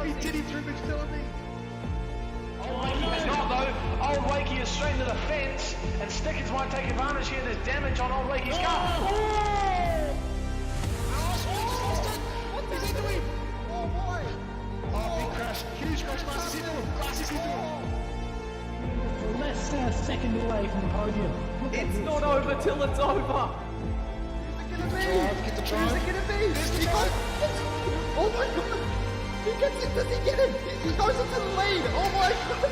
He did it through McPhillippi. Old Wakey has not though. Old Wakey is straight into the fence, and Stickers might take advantage here. There's damage on Old Wakey's car. What is he doing? Oh boy! Oh, big crash. Huge crash. Glass is into him. Glass is into him. Less second away from the podium. It's not over till it's over. Get the drive. Who's it gonna be? He goes. Oh my god! He gets it. Does he get it? He goes into the lead. Oh my god!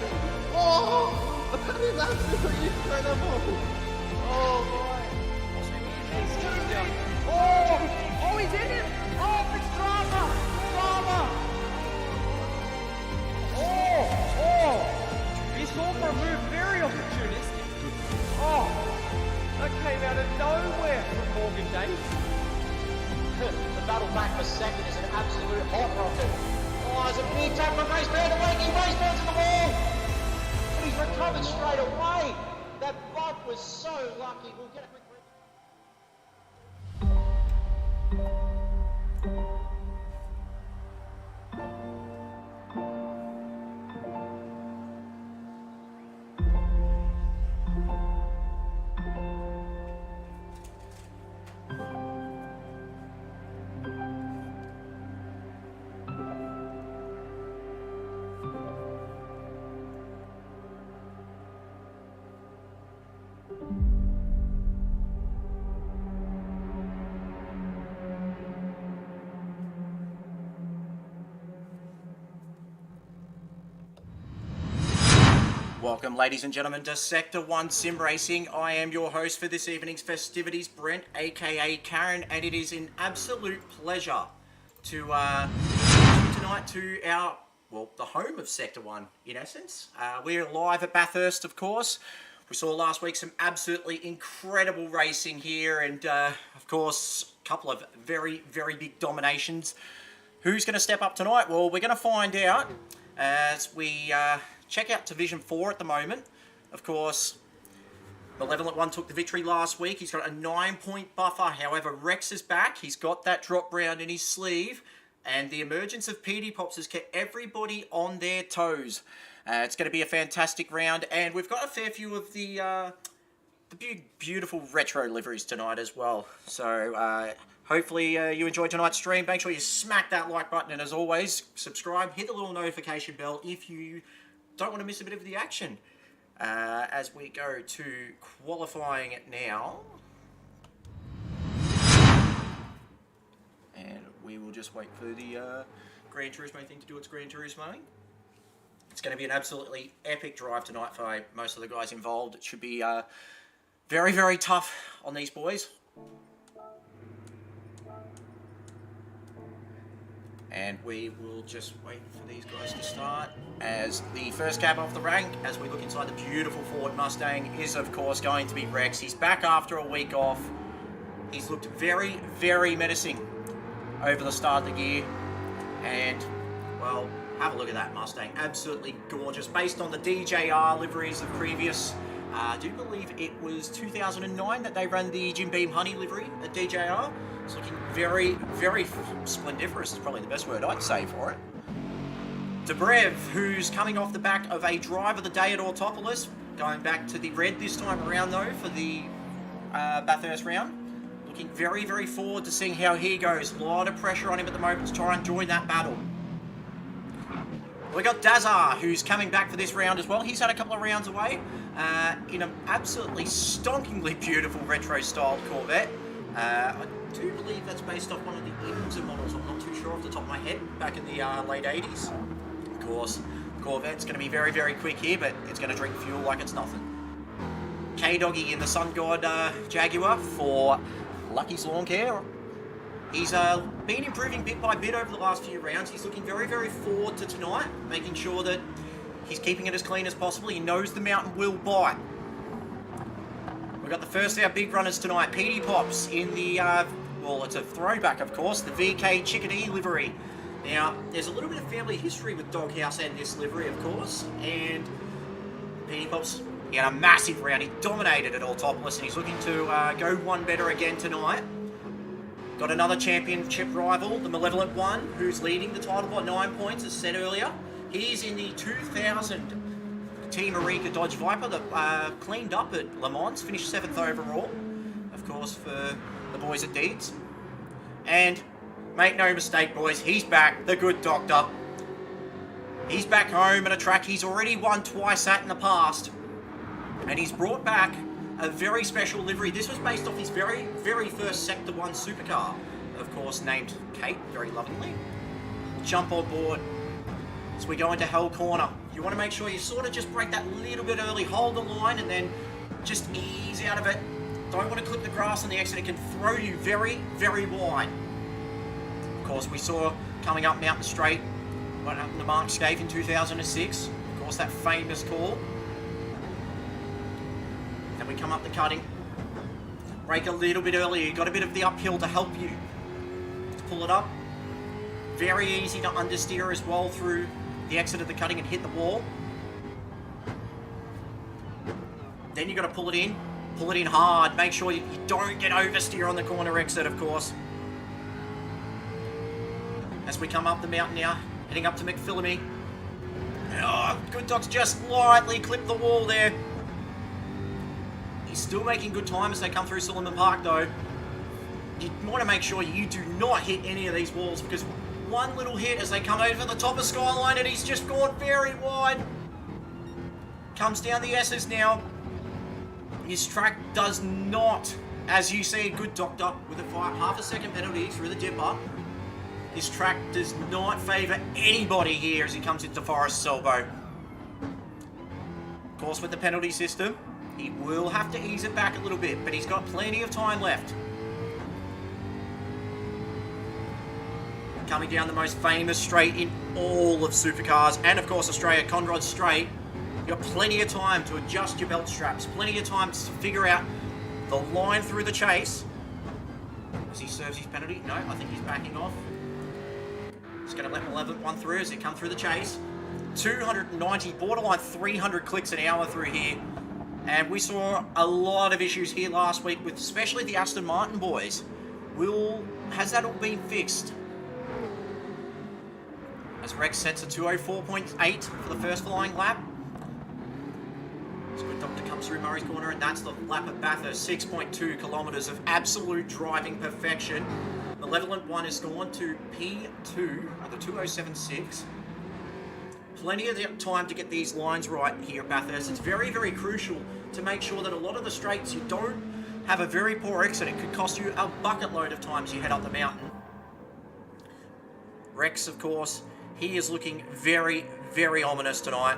Oh, that is absolutely incredible. Oh boy! Oh, he's in it. Oh, it's drama. Drama. Oh. He saw for a move very opportunistic. Oh, that came out of nowhere from Morgan Davis. The battle back for second is an absolute hot rocket. Oh, there's a big tap from Raceman to Wakey. Raceman's in the wall. But he's recovered straight away. That bump was so lucky. We'll get a quick... Welcome, ladies and gentlemen, to Sector 1 Sim Racing. I am your host for this evening's festivities, Brent, aka Karen, and it is an absolute pleasure to introduce you tonight to our, well, the home of Sector 1, in essence. We're live at Bathurst, of course. We saw last week some absolutely incredible racing here, and, of course, a couple of very, very big dominations. Who's going to step up tonight? Well, we're going to find out as we... check out Division 4 at the moment. Of course, Malevolent One took the victory last week. He's got a 9-point buffer. However, Rex is back. He's got that drop round in his sleeve. And the emergence of PD Pops has kept everybody on their toes. It's going to be a fantastic round. And we've got a fair few of the big, beautiful retro liveries tonight as well. So, hopefully you enjoyed tonight's stream. Make sure you smack that like button. And as always, subscribe. Hit the little notification bell if you... don't want to miss a bit of the action as we go to qualifying it now. And we will just wait for the Gran Turismo thing to do its Gran Turismo. It's going to be an absolutely epic drive tonight for most of the guys involved. It should be very, very tough on these boys. And we will just wait for these guys to start. As the first cab off the rank, as we look inside the beautiful Ford Mustang, is of course going to be Rex. He's back after a week off. He's looked very, very menacing over the start of the year. And, well, have a look at that Mustang. Absolutely gorgeous. Based on the DJR liveries of previous, I do believe it was 2009 that they ran the Jim Beam Honey livery at DJR. It's looking very, very splendiferous is probably the best word I'd say for it. Debrev, who's coming off the back of a drive of the day at Autopolis, going back to the red this time around though for the Bathurst round. Looking very, very forward to seeing how he goes. A lot of pressure on him at the moment to try and join that battle. We got Dazar, who's coming back for this round as well. He's had a couple of rounds away in an absolutely stonkingly beautiful retro-styled Corvette. I do believe that's based off one of the Imsa models. I'm not too sure off the top of my head. Back in the late 80s. Of course, Corvette's going to be very, very quick here, but it's going to drink fuel like it's nothing. K-Doggy in the Sun God Jaguar for Lucky's Lawn Care. He's been improving bit by bit over the last few rounds. He's looking very, very forward to tonight, making sure that he's keeping it as clean as possible. He knows the mountain will bite. We've got the first of our big runners tonight, PD Pops in the, well, it's a throwback, of course, the VK Chickadee livery. Now, there's a little bit of family history with Doghouse and this livery, of course, and PD Pops, he had a massive round. He dominated at Autopolis, and he's looking to go one better again tonight. Got another championship rival, the Malevolent One, who's leading the title by 9 points, as said earlier. He's in the 2000 Team Eureka Dodge Viper that cleaned up at Le Mans, finished 7th overall, of course, for the boys at Deeds. And make no mistake, boys, he's back, the good doctor. He's back home at a track he's already won twice at in the past. And he's brought back a very special livery. This was based off his very, very first Sector 1 supercar, of course, named Kate, very lovingly. Jump on board as we go into Hell Corner. You want to make sure you sort of just break that little bit early, hold the line, and then just ease out of it. Don't want to clip the grass on the exit. It can throw you very, very wide. Of course, we saw coming up Mountain Straight what happened to Mark Scaife in 2006. Of course, that famous call. Then we come up the cutting. Brake a little bit earlier. You got a bit of the uphill to help you to pull it up. Very easy to understeer as well through the exit of the cutting and hit the wall. Then you got to pull it in hard. Make sure you don't get oversteer on the corner exit, of course. As we come up the mountain now, heading up to McPhillamy. Oh, Good Doc's just slightly clipped the wall there. He's still making good time as they come through Solomon Park, though. You want to make sure you do not hit any of these walls, because one little hit as they come over the top of Skyline and he's just gone very wide. Comes down the S's now. His track does not, as you see, Good Doctor with a half a second penalty through the dipper. His track does not favour anybody here as he comes into Forest's elbow. Of course, with the penalty system, he will have to ease it back a little bit, but he's got plenty of time left. Coming down the most famous straight in all of Supercars, and of course Australia, Conrod Straight. You've got plenty of time to adjust your belt straps, plenty of time to figure out the line through the chase. As he serves his penalty, no, I think he's backing off. He's going to let Malevolent One through as he comes through the chase. 290, borderline 300 clicks an hour through here. And we saw a lot of issues here last week with especially the Aston Martin boys. Has that all been fixed? As Rex sets a 204.8 for the first flying lap. Good Doctor comes through Murray's Corner, and that's the lap at Bathurst. 6.2 kilometres of absolute driving perfection. Malevolent One has gone to P2 with a 207.6. Plenty of time to get these lines right here at Bathurst. It's very, very crucial to make sure that a lot of the straights you don't have a very poor exit. It could cost you a bucket load of times you head up the mountain. Rex, of course, he is looking very, very ominous tonight.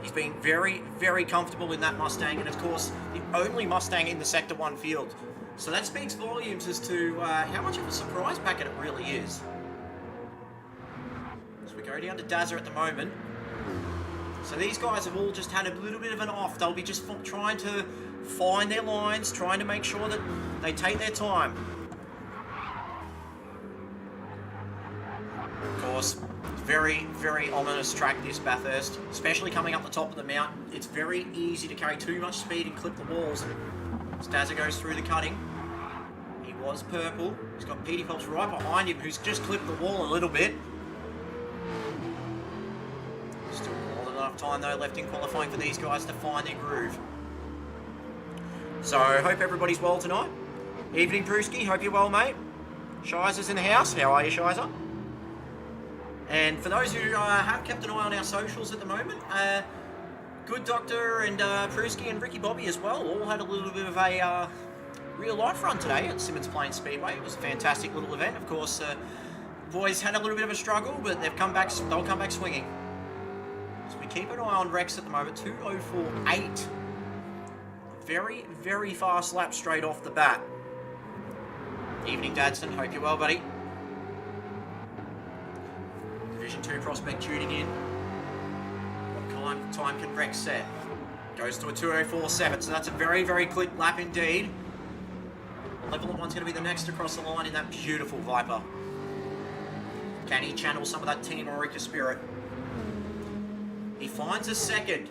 He's being very, very comfortable in that Mustang, and of course, the only Mustang in the Sector 1 field. So that speaks volumes as to how much of a surprise packet it really is. As we go down to Dazza at the moment. So these guys have all just had a little bit of an off. They'll be just trying to find their lines, trying to make sure that they take their time. Of course, very, very ominous track this Bathurst, especially coming up the top of the mountain. It's very easy to carry too much speed and clip the walls. As Dazza goes through the cutting, he was purple. He's got Petey Phelps right behind him, who's just clipped the wall a little bit. Still more than enough time though left in qualifying for these guys to find their groove. So, hope everybody's well tonight. Evening, Drewski. Hope you're well, mate. Shizer's in the house. How are you, Shizer? And for those who have kept an eye on our socials at the moment, Good Doctor and Prusky and Ricky Bobby as well all had a little bit of a real life run today at Simmons Plains Speedway. It was a fantastic little event. Of course, boys had a little bit of a struggle, but they'll come back swinging. So we keep an eye on Rex at the moment. 2:04.8. Very, very fast lap straight off the bat. Evening, Dadson. Hope you're well, buddy. Division 2 prospect tuning in. What time can Rex set? Goes to a 2:04.7, so that's a very, very quick lap indeed. Malevolent One's going to be the next across the line in that beautiful Viper. Can he channel some of that Team Orica spirit? He finds a second,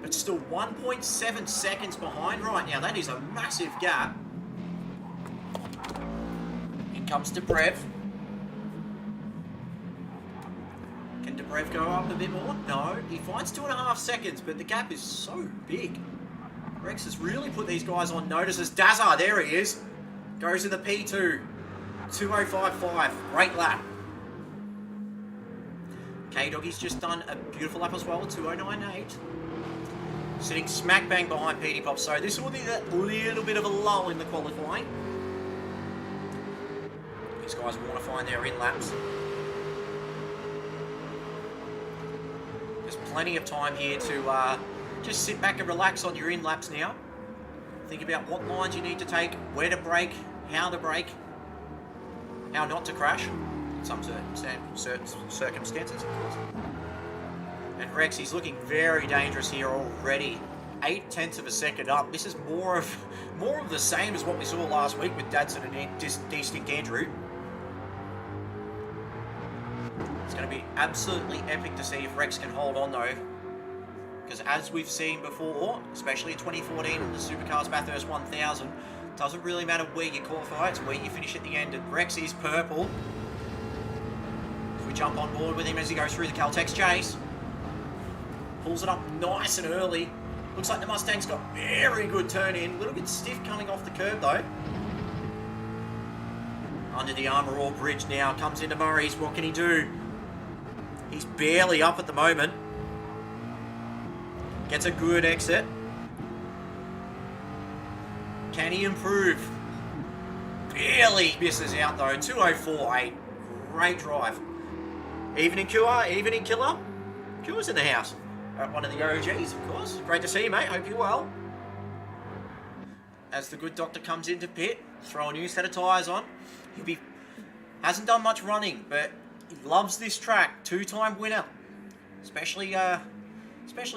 but still 1.7 seconds behind right now. That is a massive gap. In comes Dobrev. Can Dobrev go up a bit more? No. He finds 2.5 seconds, but the gap is so big. Rex has really put these guys on notice as Dazza, there he is. Goes to the P2. 2:05.5. Great lap. K-Doggy's just done a beautiful lap as well, 2:09.8. Sitting smack bang behind Petey Pop, so this will be that little bit of a lull in the qualifying. These guys want to find their in-laps. There's plenty of time here to just sit back and relax on your in-laps now. Think about what lines you need to take, where to brake, how to brake, how not to crash. Some certain circumstances, of course. And Rex, he's looking very dangerous here already. 0.8 of a second up. This is more of the same as what we saw last week with Dadson and Distinct Andrew. It's going to be absolutely epic to see if Rex can hold on though. Because as we've seen before, especially in 2014 in the Supercars Bathurst 1000, doesn't really matter where you qualify, it's where you finish at the end. And Rex is purple. If we jump on board with him as he goes through the Caltex chase. Pulls it up nice and early. Looks like the Mustang's got very good turn in. A little bit stiff coming off the curb though. Under the Armour All Bridge now. Comes into Murray's. What can he do? He's barely up at the moment. Gets a good exit. Can he improve? Barely misses out though. 2:04.8. Great drive. Evening Kua, evening Killer. Kua's in the house. One of the OGs, of course. Great to see you, mate. Hope you're well. As the good doctor comes into pit, throw a new set of tyres on. Hasn't done much running, but he loves this track. 2-time winner. Especially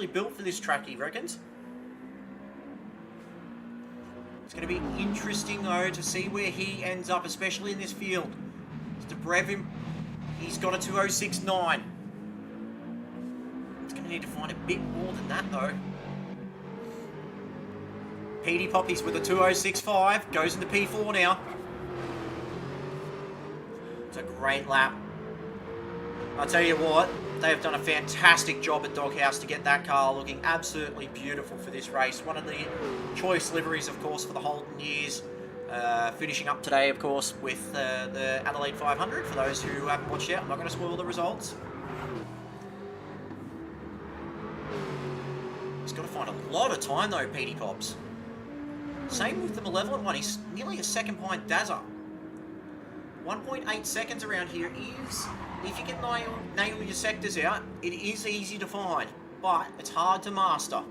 built for this track, he reckons. It's going to be interesting, though, to see where he ends up, especially in this field. Dobrev, he's got a 2:06.9. It's going to need to find a bit more than that, though. Petey Poppies with a 2:06.5. Goes into P4 now. It's a great lap. I'll tell you what, they have done a fantastic job at Doghouse to get that car looking absolutely beautiful for this race. One of the choice liveries, of course, for the Holden years. Finishing up today, of course, with the Adelaide 500. For those who haven't watched it, I'm not going to spoil the results. He's got to find a lot of time, though, Petey Pops. Same with the Malevolent one. He's nearly a second behind Dazza. 1.8 seconds around here is, if you can nail your sectors out, it is easy to find, but it's hard to master.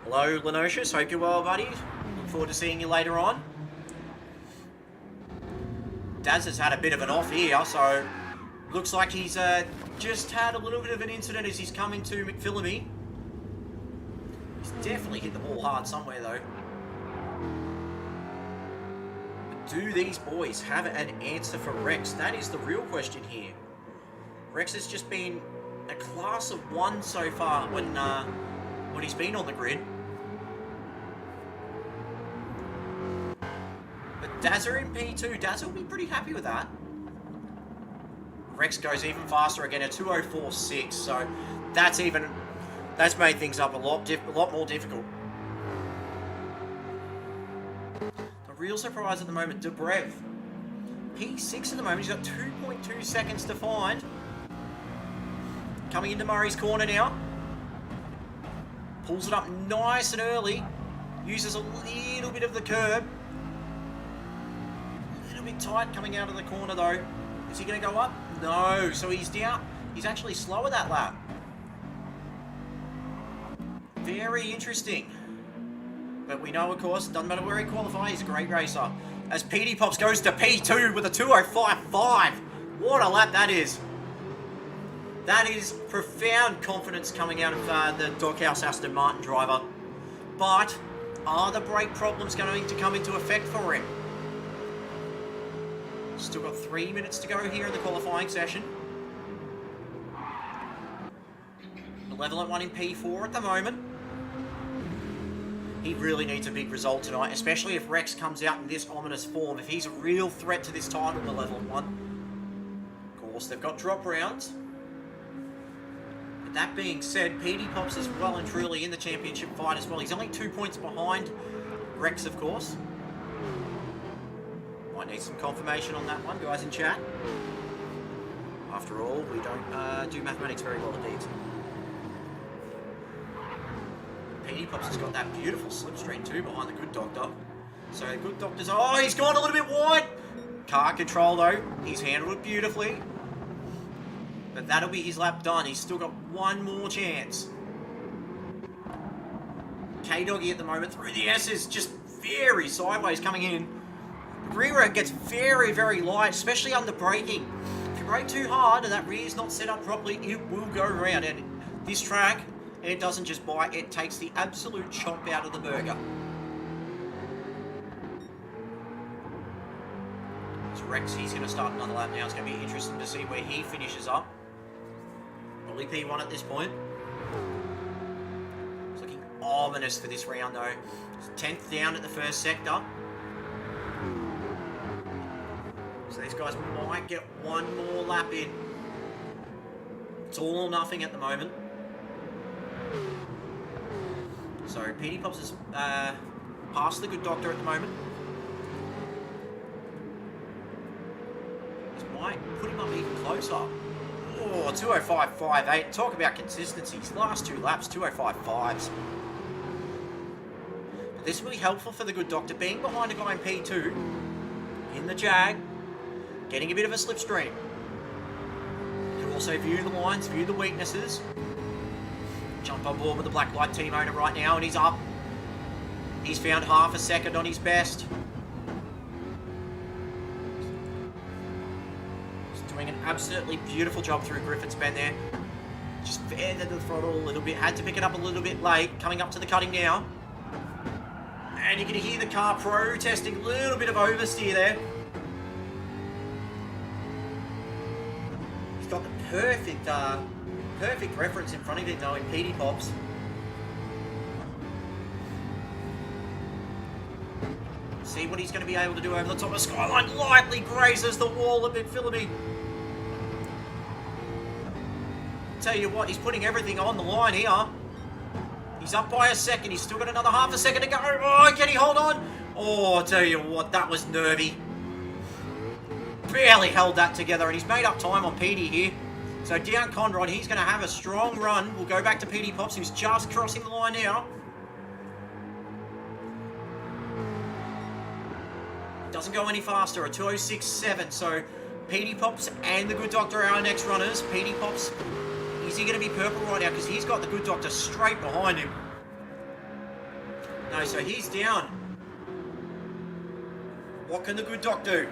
Hello, Lenocious. Hope you're well, buddy. Look forward to seeing you later on. Daz has had a bit of an off here, so looks like he's just had a little bit of an incident as he's come into McPhillamy. He's definitely hit the ball hard somewhere, though. Do these boys have an answer for Rex? That is the real question here. Rex has just been a class of 1 so far when he's been on the grid. But Dazza in P2, Dazza will be pretty happy with that. Rex goes even faster again, a 2:04.6, so that's made things up a lot more difficult. Real surprise at the moment, Dobrev. P6 at the moment, he's got 2.2 seconds to find. Coming into Murray's corner now. Pulls it up nice and early. Uses a little bit of the curb. A little bit tight coming out of the corner though. Is he going to go up? No, so he's down. He's actually slower that lap. Very interesting. But we know, of course, it doesn't matter where he qualifies, he's a great racer. As Petey Pops goes to P2 with a 2:05.5. What a lap that is. That is profound confidence coming out of the Doghouse Aston Martin driver. But are the brake problems going to come into effect for him? Still got 3 minutes to go here in the qualifying session. Malevolent one in P4 at the moment. He really needs a big result tonight, especially if Rex comes out in this ominous form. If he's a real threat to this title in the level 1. Of course, they've got drop rounds. But that being said, PD Pops is well and truly in the championship fight as well. He's only 2 points behind Rex, of course. Might need some confirmation on that one, guys in chat. After all, we don't do mathematics very well indeed. PD Pops has got that beautiful slipstream too behind the Good Doctor. So Good Doctor's... Oh, he's gone a little bit wide! Car control though. He's handled it beautifully. But that'll be his lap done. He's still got one more chance. K-Doggy at the moment through the S's, just very sideways coming in. The rear end gets very, very light, especially under braking. If you brake too hard and that rear's not set up properly, it will go around. And this track, it doesn't just bite, it takes the absolute chop out of the burger. So Rex, he's going to start another lap now. It's going to be interesting to see where he finishes up. Probably P1 at this point. It's looking ominous for this round though. It's 10th down at the first sector. So these guys might get one more lap in. It's all or nothing at the moment. So PD Pops is past the Good Doctor at the moment. This might put him up even closer. Oh, 205.58. Talk about consistency. His last two laps, 205.5s. But this will be helpful for the Good Doctor, being behind a guy in P2 in the Jag. Getting a bit of a slipstream. You can also view the lines, view the weaknesses. Jump on board with the Black Light team owner right now, and he's up. He's found half a second on his best. He's doing an absolutely beautiful job through Griffin's Bend there. Just feathered the throttle a little bit, had to pick it up a little bit late. Coming up to the cutting now. And you can hear the car protesting, a little bit of oversteer there. He's got the perfect reference in front of him though in PD Pops. See what he's going to be able to do over the top of the skyline. Lightly grazes the wall a bit, Philippi. Tell you what, he's putting everything on the line here. He's up by a second. He's still got another half a second to go. Oh, can he hold on? Oh, I tell you what, that was nervy. Barely held that together, and he's made up time on PD here. So down Conrad, he's going to have a strong run. We'll go back to PD Pops, who's just crossing the line now. Doesn't go any faster, a 206.7. So PD Pops and the Good Doctor are our next runners. PD Pops, is he going to be purple right now? Because he's got the Good Doctor straight behind him. No, so he's down. What can the Good Doctor do?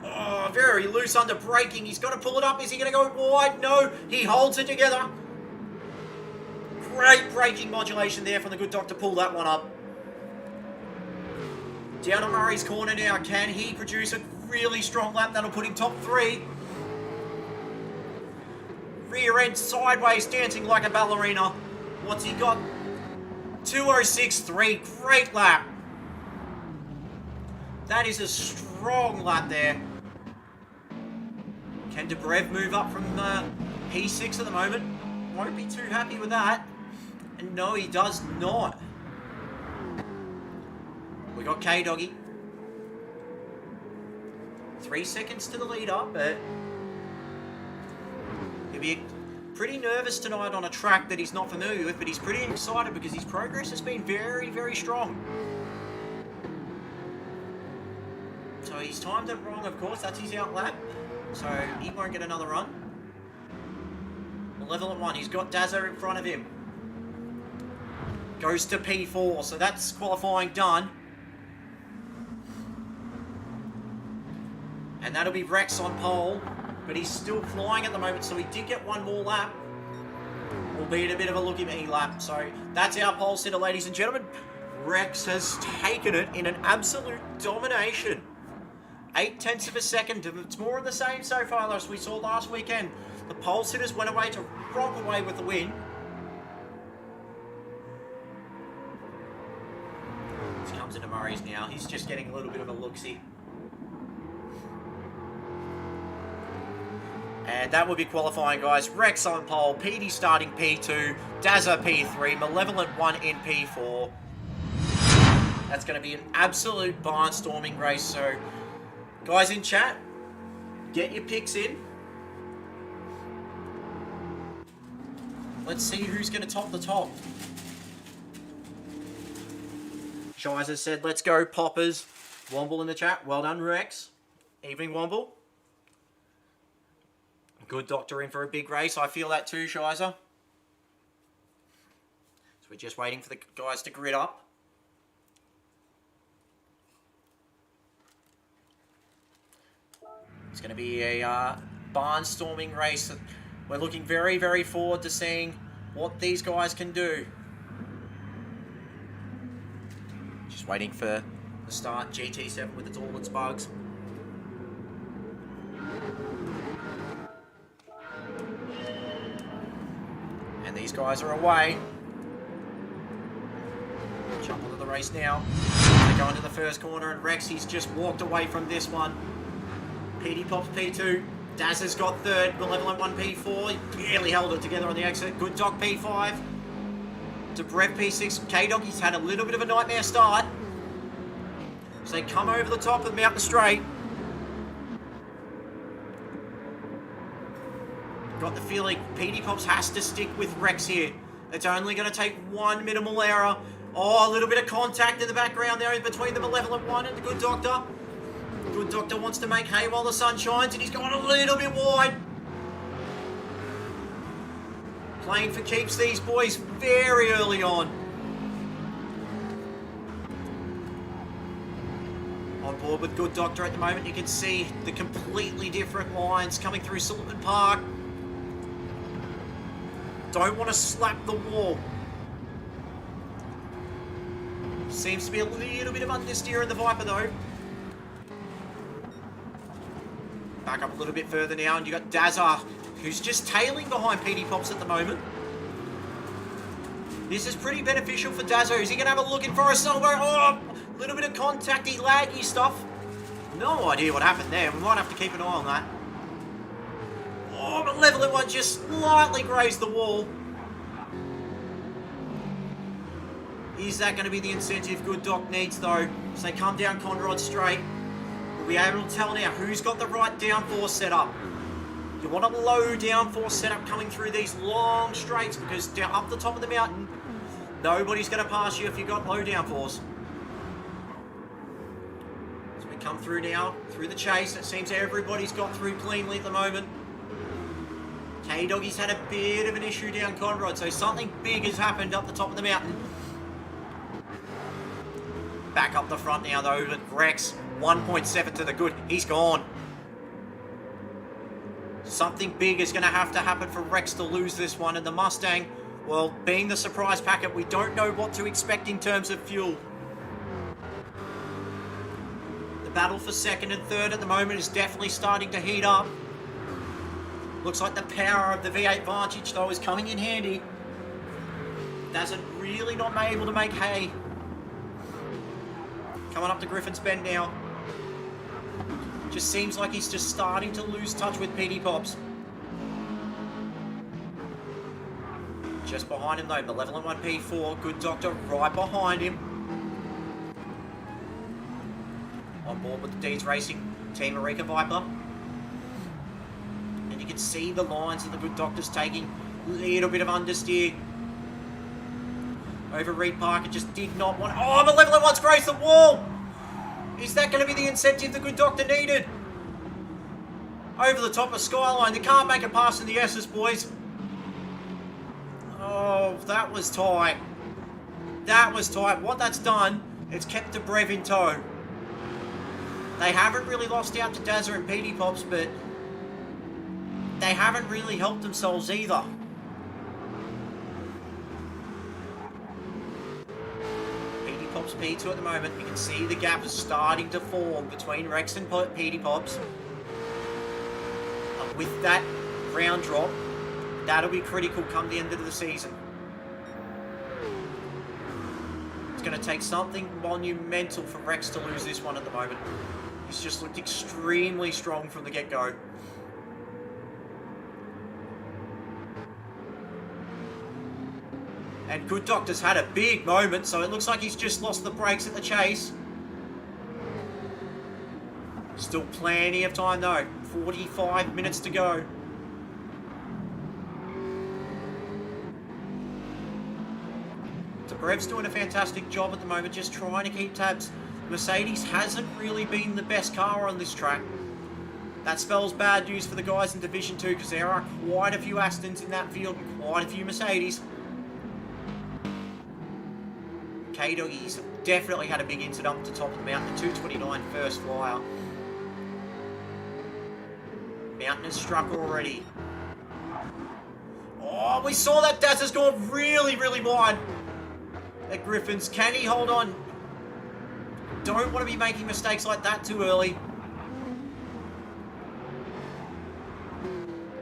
Oh, very loose under braking. He's got to pull it up. Is he going to go wide? No, he holds it together. Great braking modulation there from the Good Doctor. Pull that one up. Down on Murray's corner now. Can he produce a really strong lap? That'll put him top 3. Rear end sideways, dancing like a ballerina. What's he got? 206.3. Great lap. That is a strong lap there. Can Dobrev move up from P6 at the moment? Won't be too happy with that. And no, he does not. We got K-Doggy. 3 seconds to the leader, but he'll be pretty nervous tonight on a track that he's not familiar with, but he's pretty excited because his progress has been very, very strong. So he's timed it wrong, of course. That's his out lap. So he won't get another run. Level at 1. He's got Dazza in front of him. Goes to P4. So that's qualifying done. And that'll be Rex on pole. But he's still flying at the moment. So he did get one more lap. Albeit a bit of a look-at-me lap. So that's our pole sitter, ladies and gentlemen. Rex has taken it in an absolute domination. 0.8 of a second. It's more of the same so far as we saw last weekend. The pole sitters went away to rock away with the win. worries now. He's just getting a little bit of a look-see. And that will be qualifying, guys. Rex on pole, PD starting P2, Dazza P3, Malevolent 1 in P4. That's going to be an absolute barnstorming race. So, guys in chat, get your picks in. Let's see who's going to top the top. Shiza said, let's go, Poppers. Womble in the chat. Well done, Rex. Evening, Womble. Good Doctor in for a big race. I feel that too, Shiza. So we're just waiting for the guys to grid up. It's going to be a barnstorming race. We're looking very, very forward to seeing what these guys can do. Just waiting for the start. GT7 with all its bugs. And these guys are away. Jump onto the race now. They go into the first corner, and Rex, he's just walked away from this one. PD Pops P2. Daz has got third. Malevolent 1 P4. He barely held it together on the exit. Good Doc P5. Debrev P6. K-Dog, he's had a little bit of a nightmare start. So they come over the top of Mountain Straight. Got the feeling PD Pops has to stick with Rex here. It's only going to take one minimal error. Oh, a little bit of contact in the background there between the Malevolent 1 and the Good Doctor. Good Doctor wants to make hay while the sun shines, and he's gone a little bit wide. Playing for keeps these boys very early on. On board with Good Doctor at the moment. You can see the completely different lines coming through Silverman Park. Don't want to slap the wall. Seems to be a little bit of understeer in the Viper though. Back up a little bit further now, and you got Dazza, who's just tailing behind PD Pops at the moment. This is pretty beneficial for Dazza. Is he going to have a look in for a salvo? Oh, a little bit of contacty, laggy stuff. No idea what happened there. We might have to keep an eye on that. Oh, but Malevolent 1 just slightly grazed the wall. Is that going to be the incentive Good Doc needs though? So they come down Conrod straight. We'll be able to tell now who's got the right downforce setup. You want a low downforce setup coming through these long straights, because down up the top of the mountain, nobody's going to pass you if you've got low downforce. So we come through now, through the chase. It seems everybody's got through cleanly at the moment. K-Doggy's had a bit of an issue down Conrod, so something big has happened up the top of the mountain. Back up the front now though, but Rex, 1.7 to the good. He's gone. Something big is going to have to happen for Rex to lose this one, and the Mustang, well, being the surprise packet, we don't know what to expect in terms of fuel. The battle for second and third at the moment is definitely starting to heat up. Looks like the power of the V8 Vantage though is coming in handy. Doesn't really not able to make hay. Coming up to Griffin's Bend now. Just seems like he's just starting to lose touch with PD Pops. Just behind him though, Malevolent 1 P4, Good Doctor right behind him. On board with the Deeds Racing Team Eureka Viper. And you can see the lines that the Good Doctor's taking. A little bit of understeer. Over Reed Park, it just did not want... Oh, Malevolent 1's grazed the wall! Is that going to be the incentive the Good Doctor needed? Over the top of Skyline. They can't make a pass in the S's, boys. Oh, that was tight. That was tight. What that's done, it's kept Debrev in tow. They haven't really lost out to Dazza and PD Pops, but they haven't really helped themselves either. PD Pops P2 at the moment. You can see the gap is starting to form between Rex and PD Pops. With that round drop, that'll be critical come the end of the season. It's going to take something monumental for Rex to lose this one at the moment. He's just looked extremely strong from the get-go. And Good Doctor's had a big moment, so it looks like he's just lost the brakes at the chase. Still plenty of time though. 45 minutes to go. Brev's doing a fantastic job at the moment, just trying to keep tabs. Mercedes hasn't really been the best car on this track. That spells bad news for the guys in Division 2 because there are quite a few Astons in that field and quite a few Mercedes. K-Doggies definitely had a big incident up the top of the mountain. The 229 first flyer. Mountain has struck already. Oh, we saw that Dazzer's gone really, really wide. At Griffins, can he hold on? Don't want to be making mistakes like that too early.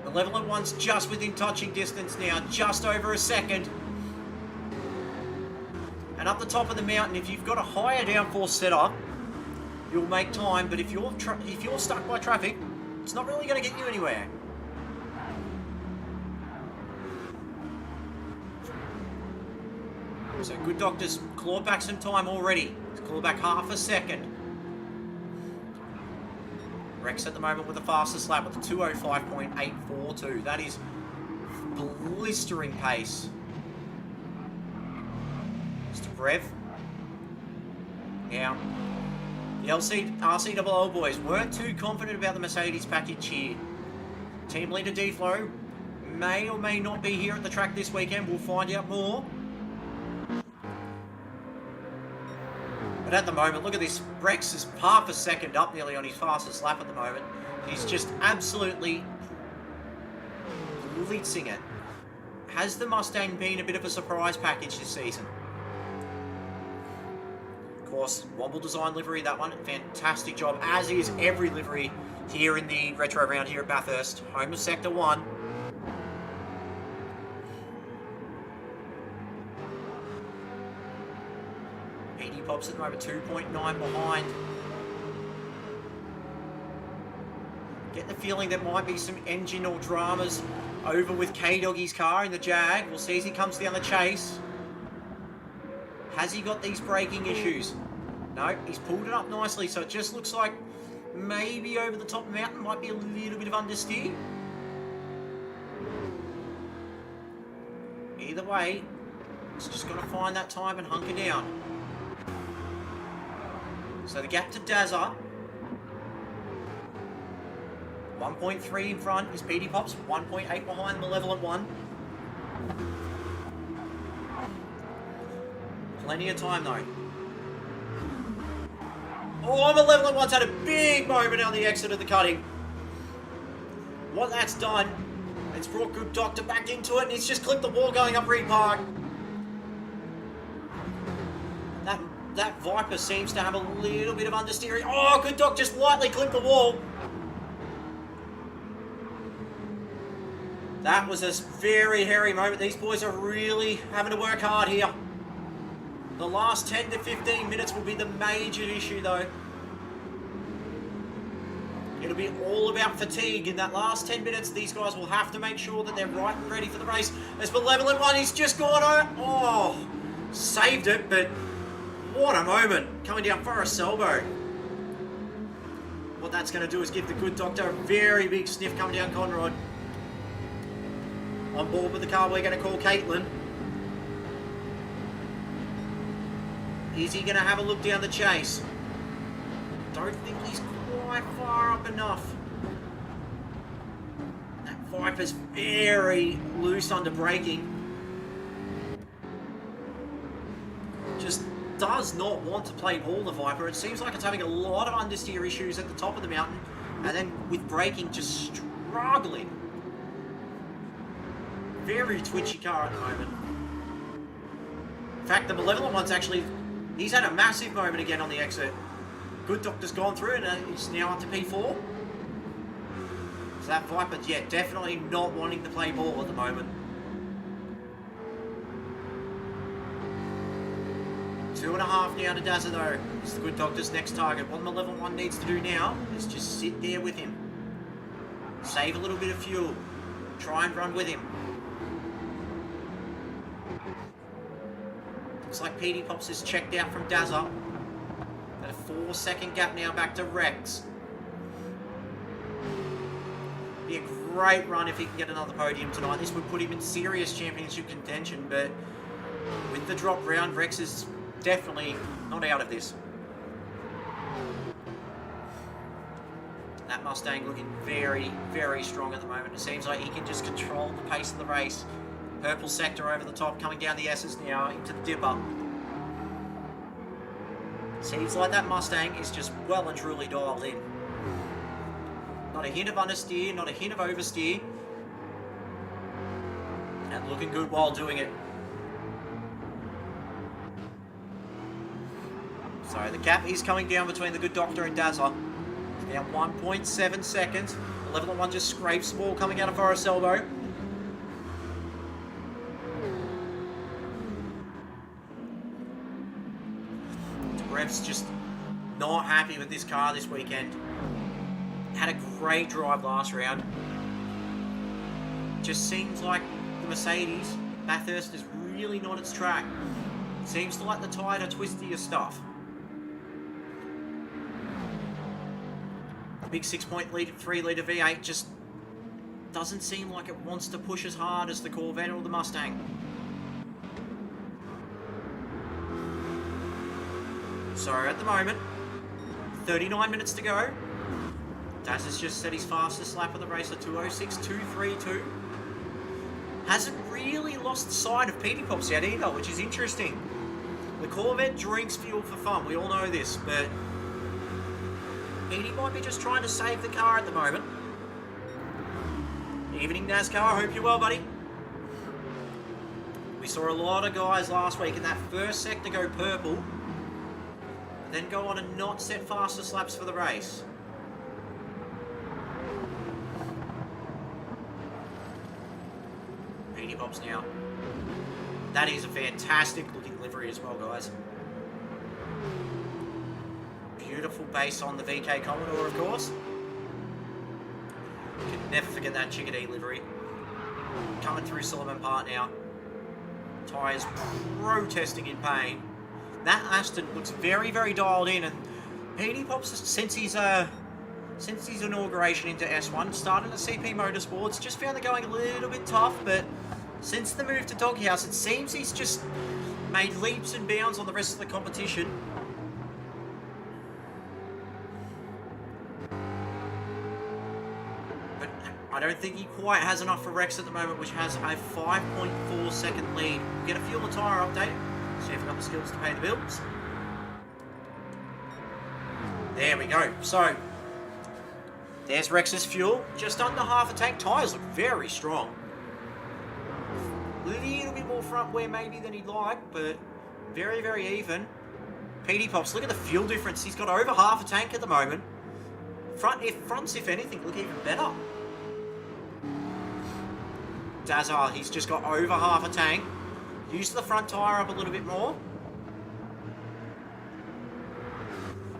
The level at one's just within touching distance now, just over a second. And up the top of the mountain, if you've got a higher downforce setup, you'll make time. But if you're stuck by traffic, it's not really going to get you anywhere. So Good Doctor's clawed back some time already. He's clawed back half a second. Rex at the moment with the fastest lap with a 2:05.842. That is blistering pace. Mr. Brev. Now, the RCAA boys weren't too confident about the Mercedes package here. Team leader D-Flow may or may not be here at the track this weekend. We'll find out more. But at the moment, look at this. Rex is half a second up nearly on his fastest lap at the moment. He's just absolutely blitzing it. Has the Mustang been a bit of a surprise package this season? Of course, Womble Design livery, that one. Fantastic job, as is every livery here in the retro round here at Bathurst. Home of Sector 1. Pops at the moment, 2.9 behind. Get the feeling there might be some engine or dramas over with K-Doggy's car in the Jag. We'll see as he comes down the chase. Has he got these braking issues? No, he's pulled it up nicely, so it just looks like maybe over the top of the mountain might be a little bit of understeer. Either way, it's just got to find that time and hunker down. So the gap to Dazza, 1.3 in front is PD Pops, 1.8 behind Malevolent 1. Plenty of time though. Oh, Malevolent 1's had a big moment on the exit of the cutting. What that's done, it's brought Good Doctor back into it and he's just clipped the wall going up Reed Park. That Viper seems to have a little bit of understeering. Oh, Good Doc just lightly clipped the wall. That was a very hairy moment. These boys are really having to work hard here. The last 10 to 15 minutes will be the major issue though. It'll be all about fatigue. In that last 10 minutes, these guys will have to make sure that they're right and ready for the race. As Malevolent 1, he's just gone over. Oh, saved it, but what a moment, coming down Forest Elbow. What that's going to do is give the Good Doctor a very big sniff coming down Conrod. On board with the car, we're going to call Caitlin. Is he going to have a look down the chase? Don't think he's quite far up enough. That Viper's very loose under braking. Just does not want to play ball, the Viper. It seems like it's having a lot of understeer issues at the top of the mountain, and then with braking just struggling. Very twitchy car at the moment. In fact, the Malevolent one's actually, he's had a massive moment again on the exit. Good Doctor's gone through and he's now up to P4. So that Viper, yeah, definitely not wanting to play ball at the moment. 2.5 now to Dazza though. It's the Good Doctor's next target. What the level 1 needs to do now is just sit there with him. Save a little bit of fuel. Try and run with him. Looks like PD Pops is checked out from Dazza. Got a 4-second gap now back to Rex. Be a great run if he can get another podium tonight. This would put him in serious championship contention, but with the drop round, Rex is definitely not out of this. That Mustang looking very, very strong at the moment. It seems like he can just control the pace of the race. Purple sector over the top, coming down the S's now into the dipper. Seems like that Mustang is just well and truly dialed in. Not a hint of understeer, not a hint of oversteer. And looking good while doing it. So the gap is coming down between the Good Doctor and Dazza. It's now 1.7 seconds. The level 1 just scrapes the ball coming out of Forest Elbow. Rev's just not happy with this car this weekend. Had a great drive last round. Just seems like the Mercedes, Bathurst, is really not its track. Seems to like the tighter, twistier stuff. The big 6.3 litre V8 just doesn't seem like it wants to push as hard as the Corvette or the Mustang. So at the moment, 39 minutes to go. Daz has just set his fastest lap of the race at 2:06.232. Hasn't really lost sight of PD Pops yet either, which is interesting. The Corvette drinks fuel for fun, we all know this, but PD might be just trying to save the car at the moment. Evening NASCAR, I hope you're well, buddy. We saw a lot of guys last week in that first sector go purple, then go on and not set fastest laps for the race. PD Pops now. That is a fantastic looking livery as well, guys. Beautiful base on the VK Commodore, of course. Can never forget that Chickadee livery. Coming through Solomon Park now. Tyres protesting in pain. That Aston looks very, very dialed in, and PD Pops, since his inauguration into S1, started at CP Motorsports, just found it going a little bit tough, but since the move to Doghouse, it seems he's just made leaps and bounds on the rest of the competition. But I don't think he quite has enough for Rex at the moment, which has a 5.4 second lead. We'll get a fuel and tyre update. See if we've got the skills to pay the bills. There we go. So, there's Rex's fuel. Just under half a tank. Tyres look very strong. A little bit more front wear maybe than he'd like, but very, very even. PD Pops, look at the fuel difference. He's got over half a tank at the moment. Fronts, if anything, look even better. Dazza, he's just got over half a tank. Use the front tyre up a little bit more.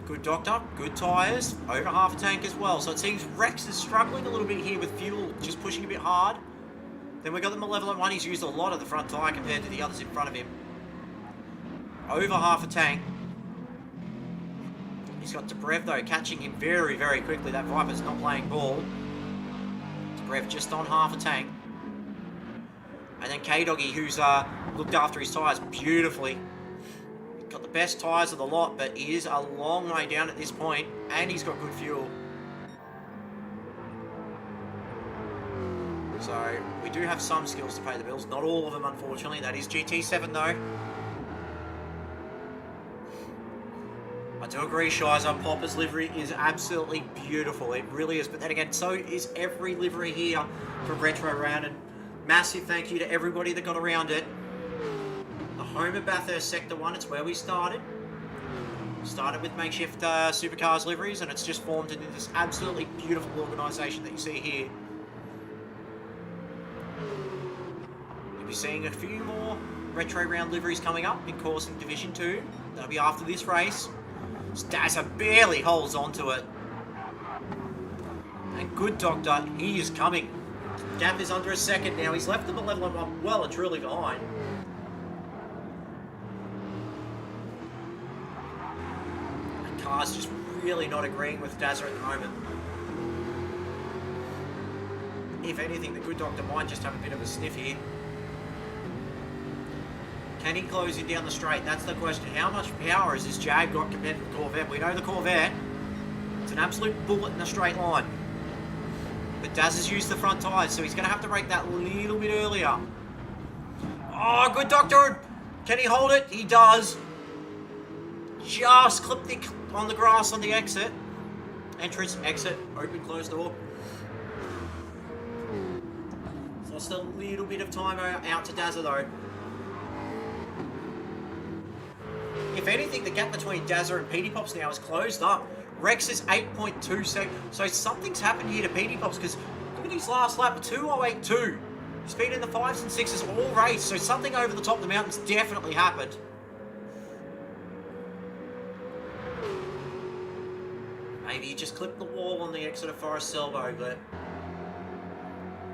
Good Doctor, good tyres, over half a tank as well. So it seems Rex is struggling a little bit here with fuel, just pushing a bit hard. Then we've got the Malevolent one, he's used a lot of the front tyre compared to the others in front of him. Over half a tank. He's got Dobrev though, catching him very, very quickly. That Viper's not playing ball. Dobrev just on half a tank. And then K-Doggy, who's looked after his tyres beautifully. Got the best tyres of the lot, but he is a long way down at this point, and he's got good fuel. So, we do have some skills to pay the bills. Not all of them, unfortunately. That is GT7, though. I do agree, Shiza. Popper's livery is absolutely beautiful. It really is. But then again, so is every livery here from Retro Round. And massive thank you to everybody that got around it. The home of Bathurst Sector 1, it's where we started. Started with makeshift Supercars liveries, and it's just formed into this absolutely beautiful organisation that you see here. You'll be seeing a few more Retro Round liveries coming up in coursing Division 2. That'll be after this race. Dazza barely holds onto it. And Good Doctor, he is coming. Gap is under a second now. He's left them at level 1 well and truly behind. The car's just really not agreeing with Dazza at the moment. If anything, the Good Doctor might just have a bit of a sniff here. Can he close it down the straight? That's the question. How much power has this Jag got compared to the Corvette? We know the Corvette, it's an absolute bullet in a straight line. But Daz has used the front tyres, so he's going to have to brake that little bit earlier. Oh, Good Doctor! Can he hold it? He does. Just clipped it on the grass on the exit. Entrance, exit, open, close door. Lost a little bit of time out to Dazza though. If anything, the gap between Dazza and Petey Pops now is closed up. Rex is 8.2 seconds. So something's happened here to Petey Pops because look at his last lap, 2:08.2. He's been in the 5s and 6s all race, so something over the top of the mountains definitely happened. Maybe he just clipped the wall on the exit of Forest Selvo, but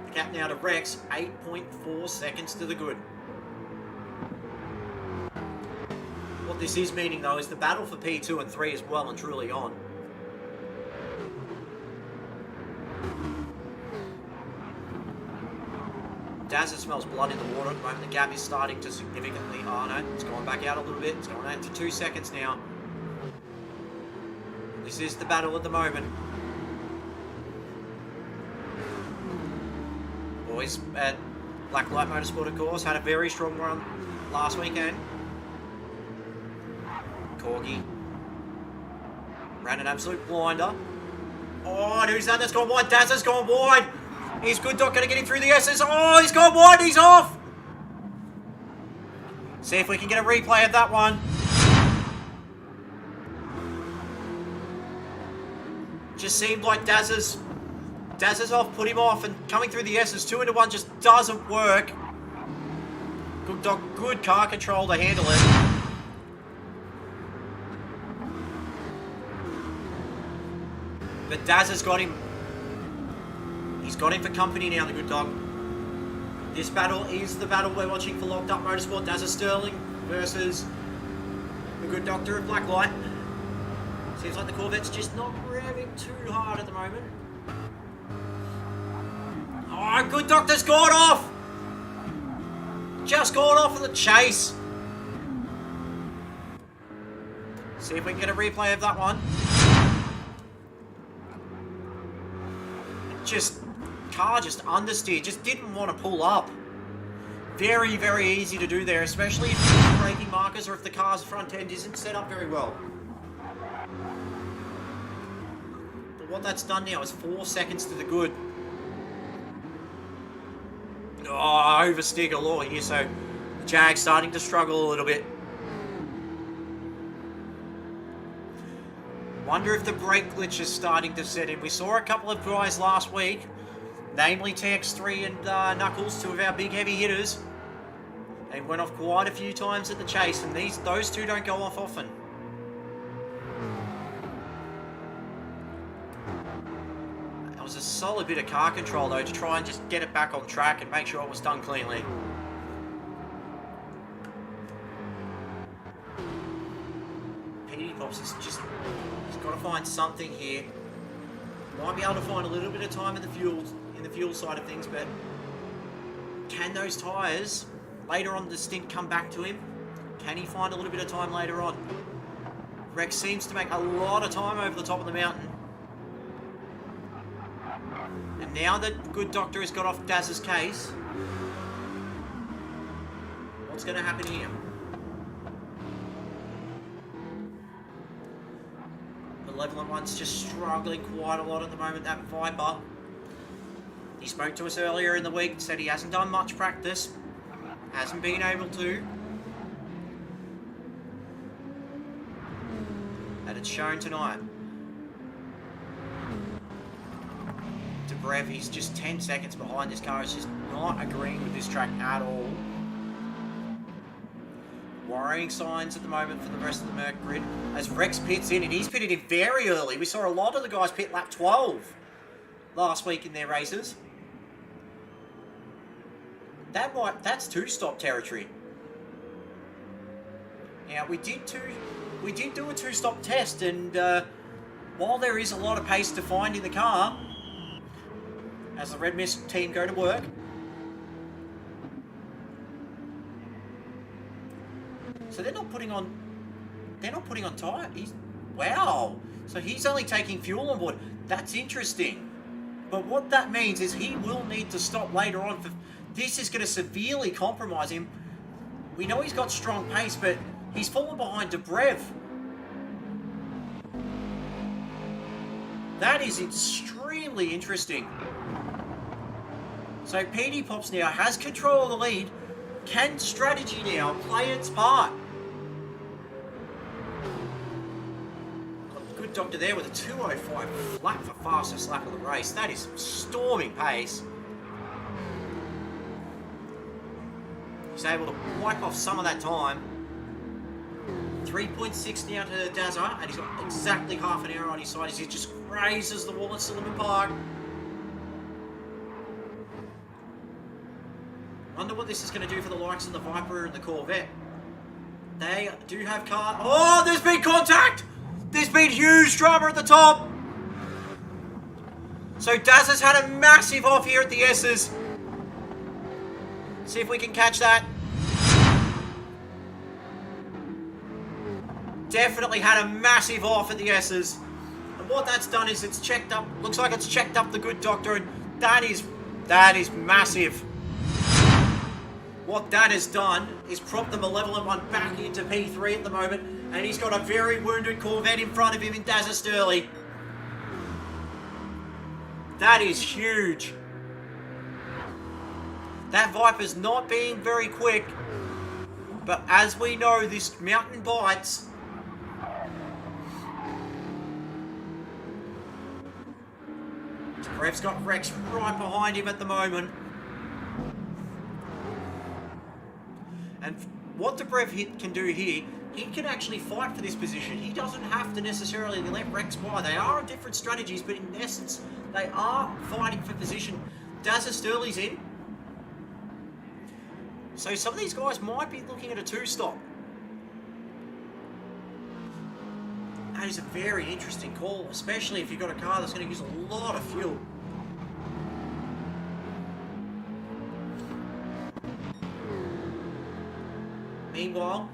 the gap now to Rex, 8.4 seconds to the good. What this is meaning though is the battle for P2 and 3 is well and truly on. Dazza smells blood in the water at the moment. The gap is starting to significantly... Oh no, it's going back out a little bit. It's going out to 2 seconds now. This is the battle at the moment. Boys at Blacklight Motorsport, of course, had a very strong run last weekend. Corgi ran an absolute blinder. Oh, who's that? That's gone wide. Dazza's gone wide. He's Good Doc going to get him through the S's. Oh, he's gone wide. He's off. See if we can get a replay of that one. Just seemed like Dazza's off, put him off, and coming through the S's 2 into 1 just doesn't work. Good Doc, good car control to handle it. But Dazza's got him. He's got him for company now, the Good Dog. This battle is the battle we're watching for Locked Up Motorsport. Dazza Sterling versus the Good Doctor of Blacklight. Seems like the Corvette's just not revving too hard at the moment. Oh, Good Doctor's gone off! Just gone off in the chase. See if we can get a replay of that one. Car just understeered, just didn't want to pull up. Very, very easy to do there, especially if the braking markers or if the car's front end isn't set up very well. But what that's done now is 4 seconds to the good. Oh, oversteer galore here, so the Jag's starting to struggle a little bit. Wonder if the brake glitch is starting to set in. We saw a couple of guys last week, namely TX3 and Knuckles, 2 of our big heavy hitters. They went off quite a few times at the chase, and those two don't go off often. That was a solid bit of car control though to try and just get it back on track and make sure it was done cleanly. Petey Pops is just... He's got to find something here. Might be able to find a little bit of time in the fuel side of things, but can those tyres later on the stint come back to him? Can he find a little bit of time later on? Rex seems to make a lot of time over the top of the mountain. And now that Good Doctor has got off Daz's case, what's going to happen here? Level 1's just struggling quite a lot at the moment, that Viper. He spoke to us earlier in the week, said he hasn't done much practice, hasn't been able to. And it's shown tonight. Debrev, he's just 10 seconds behind. This car is just not agreeing with this track at all. worrying signs at the moment for the rest of the Merc grid. As Rex pits in, and he's pitted in very early. We saw a lot of the guys pit lap 12 last week in their races. That's two-stop territory. Now we did do a two-stop test, and while there is a lot of pace to find in the car, as the Red Mist team go to work, so they're not putting on tyre. Wow. So he's only taking fuel on board. That's interesting. But what that means is he will need to stop later on. This is going to severely compromise him. We know he's got strong pace, but he's fallen behind Dobrev. That is extremely interesting. So PD Pops now has control of the lead. Can strategy now play its part? Got a good doctor there with a 2:05 flat for fastest lap of the race. That is storming pace. He's able to wipe off some of that time. 3.6 now to Dazza, and he's got exactly half an hour on his side as he just grazes the wall at Silverman Park. Wonder what this is going to do for the likes of the Viper and the Corvette. They do have car. Oh, there's been contact! There's been huge drama at the top. So Dazza's had a massive off here at the S's. See if we can catch that. Definitely had a massive off at the S's. And what that's done is it's checked up, looks like it's checked up the good doctor, and that is massive. What that has done is prop the Malevolent one back into P3 at the moment, and he's got a very wounded Corvette in front of him in Dazza Sturley. That is huge. That Viper's not being very quick, but as we know, this mountain bites. Rev's got Rex right behind him at the moment. And what Dobrev can do here, he can actually fight for this position. He doesn't have to necessarily let Rex by. They are different strategies, but in essence, they are fighting for position. Dazza Sturley's in. So some of these guys might be looking at a two-stop. That is a very interesting call, especially if you've got a car that's going to use a lot of fuel. Meanwhile,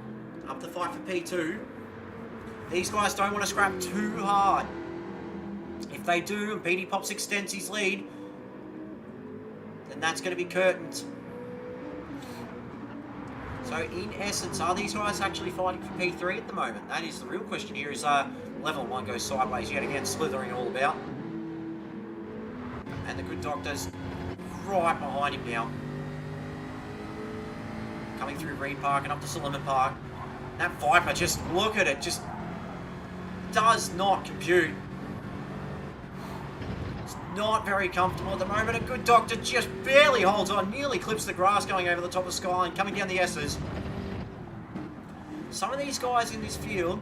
up the fight for P2. These guys don't want to scrap too hard. If they do, and PD Pops extends his lead, then that's going to be curtains. So in essence, are these guys actually fighting for P3 at the moment? That is the real question here. Is level 1 goes sideways yet again, slithering all about. And the good doctor's right behind him now. Coming through Reed Park and up to Silverman Park. That Viper, just look at it, just does not compute. It's not very comfortable at the moment. A good doctor just barely holds on, nearly clips the grass going over the top of Skyline, coming down the S's. Some of these guys in this field,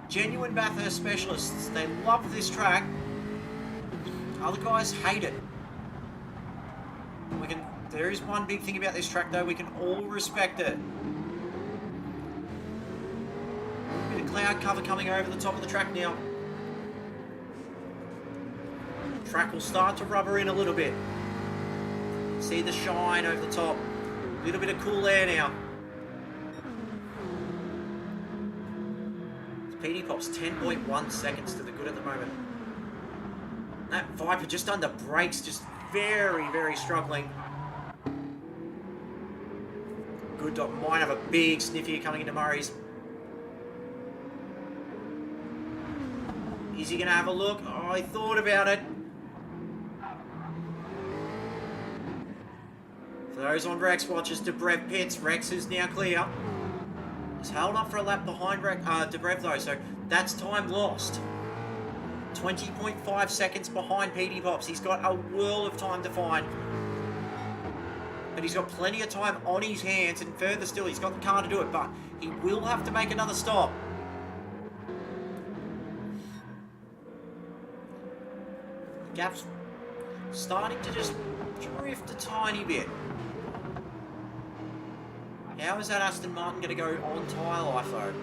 genuine Bathurst specialists, they love this track. Other guys hate it. There is one big thing about this track though, we can all respect it. A bit of cloud cover coming over the top of the track now. Track will start to rubber in a little bit. See the shine over the top. A little bit of cool air now. PD Pop's 10.1 seconds to the good at the moment. That Viper just under brakes, just very, very struggling. Good Dog might have a big sniff here coming into Murray's. Is he going to have a look? Oh, I thought about it. For those on Rex watches, Dobrev pits. Rex is now clear. He's held up for a lap behind Dobrev though, so that's time lost. 20.5 seconds behind PD Pops. He's got a world of time to find. but he's got plenty of time on his hands, and further still, he's got the car to do it, but he will have to make another stop. Gap's starting to just drift a tiny bit. How is that Aston Martin going to go on tyre life, though?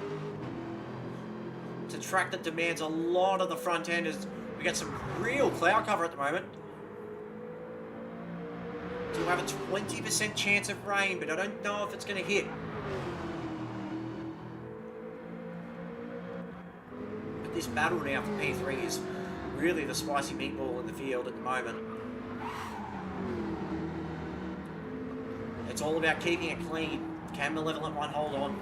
It's a track that demands a lot of the front end. As we get some real cloud cover at the moment. Do have a 20% chance of rain, but I don't know if it's going to hit. But this battle now for P3 is really the spicy meatball in the field at the moment. It's all about keeping it clean. Can Malevolent One hold on?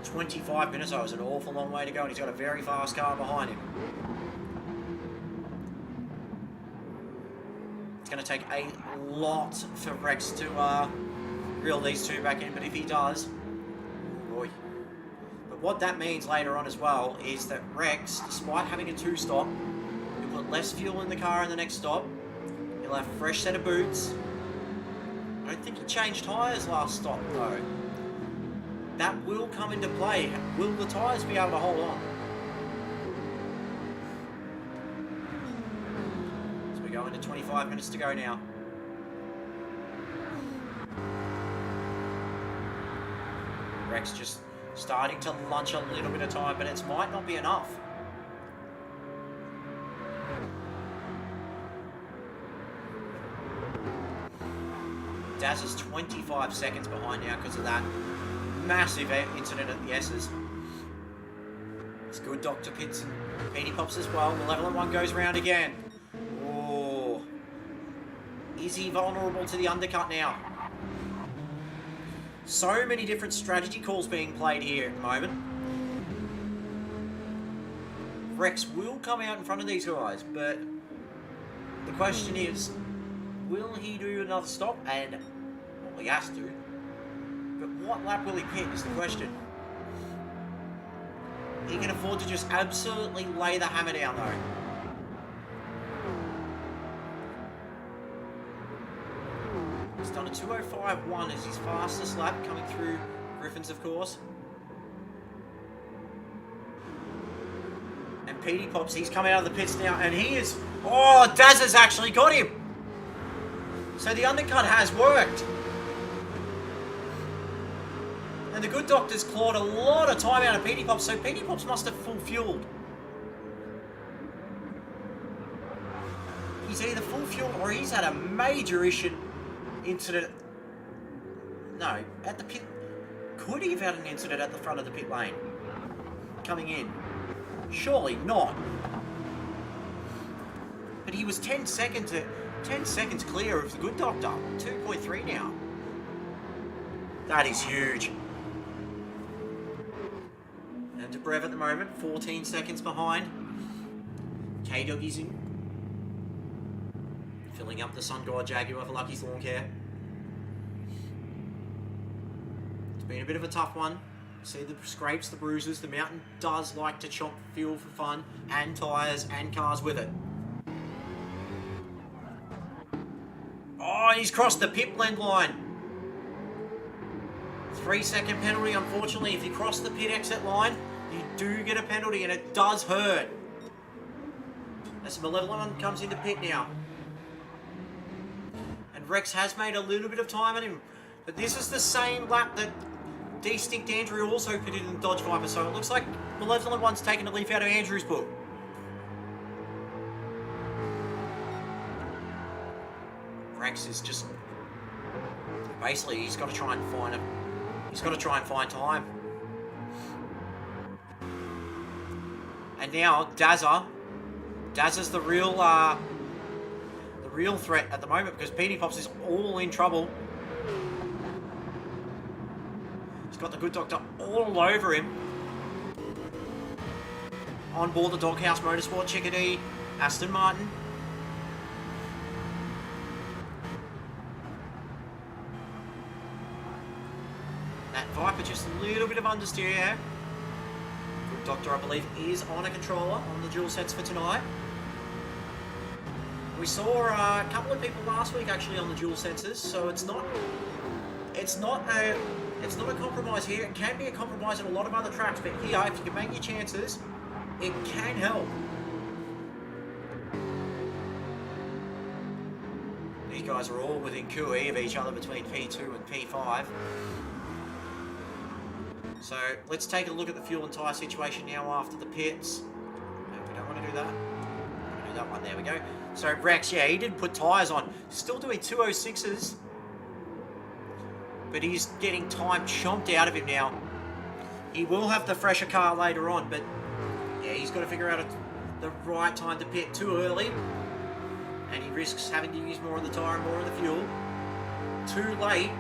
25 minutes, though, is an awful long way to go, and he's got a very fast car behind him. It's going to take a lot for Rex to reel these two back in, but if he does, boy. But what that means later on as well is that Rex, despite having a two-stop, he'll put less fuel in the car in the next stop. He'll have a fresh set of boots. I don't think he changed tyres last stop, though. That will come into play. Will the tyres be able to hold on? So we go into 25 minutes to go now. Rex just starting to lunch a little bit of time, but it might not be enough. Daz is 25 seconds behind now because of that massive incident at the S's. It's good Dr. Pitts and Petey Pops as well. Malevolent One goes round again. Oh. Is he vulnerable to the undercut now? So many different strategy calls being played here at the moment. Rex will come out in front of these guys, but the question is, will he do another stop? And, well, he has to. But what lap will he pit is the question. He can afford to just absolutely lay the hammer down, though. He's done a 2:05.1 as his fastest lap, coming through Griffins, of course. And Petey Pops, he's coming out of the pits now, and he is... Oh, Daz has actually got him! So the undercut has worked. And the good doctor's clawed a lot of time out of Petey Pops, so Petey Pops must have full fueled. He's either full fueled or he's had a major incident. No, at the pit. Could he have had an incident at the front of the pit lane? Coming in. Surely not. But he was 10 seconds clear of the good doctor. 2.3 now. That is huge. And Debrev at the moment, 14 seconds behind. K-Doggy's in. Filling up the Sun God Jaguar for Lucky's lawn care. It's been a bit of a tough one. See the scrapes, the bruises. The mountain does like to chomp fuel for fun, and tyres and cars with it. Oh, he's crossed the pit blend line. 3-second penalty, unfortunately. If you cross the pit exit line, you do get a penalty, and it does hurt. As the Malevolent One comes into pit now. And Rex has made a little bit of time on him. But this is the same lap that Distinct Andrew also pitted in the Dodge Viper, so it looks like Malevolent One's taking a leaf out of Andrew's book. Rex is just... Basically, he's got to try and find him. He's got to try and find time. And now, Dazza's the real threat at the moment, because Petey Pops is all in trouble. He's got the good doctor all over him. On board the Doghouse Motorsport Chickadee, Aston Martin. That Viper just a little bit of understeer here. Good doctor, I believe, is on a controller on the dual sets for tonight. We saw a couple of people last week actually on the dual sensors, so it's not a compromise here. It can be a compromise in a lot of other tracks, but here, if you can make your chances, it can help. These guys are all within QE of each other between P2 and P5. So let's take a look at the fuel and tyre situation now after the pits. No, we don't want to do that. We want to do that one. There we go. So Rex, yeah, he did put tyres on. Still doing 206s. But he's getting time chomped out of him now. He will have the fresher car later on, but yeah, he's got to figure out the right time to pit too early. And he risks having to use more of the tyre and more of the fuel. Too late.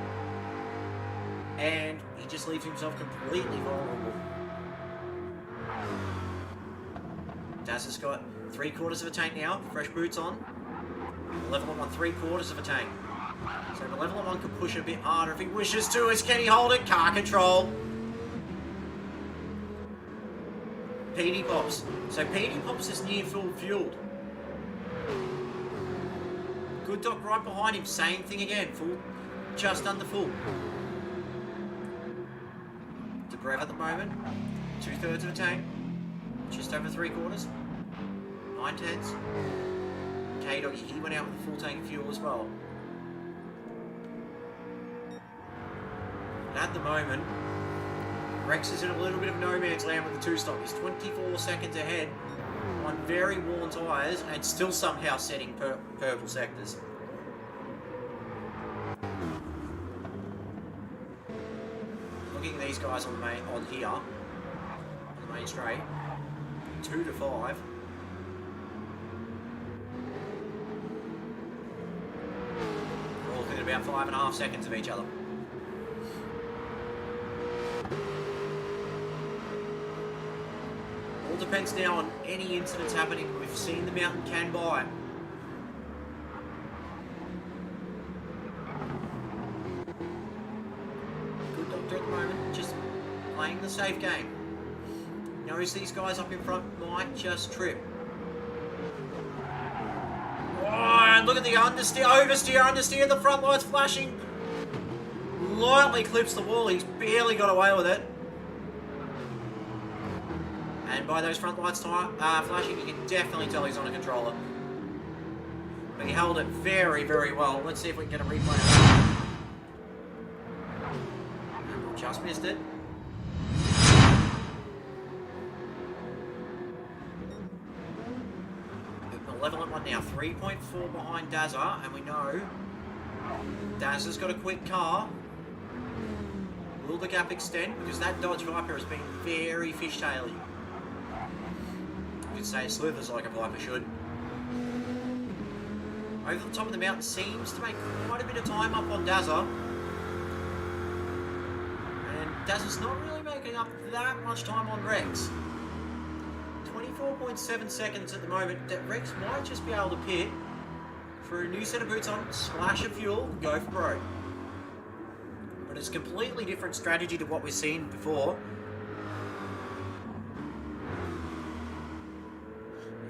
And he just leaves himself completely vulnerable. Daz has got 3/4 of a tank now, fresh boots on. Malevolent on 3/4 of a tank. So Malevolent one can push a bit harder if he wishes to. Can he hold it? Car control. PD Pops. So PD Pops is near full fueled. Good Dog right behind him. Same thing again. Full, just under full. Brev at the moment, 2/3 of a tank, just over 3/4, 9/10. K-Doggy, he went out with a full tank of fuel as well. And at the moment, Rex is in a little bit of no man's land with the 2-stop. He's 24 seconds ahead on very worn tyres and still somehow setting purple sectors. Looking at these guys on the main straight, 2 to 5. We're all looking at about 5.5 seconds of each other. All depends now on any incidents happening. We've seen the mountain can buy. At the moment, just playing the safe game. Knows these guys up in front might just trip. Oh, and look at the oversteer, the front light's flashing. Lightly clips the wall, he's barely got away with it. And by those front lights flashing, you can definitely tell he's on a controller. But he held it very, very well. Let's see if we can get a replay of that. Just missed it. The Malevolent one now, 3.4 behind Dazza, and we know Dazza's got a quick car. Will the gap extend? Because that Dodge Viper has been very fishtailing. You could say it slithers like a Viper should. Over the top of the mountain seems to make quite a bit of time up on Dazza. Dazza's not really making up that much time on Rex. 24.7 seconds at the moment. That Rex might just be able to pit for a new set of boots on, splash of fuel, go for broke. But it's a completely different strategy to what we've seen before.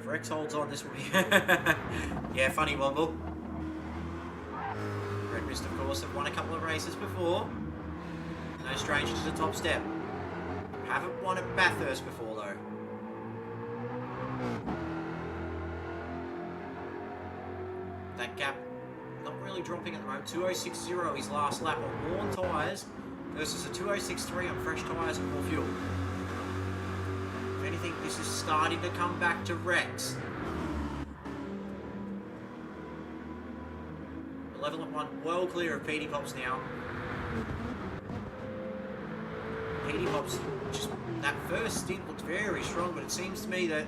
If Rex holds on, this will be... yeah, funny wobble. Red Mist, of course, have won a couple of races before. No stranger to the top step. Haven't won at Bathurst before though. That gap not really dropping at the moment. 2:06.0 his last lap on worn tyres versus a 2:06.3 on fresh tyres and more fuel. If anything, this is starting to come back to Rex. Malevolent one well clear of PD Pops now. PD Pops, just that first stint looked very strong, but it seems to me that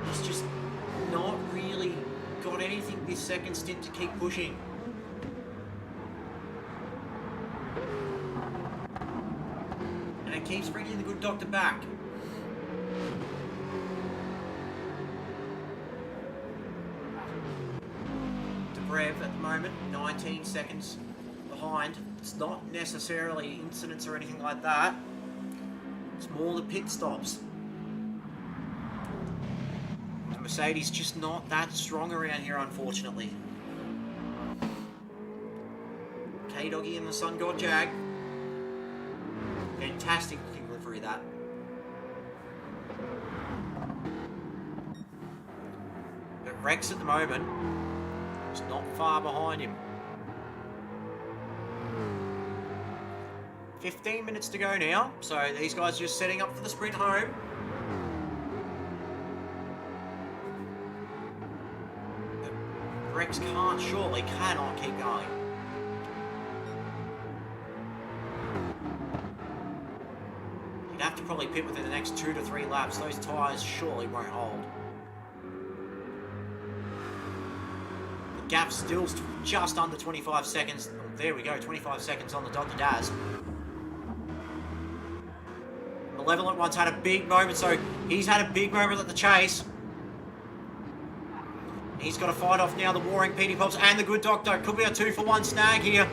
he's just not really got anything this second stint to keep pushing. And it keeps bringing the good doctor back. Brev at the moment, 19 seconds behind. It's not necessarily incidents or anything like that. It's more the pit stops. Mercedes just not that strong around here, unfortunately. K-Doggy and the Sun God Jag. Fantastic looking livery, that. But Rex at the moment is not far behind him. 15 minutes to go now, so these guys are just setting up for the sprint home. But Rex cannot keep going. He'd have to probably pit within the next 2 to 3 laps. Those tyres surely won't hold. The gap's still just under 25 seconds. Oh, there we go, 25 seconds on the Dr. Daz. Malevolent One's had a big moment, so he's had a big moment at the chase. He's got to fight off now the warring Petey Pops and the Good Doctor. Could be a 2-for-1 snag here.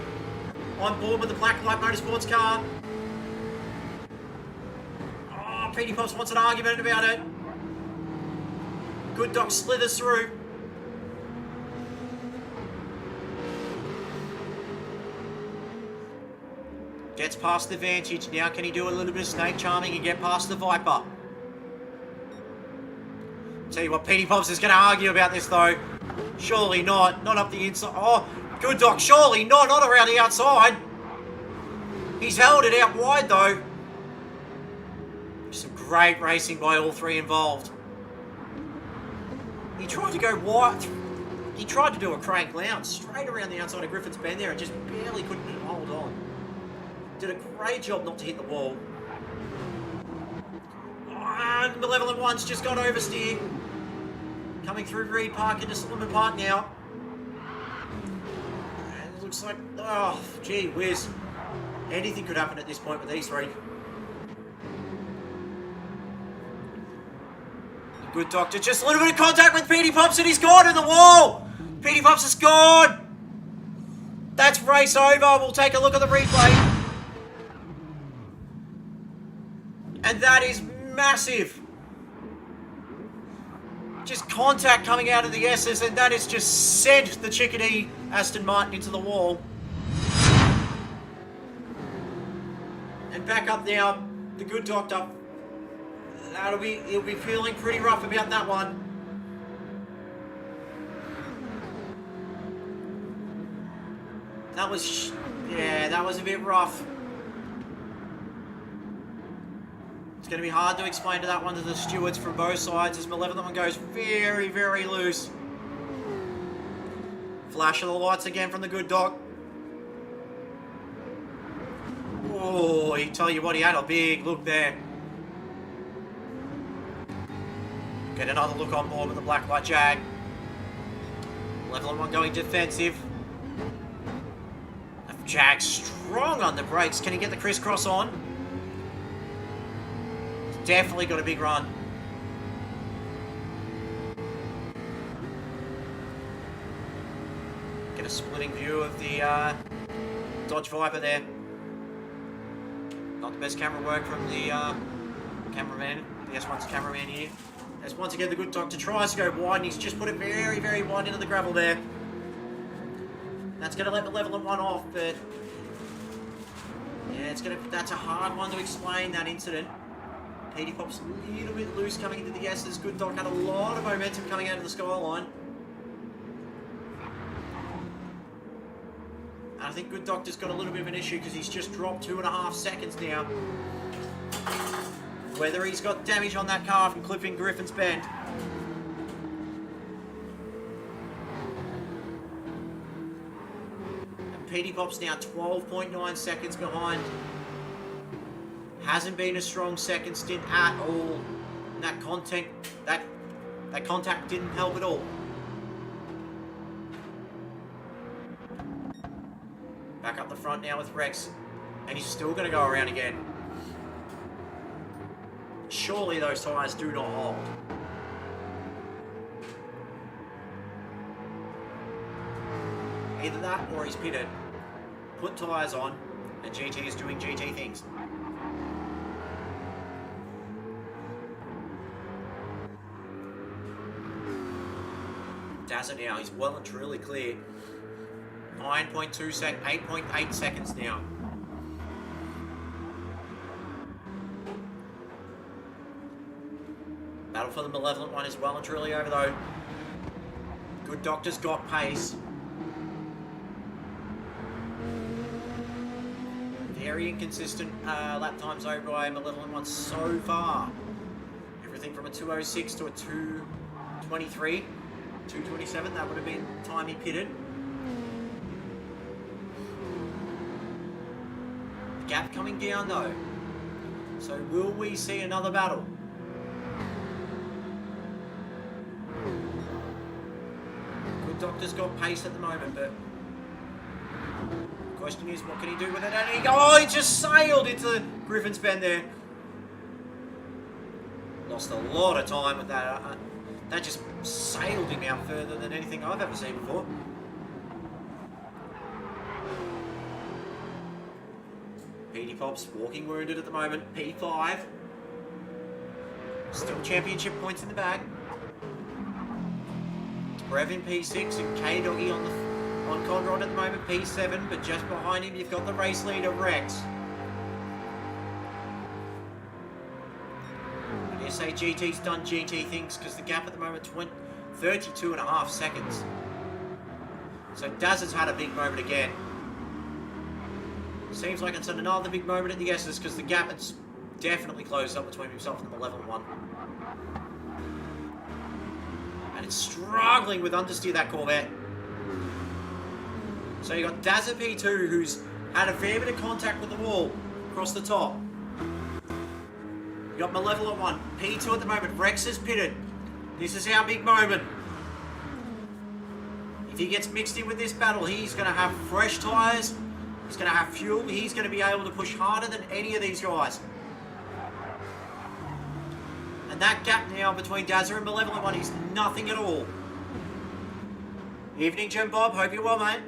On board with the Blacklight Motorsports car. Oh, Petey Pops wants an argument about it. Good Doc slithers through. Gets past the Vantage. Now can he do a little bit of snake charming and get past the Viper? Tell you what, Petey Pops is going to argue about this though. Surely not. Not up the inside. Oh, Good Doc. Surely not. Not around the outside. He's held it out wide though. Some great racing by all three involved. He tried to go wide. He tried to do a crank lounge straight around the outside of Griffin's Bend there and just barely couldn't hold on. Did a great job not to hit the wall. And Malevolent One's just got oversteer. Coming through Reed Park into Solomon Park now. And it looks like, oh, gee whiz. Anything could happen at this point with these three. Good Doctor, just a little bit of contact with Petey Pops and he's gone in the wall. Petey Pops is gone. That's race over. We'll take a look at the replay. And that is massive. Just contact coming out of the S's, and that has just sent the chickadee Aston Martin into the wall. And back up now, the Good Doctor. He'll be feeling pretty rough about that one. That was a bit rough. It's going to be hard to explain to that one to the stewards from both sides as Malevolent One goes very, very loose. Flash of the lights again from the Good Doc. Oh, he tell you what, he had a big look there. Get another look on board with the Blacklight Jag. Malevolent One going defensive. Jag strong on the brakes. Can he get the crisscross on? Definitely got a big run. Get a splitting view of the Dodge Viper there. Not the best camera work from the cameraman. The S1's cameraman here. As once again the Good Doctor tries to go wide and he's just put it very, very wide into the gravel there. That's going to let Malevolent One off, but yeah, that's a hard one to explain, that incident. Petey Pop's a little bit loose coming into the S's. Good Doc had a lot of momentum coming out of the skyline. And I think Good Doctor's got a little bit of an issue because he's just dropped 2.5 seconds now. Whether he's got damage on that car from clipping Griffin's Bend. And Petey Pop's now 12.9 seconds behind. Hasn't been a strong second stint at all. And that contact didn't help at all. Back up the front now with Rex. And he's still going to go around again. Surely those tyres do not hold. Either that or he's pitted, put tyres on, and GT is doing GT things. has it now. He's well and truly clear. 8.8 seconds now. Battle for the Malevolent One is well and truly over though. Good Doctor's got pace. Very inconsistent lap times over by Malevolent One so far. Everything from a 2:06 to a 2:23, 2:27. That would have been time he pitted. The gap coming down though. So will we see another battle? Good Doctor's got pace at the moment, but the question is, what can he do with it? And he just sailed into Griffin's Bend there. Lost a lot of time with that. That just sailed him out further than anything I've ever seen before. Petey Pop's walking wounded at the moment. P5. Still championship points in the bag. Brev in P6 and K-Doggy on Conrod at the moment, P7, but just behind him you've got the race leader, Rex. I dare say GT's done GT things because the gap at the moment 32.5 seconds. So Daz has had a big moment again. Seems like it's another big moment at the S's because the gap has definitely closed up between himself and the Malevolent One. And it's struggling with understeer, that Corvette. So you got Daz at P2, who's had a fair bit of contact with the wall across the top. You got Malevolent One, P2 at the moment. Rex is pitted. This is our big moment. If he gets mixed in with this battle, he's going to have fresh tyres. He's going to have fuel. He's going to be able to push harder than any of these guys. And that gap now between Dazza and Malevolent One is nothing at all. Evening, Jim Bob. Hope you're well, mate.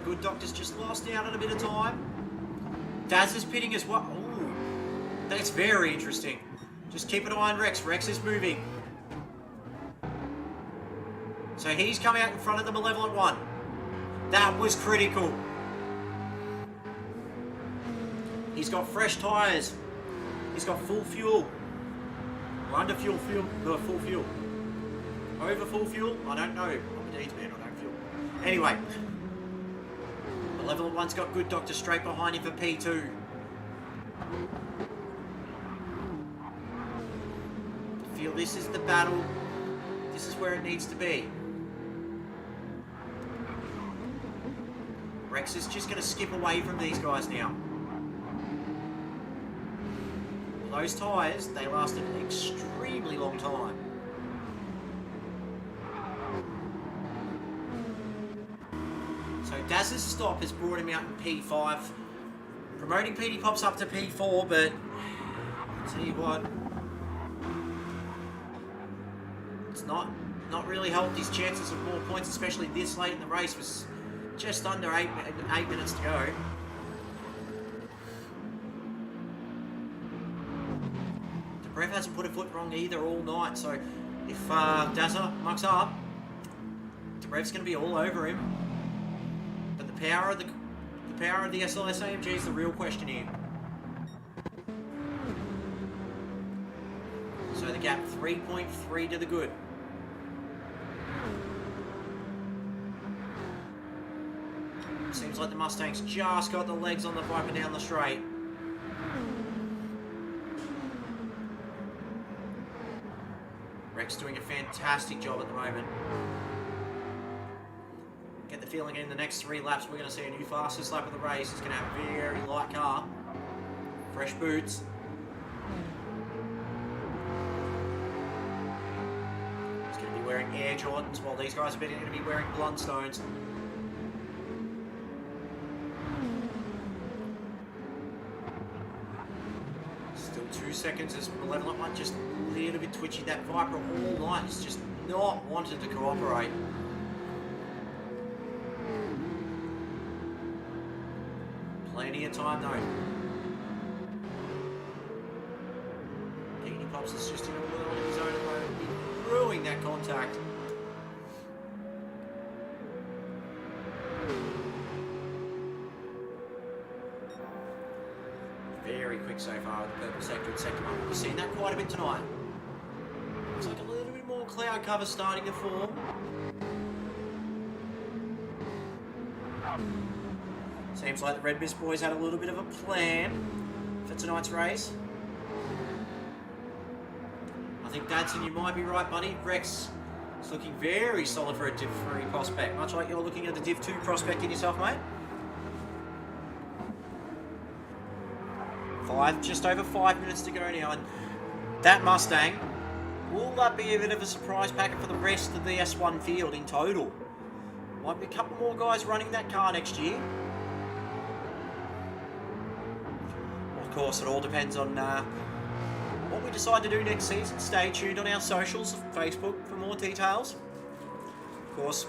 Good Doctor's just lost out on a bit of time. Daz is pitting as well. Ooh, that's very interesting. Just keep an eye on Rex. Rex is moving. So he's come out in front of the Malevolent One. That was critical. He's got fresh tyres. He's got full fuel. Or under full fuel. Full fuel. Over full fuel? I don't know. I'm a D's man, I don't fuel. Anyway. Malevolent One's got Good Doctor straight behind him for P2. I feel this is the battle. This is where it needs to be. Rex is just going to skip away from these guys now. Those tyres, they lasted an extremely long time. So Daz's stop has brought him out in P5. Promoting Petey Pops up to P4, but I'll tell you what, it's not really helped his chances of more points, especially this late in the race. Was just under 8 minutes to go. Brev hasn't put a foot wrong either all night, so if Dazza mucks up, Brev's going to be all over him. But the power of the SLS AMG is the real question here. So the gap 3.3 to the good. Seems like the Mustang's just got the legs on the Viper down the straight. Rex doing a fantastic job at the moment. Get the feeling in the next 3 laps we're going to see a new fastest lap of the race. It's going to have a very light car. Fresh boots. He's going to be wearing Air Jordans while these guys are going to be wearing Blundstones. Still 2 seconds as Malevolent One just a little bit twitchy. That Viper all night has just not wanted to cooperate. Plenty of time though. Petey Pops is just in a world of his own at the moment. avoiding that contact. Very quick so far with the purple sector and sector one. We've seen that quite a bit tonight. Looks like a little bit more cloud cover starting to form. Seems like the Red Mist boys had a little bit of a plan for tonight's race. I think Dadson, you might be right, buddy. Rex is looking very solid for a Div 3 prospect, much like you're looking at the Div 2 prospect in yourself, mate. Just over 5 minutes to go now, and that Mustang, will that be a bit of a surprise packet for the rest of the S1 field in total? Might be a couple more guys running that car next year. Of course, it all depends on what we decide to do next season. Stay tuned on our socials, Facebook, for more details. Of course,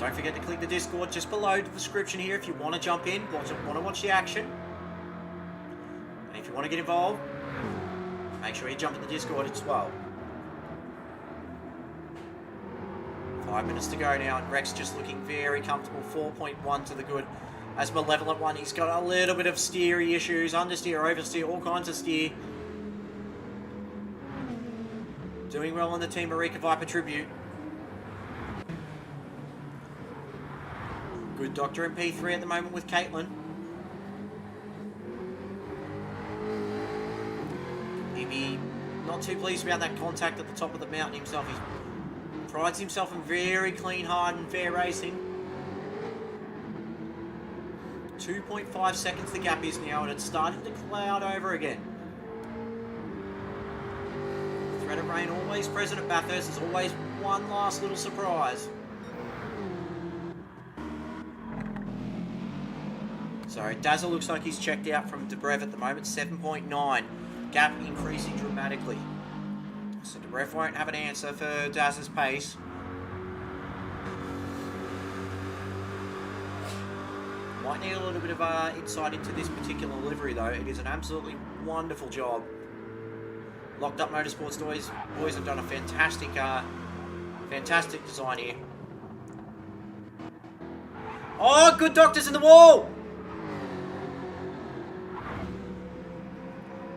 don't forget to click the Discord just below the description here if you want to jump in, want to watch the action. And if you want to get involved, make sure you jump in the Discord as well. 5 minutes to go now, and Rex just looking very comfortable. 4.1 to the good. As Malevolent One, he's got a little bit of steery issues, understeer, oversteer, all kinds of steer. Doing well on the Team Marika Viper Tribute. Good Doctor in P3 at the moment with Caitlin. He'd be not too pleased about that contact at the top of the mountain himself. He prides himself in very clean, hard and fair racing. 2.5 seconds the gap is now, and it's starting to cloud over again. Threat of rain always present at Bathurst. There's always one last little surprise. So Dazzle looks like he's checked out from Debrev at the moment, 7.9. Gap increasing dramatically. So Debrev won't have an answer for Dazzle's pace. Might need a little bit of insight into this particular livery though. It is an absolutely wonderful job. Locked Up Motorsports boys have done a fantastic design here. Oh, good Doctor's in the wall!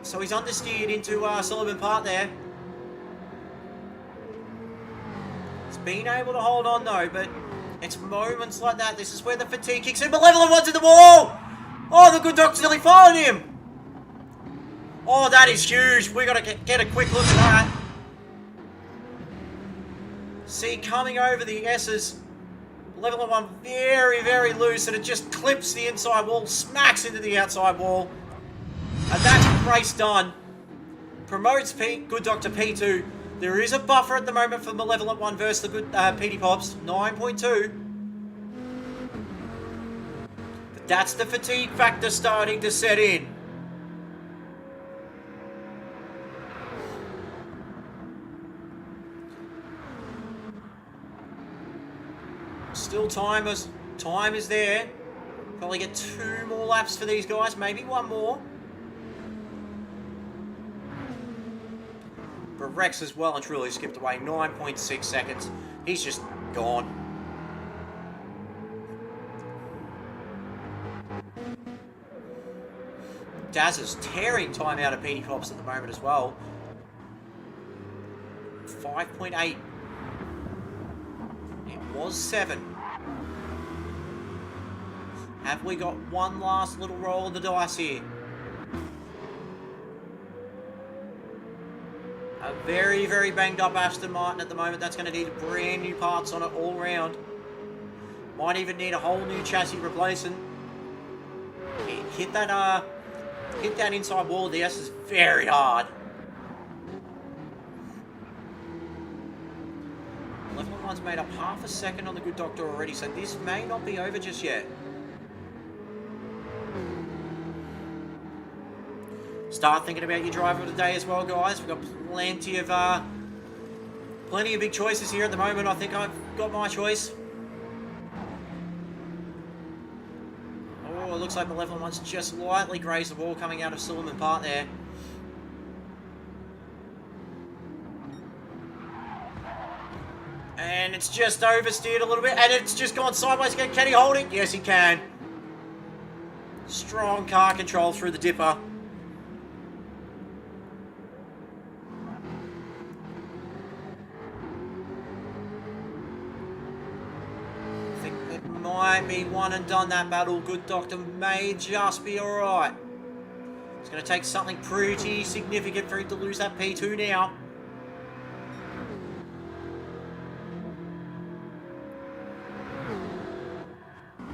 So he's understeered into Sullivan Park there. He's been able to hold on though, but it's moments like that. This is where the fatigue kicks in. Malevolent One's in the wall! Oh, the good Doctor's nearly followed him! Oh, that is huge. We got to get a quick look at that. See, coming over the S's. Malevolent One very, very loose, and it just clips the inside wall, smacks into the outside wall. And that's race done. Promotes Good Doctor P2. There is a buffer at the moment for Malevolent One versus the good Petey Pops. 9.2. But that's the fatigue factor starting to set in. Still time is there. Probably get 2 more laps for these guys, maybe 1 more. But Rex has well and truly skipped away. 9.6 seconds. He's just gone. Daz is tearing time out of Petey Pops at the moment as well. 5.8. It was 7. Have we got one last little roll of the dice here? A very, very banged up Aston Martin at the moment. That's going to need brand new parts on it all round. Might even need a whole new chassis replacing. Hit that inside wall of the S is very hard. Malevolent One's made up half a second on the Good Doctor already, so this may not be over just yet. Start thinking about your driver of the day as well, guys. We've got plenty of big choices here at the moment. I think I've got my choice. Oh, it looks like Malevolent One's just lightly grazed the wall coming out of Sullivan Park there. And it's just oversteered a little bit, and it's just gone sideways again. Can he hold it? Yes, he can. Strong car control through the dipper. I think it might be one and done, that battle. Good Doctor may just be alright. It's going to take something pretty significant for him to lose that P2 now.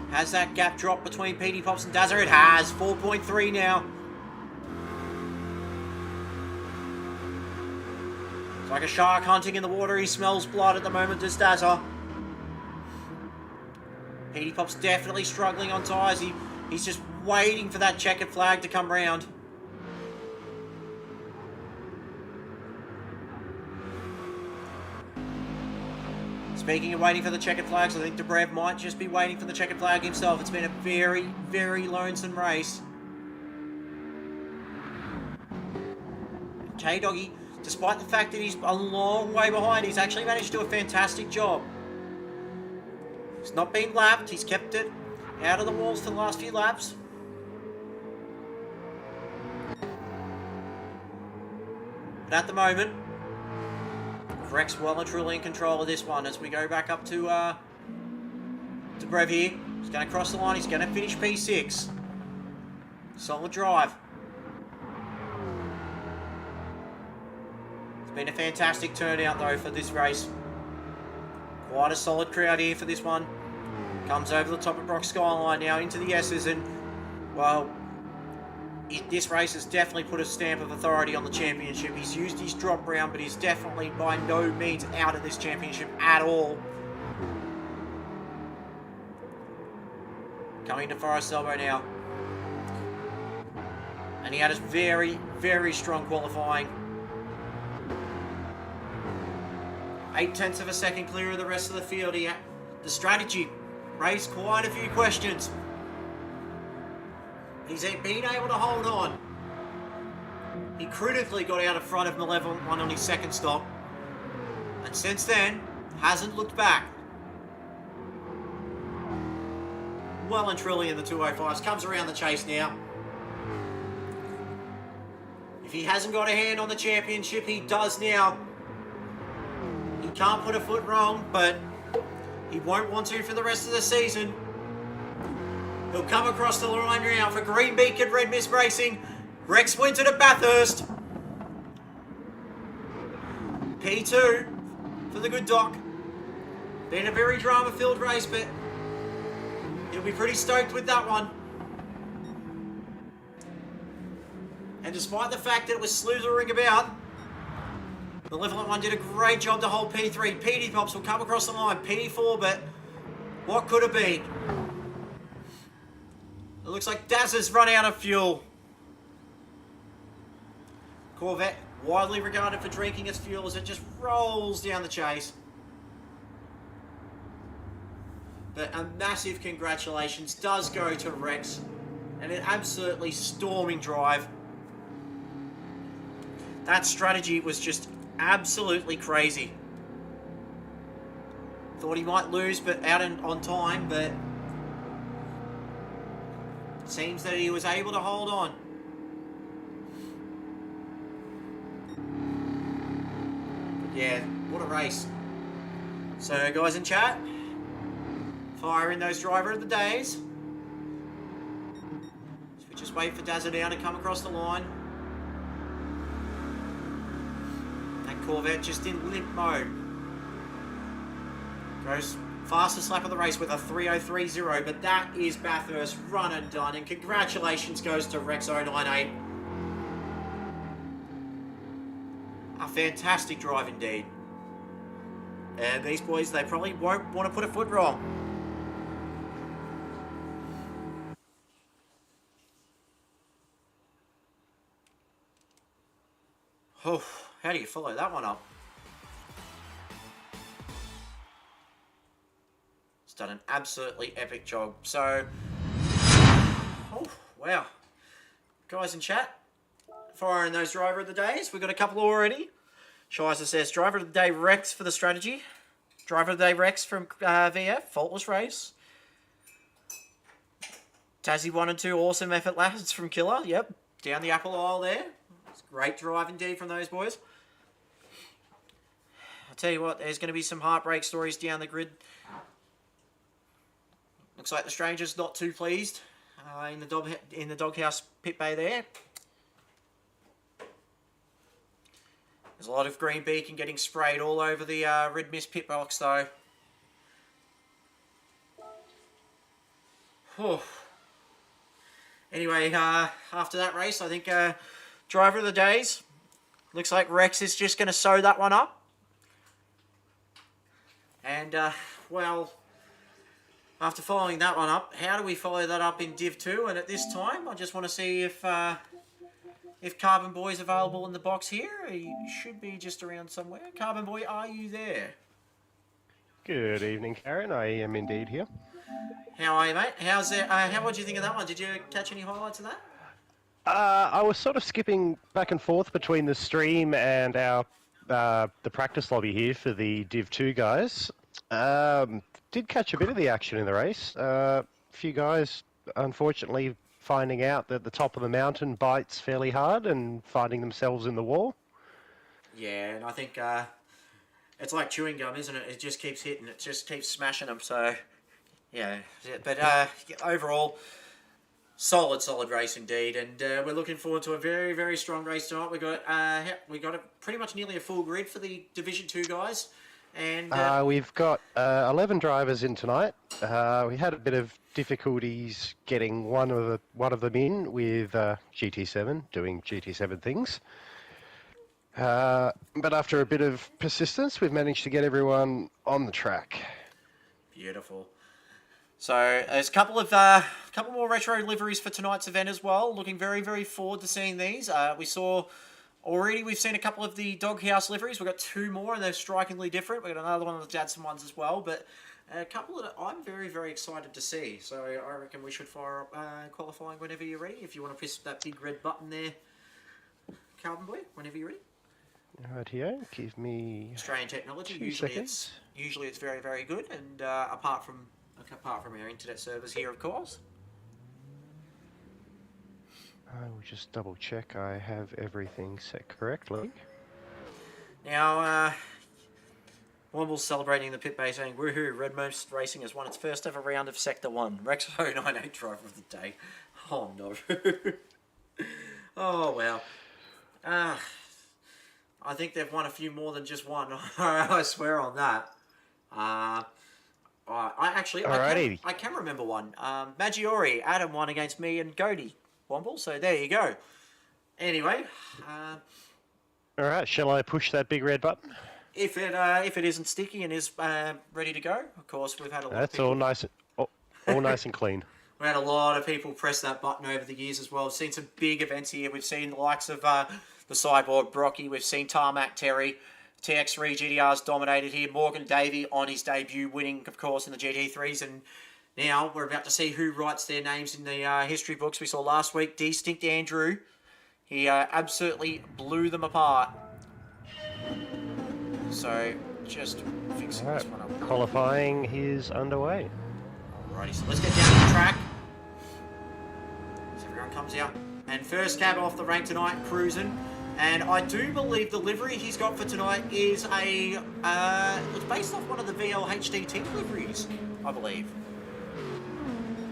Has that gap dropped between PD Pops and Dazza? It has. 4.3 now. It's like a shark hunting in the water. He smells blood at the moment, does Dazza. PD Pop's definitely struggling on tyres. He's just waiting for that checkered flag to come round. Speaking of waiting for the checkered flags, I think Dobrev might just be waiting for the checkered flag himself. It's been a very, very lonesome race. K-Doggy, despite the fact that he's a long way behind, he's actually managed to do a fantastic job. He's not been lapped. He's kept it out of the walls for the last few laps. But at the moment, Rex well and truly in control of this one as we go back up to Brev here. He's going to cross the line. He's going to finish P6. Solid drive. It's been a fantastic turnout though for this race. Quite a solid crowd here for this one. Comes over the top of Brock Skyline now into the S's, and well, this race has definitely put a stamp of authority on the championship. He's used his drop round, but he's definitely by no means out of this championship at all. Coming to Forest Elbow now. And he had a very, very strong qualifying. 0.8 of a second clear of the rest of the field here. The strategy raised quite a few questions. He's been able to hold on. He critically got out of front of Malevolent One on his second stop. And since then, hasn't looked back. Well and truly in the 205s. Comes around the chase now. If he hasn't got a hand on the championship, he does now. He can't put a foot wrong, but he won't want to for the rest of the season. He'll come across the line now for Green Beacon Red Mist Racing. Rex Winton at Bathurst. P2 for the good Doc. Been a very drama-filled race, but he'll be pretty stoked with that one. And despite the fact that it was slithering about, Malevolent One did a great job to hold P3. PD Pops will come across the line. P4, but what could it be? It looks like Daz has run out of fuel. Corvette, widely regarded for drinking its fuel as it just rolls down the chase. But a massive congratulations does go to Rex. And an absolutely storming drive. That strategy was just absolutely crazy. Thought he might lose, but out on time, but seems that he was able to hold on. But yeah, what a race. So guys in chat, fire in those driver of the days. So we just wait for Dazza now to come across the line. That Corvette just in limp mode. Goes fastest lap of the race with a 3:03.0, but that is Bathurst run and done, and congratulations goes to Rex 098. A fantastic drive indeed. And these boys, they probably won't want to put a foot wrong. Oh, how do you follow that one up? Done an absolutely epic job. So, oh, wow. Guys in chat, firing those driver of the days. We've got a couple already. Shiza says, driver of the day, Rex for the strategy. Driver of the Day Rex from VF, faultless race. Tassie 1 and 2, awesome effort lads from Killer. Yep, down the apple aisle there. It's great drive indeed from those boys. I'll tell you what, there's going to be some heartbreak stories down the grid. Looks like the Stranger's not too pleased in the doghouse pit bay there. There's a lot of green beacon getting sprayed all over the red mist pit box though. Whew. Anyway, after that race, I think driver of the days looks like Rex is just going to sew that one up. And, well, after following that one up, how do we follow that up in Div 2? And at this time, I just want to see if Carbonboy's available in the box here. He should be just around somewhere. Carbonboy, are you there? Good evening, Karen. I am indeed here. How are you, mate? How's it? What did you think of that one? Did you catch any highlights of that? I was sort of skipping back and forth between the stream and our the practice lobby here for the Div 2 guys. Did catch a bit of the action in the race. A few guys, unfortunately, finding out that the top of the mountain bites fairly hard and finding themselves in the wall. Yeah, and I think it's like chewing gum, isn't it? It just keeps hitting. It just keeps smashing them. So, yeah. But overall, solid race indeed. And we're looking forward to a very, very strong race tonight. We got pretty much nearly a full grid for the Division 2 guys. And we've got 11 drivers in tonight. We had a bit of difficulties getting one of them in with GT7 doing GT7 things. But after a bit of persistence, we've managed to get everyone on the track. Beautiful. So there's a couple more retro liveries for tonight's event as well. Looking very, very forward to seeing these. We've seen a couple of the Doghouse liveries. We've got 2 more, and they're strikingly different. We've got another one of the Jadson ones as well, but a couple that I'm very, very excited to see. So I reckon we should fire up qualifying whenever you're ready. If you want to press that big red button there, Carbonboy, whenever you're ready. Right here, give me Australian technology. 2 seconds. Usually it's very, very good, and apart from our internet servers here, of course. I will just double check I have everything set correctly. Now, Womble's celebrating the pit bay saying, woohoo, Red Most Racing has won its first ever round of Sector 1. Rex 098 driver of the day. Oh no. Oh wow. I think they've won a few more than just one. I swear on that. I can remember one. Maggiore, Adam won against me and Godey. Womble, so there you go. Anyway, all right, shall I push that big red button? If it isn't sticky and is ready to go, of course we've had a lot. That's of people... all nice and clean. We had a lot of people press that button over the years as well. We've seen some big events here. We've seen the likes of the Cyborg Brocky. We've seen Tarmac Terry. TX3 GTR's dominated here. Morgan Davey on his debut, winning, of course, in the GT3s. And now we're about to see who writes their names in the history books. We saw last week Distinct Andrew. He absolutely blew them apart. So just fixing this one up. Qualifying is underway. Alrighty, so let's get down to the track. So everyone comes out. And first cab off the rank tonight, Cruzin. And I do believe the livery he's got for tonight is it's based off one of the VL HD team liveries, I believe.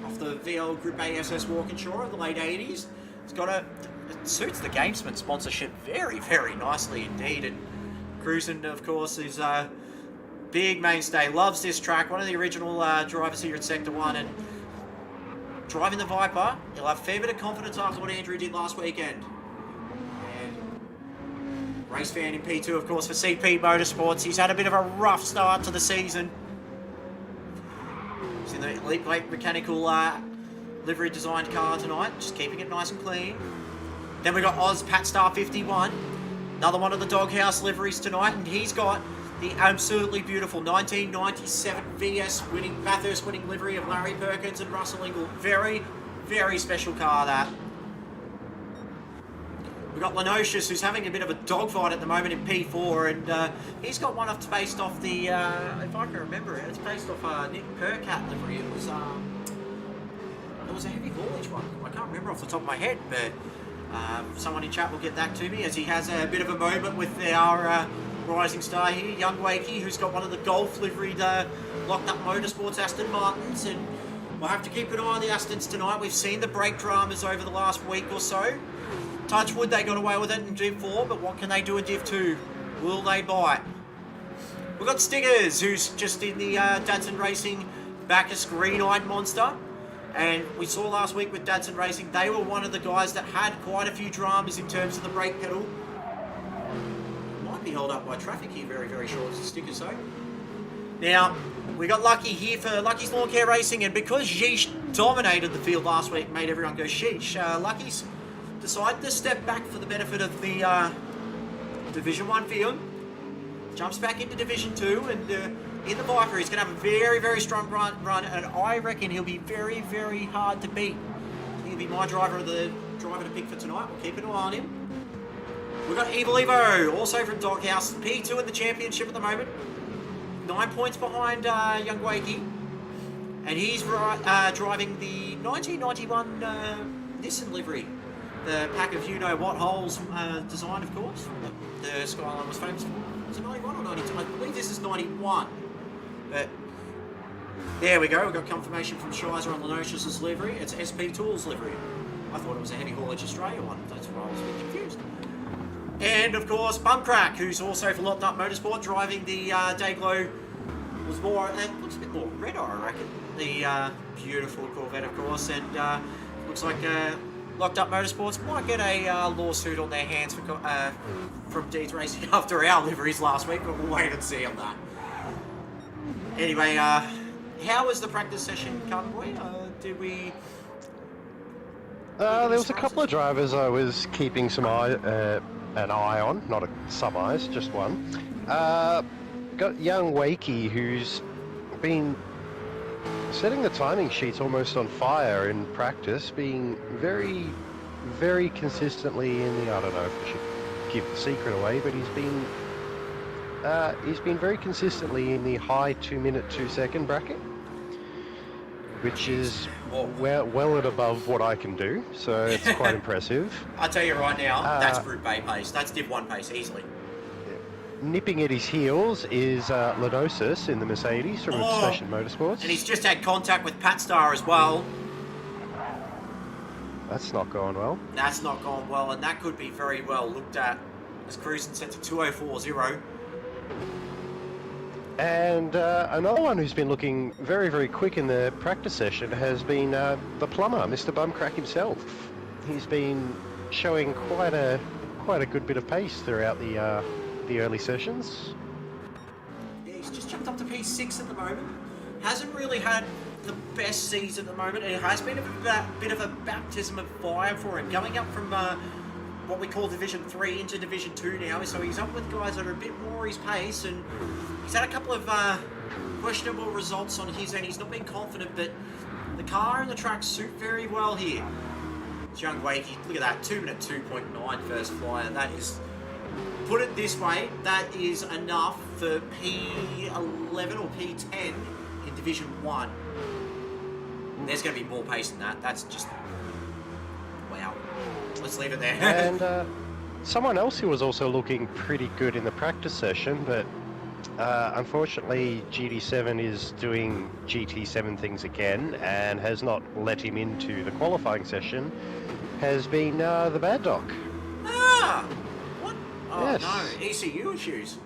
Off the VL Group A SS Walkinshaw of the late 80s. It suits the Gamesman sponsorship very, very nicely indeed. And Cruzin, of course, is a big mainstay, loves this track, one of the original drivers here at Sector 1. And driving the Viper, he'll have a fair bit of confidence after what Andrew did last weekend. Race fan in P2, of course, for CP Motorsports. He's had a bit of a rough start to the season. He's in the Elite Plate mechanical livery designed car tonight, just keeping it nice and clean. Then we got Oz Patstar 51, another one of the Doghouse liveries tonight, and he's got the absolutely beautiful 1997 Bathurst winning livery of Larry Perkins and Russell Ingle. Very, very special car, that. We've got Lenocious, who's having a bit of a dogfight at the moment in P4, and he's got one based off the, if I can remember it, it's based off Nick Percat livery. It was a heavy haulage one. I can't remember off the top of my head, but someone in chat will get that to me, as he has a bit of a moment with our rising star here, Young Wakey, who's got one of the Golf liveried locked up motorsports Aston Martins, and we'll have to keep an eye on the Astons tonight. We've seen the brake dramas over the last week or so. Touch wood, they got away with it in Div 4, but what can they do in Div 2? Will they bite? We've got Stingers, who's just in the Datsun Racing Bathurst green-eyed monster. And we saw last week with Datsun Racing, they were one of the guys that had quite a few dramas in terms of the brake pedal. Might be held up by traffic here very, very short, Stickers though. Now, we got Lucky here for Lucky's Lawn Care Racing, and because Yeesh dominated the field last week, made everyone go sheesh, Lucky's decided to step back for the benefit of the Division 1 field. Jumps back into Division 2, and in the Viper, he's going to have a very, very strong run, and I reckon he'll be very, very hard to beat. He'll be my driver to pick for tonight. We'll keep an eye on him. We've got Evil Evo, also from Doghouse, P2 in the championship at the moment. 9 points behind Young Wakey, and he's driving the 1991 Nissan livery. The pack of you-know-what holes design, of course, that the Skyline was famous for. Was it 91 or 92? I believe this is 91. But there we go. We've got confirmation from Shizer on Lenocious' livery. It's SP Tools livery. I thought it was a Heavy Haulage Australia one. That's why I was a bit confused. And, of course, Bumcrack, who's also for Locked Up Motorsport, driving the Dayglow. Was more, it looks a bit more red, I reckon. The beautiful Corvette, of course, and looks like Locked Up Motorsports might get a lawsuit on their hands for, from Deeds Racing after our liveries last week, but we'll wait and see on that. Anyway, how was the practice session, Carbonboy? Did we... there was a couple of drivers I was keeping an eye on, not some eyes, just one. Got Young Wakey, who's been setting the timing sheets almost on fire in practice, being very, very consistently in the, I don't know if I should give the secret away, but he's been very consistently in the high 2-minute 2-second bracket, which is well and above what I can do, so it's quite impressive. I'll tell you right now, that's Group A pace. That's Div 1 pace, easily. Nipping at his heels is Lenocious in the Mercedes from Obsession Motorsports. And he's just had contact with Pat Star as well. That's not going well. That's not gone well, and that could be very well looked at as Cruzin set to 2:04.0. And another one who's been looking very, very quick in the practice session has been the plumber, Mr. Bumcrack himself. He's been showing quite a good bit of pace throughout the early sessions. Yeah, he's just jumped up to P6 at the moment. Hasn't really had the best season at the moment. It has been a bit of a baptism of fire for him, going up from what we call Division 3 into Division 2 now. So he's up with guys that are a bit more his pace, and he's had a couple of questionable results on his end. He's not been confident, but the car and the track suit very well here. It's Young Wakey. Look at that, 2-minute 2.9 first flyer. That is, put it this way, that is enough for P11 or P10 in Division 1. There's going to be more pace than that. That's just... wow. Let's leave it there. And someone else who was also looking pretty good in the practice session, but unfortunately GT7 is doing GT7 things again and has not let him into the qualifying session, has been the Bad Dog. Ah! What? Oh yes. No, ECU issues.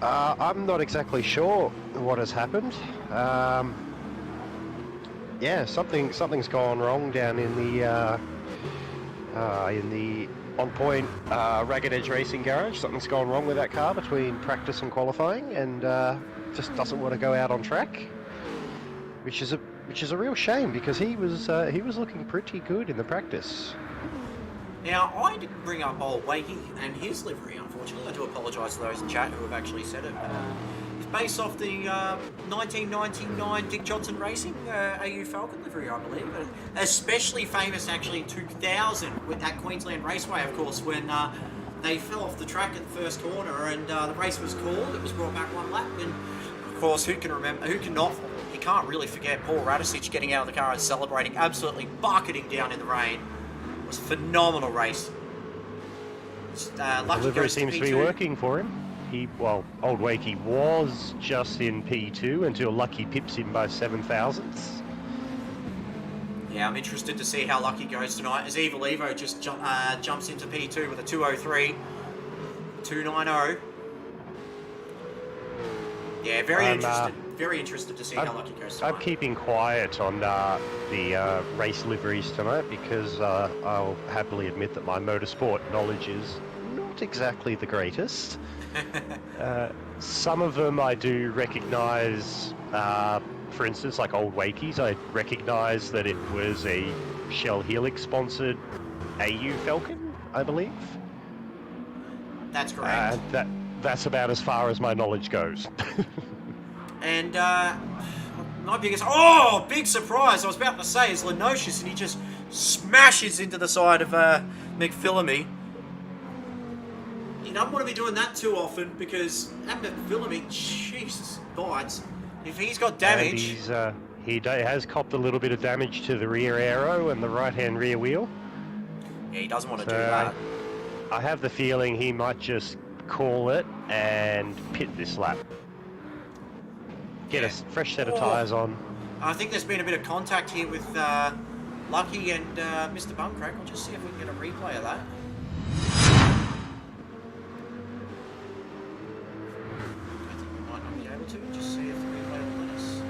I'm not exactly sure what has happened. Yeah, something's gone wrong down in the On Point Ragged Edge Racing Garage. Something's gone wrong with that car between practice and qualifying, and just doesn't want to go out on track, which is a real shame because he was looking pretty good in the practice. Now, I didn't bring up old Wakey and his livery, unfortunately. I do apologise to those in chat who have actually said it. His based off the 1999 Dick Johnson Racing AU Falcon livery, I believe. Especially famous actually in 2000 at Queensland Raceway, of course, when they fell off the track at the first corner and the race was called. It was brought back one lap, and of course, who can remember? Who cannot? You can't really forget Paul Radisich getting out of the car and celebrating, absolutely bucketing down in the rain. It was a phenomenal race. The Lucky livery goes to seems to be P2. working for him. Old Wakey was just in P2 until Lucky pips him by 7 thousandths. Yeah, I'm interested to see how Lucky goes tonight, as Evil Evo just jumps into P2 with a 203, 290. Yeah, very interested to see how Lucky goes tonight. I'm keeping quiet on the race liveries tonight because I'll happily admit that my motorsport knowledge is not exactly the greatest. Some of them I do recognise, for instance, like Old Wakeys, I recognise that it was a Shell Helix sponsored AU Falcon, I believe. That's correct. That's about as far as my knowledge goes. And my biggest, big surprise, I was about to say, is Lenocious, and he just smashes into the side of McPhillamy. You don't want to be doing that too often, because that McPhillamy, Jesus, bites. If he's got damage... And he has copped a little bit of damage to the rear aero and the right-hand rear wheel. Yeah, he doesn't want to do that. I have the feeling he might just call it and pit this lap. Get a fresh set of tyres on. I think there's been a bit of contact here with Lucky and Mr. Bumcrack. We'll just see if we can get a replay of that. I think we might not be able to. Just see if the replay will let us.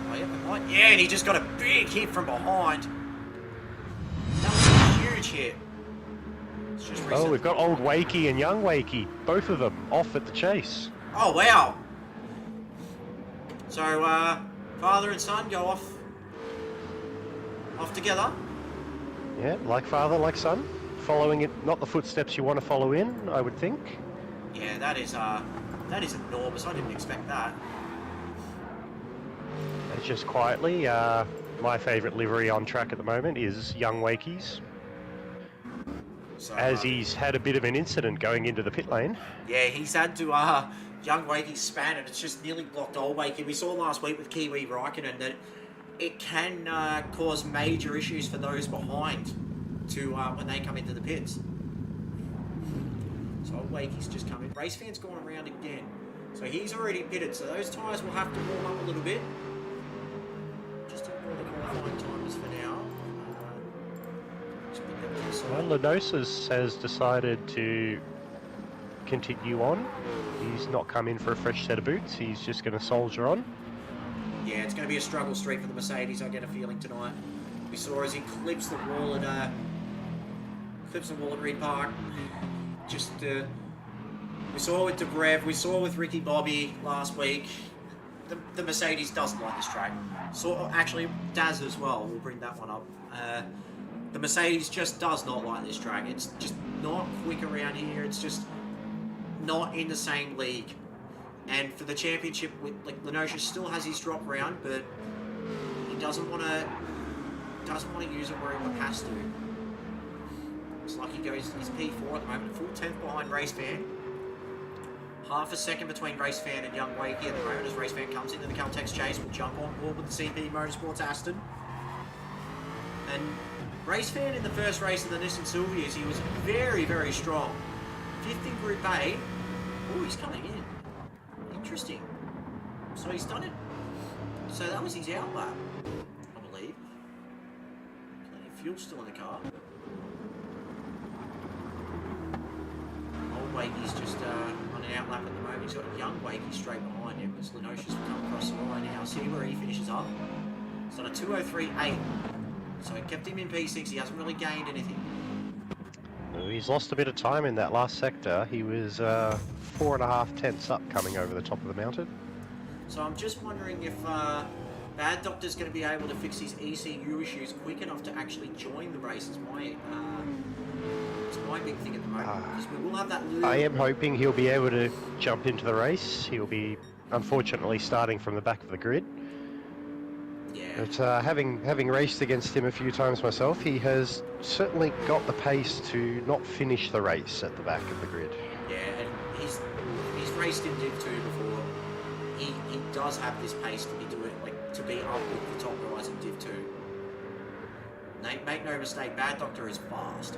Oh, yeah, we might. Yeah, and he just got a big hit from behind. That was a huge hit. It's just recent. We've got Old Wakey and Young Wakey, both of them off at the chase. Oh, wow. So, father and son go off together. Yeah, like father, like son. Following it, not the footsteps you want to follow in, I would think. Yeah, that is enormous. I didn't expect that. And just quietly, my favourite livery on track at the moment is Young Wakey's. So, as he's had a bit of an incident going into the pit lane. Yeah, he's had to Young Wakey span, and it's just nearly blocked Old Wakey. We saw last week with Kiwi Raikkonen that it can cause major issues for those behind to when they come into the pits. So Old Wakey's just come in. Race fan's gone around again. So he's already pitted, so those tyres will have to warm up a little bit. Just ignore the qualifying timers for now. Well, Lenosis has decided to continue on. He's not come in for a fresh set of boots. He's just going to soldier on. Yeah, it's going to be a struggle street for the Mercedes, I get a feeling, tonight. We saw as he clips the wall at Reed Park. Just we saw with DeBrev, we saw with Ricky Bobby last week. The Mercedes doesn't like this track. So actually, Daz as well. We'll bring that one up. The Mercedes just does not like this track. It's just not quick around here. It's just not in the same league. And for the championship, Lenocious still has his drop round, but he doesn't want to use it where he has to. Looks like he goes. He's P4 at the moment, full 10th behind Race Fan. Half a second between Race Fan and Young Wakey at the moment as Race Fan comes into the Caltex chase. Will jump on board with the CP Motorsports Aston. And Race Fan in the first race of the Nissan Silvias, he was very, very strong. 5th in Group A. Oh, he's coming in. Interesting. So he's done it. So that was his out lap, I believe. Plenty of fuel still in the car. Old Wakey's just on an out lap at the moment. He's got a Young Wakey straight behind him as Lenocious will come across the line now. See where he finishes up. He's on a 2:03.8. So it kept him in P6. He hasn't really gained anything. Well, he's lost a bit of time in that last sector. He was 4.5 tenths up coming over the top of the mountain. So I'm just wondering if Bad Doctor's going to be able to fix his ECU issues quick enough to actually join the race. It's my big thing at the moment. Because we will have that. I am hoping he'll be able to jump into the race. He'll be unfortunately starting from the back of the grid. Yeah. But having raced against him a few times myself, he has certainly got the pace to not finish the race at the back of the grid. Yeah, and he's raced in Div 2 before. He does have this pace to be doing, like, to be up with the top guys in Div 2. Make no mistake, Bad Doctor is fast.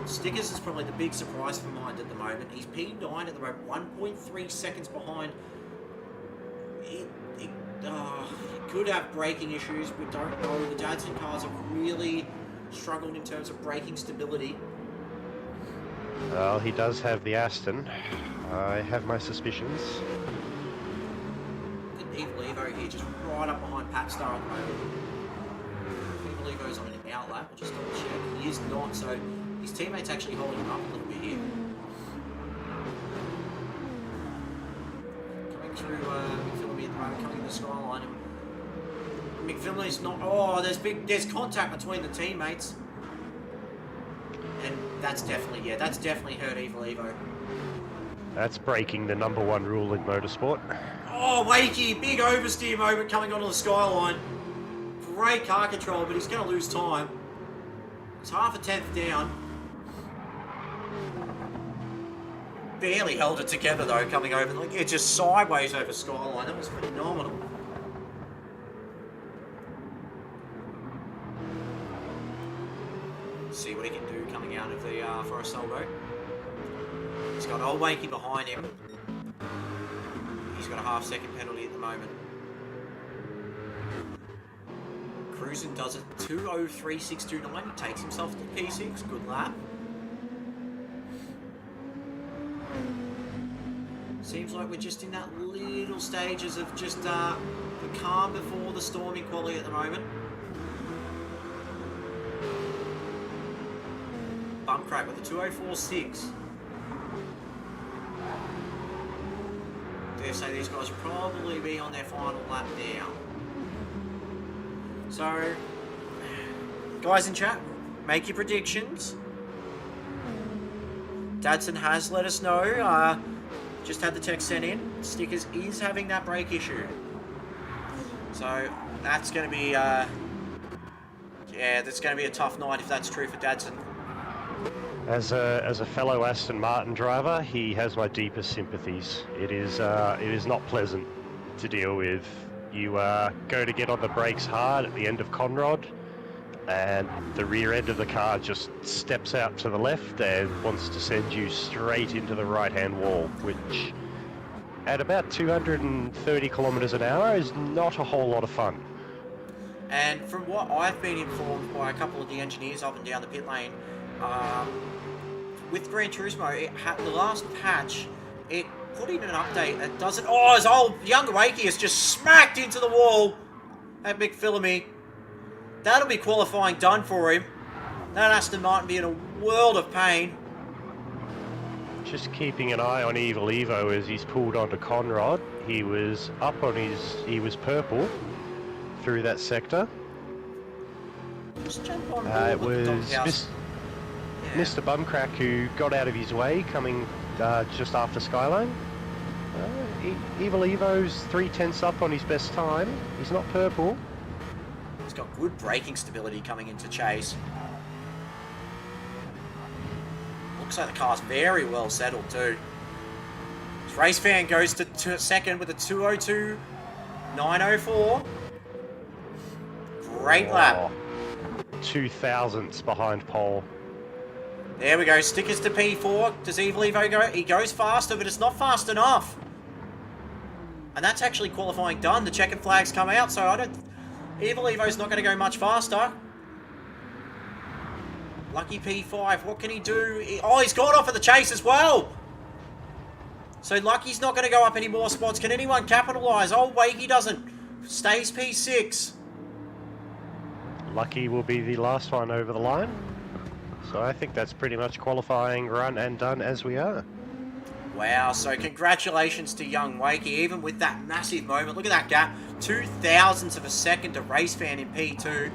Stickers is probably the big surprise for mine at the moment. He's P9 at the moment, 1.3 seconds behind. He could have braking issues, we don't know. The Dadson cars have really struggled in terms of braking stability. Well, he does have the Aston. I have my suspicions. Evil Evo here, just right up behind Papstar at the moment. Evil Evo's on an outlap, I'll just double check. He is not, so his teammate's actually holding him up a little bit here. Coming through McPhillamy at the moment, coming in the skyline. And McPhillamay's not. Oh, there's contact between the teammates. And that's definitely hurt Evil Evo. That's breaking the #1 rule in motorsport. Oh, Wakey, big oversteer moment coming onto the skyline. Great car control, but he's going to lose time. It's half a tenth down. Barely held it together though, coming over. Like, it's just sideways over skyline. That was phenomenal. See what he can do coming out of the Forest Elbow. He's got old Wakey behind him. He's got a half-second penalty at the moment. Cruzin does it 2:03.629. He takes himself to P6. Good lap. Seems like we're just in that little stages of just the calm before the storming quality at the moment. Bump crack with a 2:04.6. Dare say these guys will probably be on their final lap now. So, guys in chat, make your predictions. Dadson has let us know. Just had the text sent in. Stickers is having that brake issue. So, that's going to be, that's going to be a tough night if that's true for Dadson. As a fellow Aston Martin driver, he has my deepest sympathies. It is not pleasant to deal with. You go to get on the brakes hard at the end of Conrod, and the rear end of the car just steps out to the left and wants to send you straight into the right-hand wall, which at about 230 kilometers an hour is not a whole lot of fun. And from what I've been informed by a couple of the engineers up and down the pit lane, with Gran Turismo, the last patch, it put in an update that doesn't... Oh, his old younger Wakey is just smacked into the wall at McPhillamy. That'll be qualifying done for him. That Aston Martin be in a world of pain. Just keeping an eye on Evil Evo as he's pulled onto Conrod. He was up on he was purple through that sector. Just jump on board It with the was doghouse. Mr. Bumcrack who got out of his way coming just after Skyline. Evil Evo's 3/10 up on his best time. He's not purple. He's got good braking stability coming into chase. Looks like the car's very well settled too. This race fan goes to second with a 2:02.904. Great lap. 2,000ths behind pole. There we go. Stickers to P4. Does Evil Evo go? He goes faster, but it's not fast enough. And that's actually qualifying done. The checkered flags come out, so Evil Evo's not going to go much faster. Lucky P5. What can he do? He's gone off at the chase as well. So Lucky's not going to go up any more spots. Can anyone capitalise? Oh, Wakey doesn't. Stays P6. Lucky will be the last one over the line. So I think that's pretty much qualifying run and done as we are. Wow, so congratulations to young Wakey, even with that massive moment. Look at that gap. 0.02 of a second to Race Fan in P2.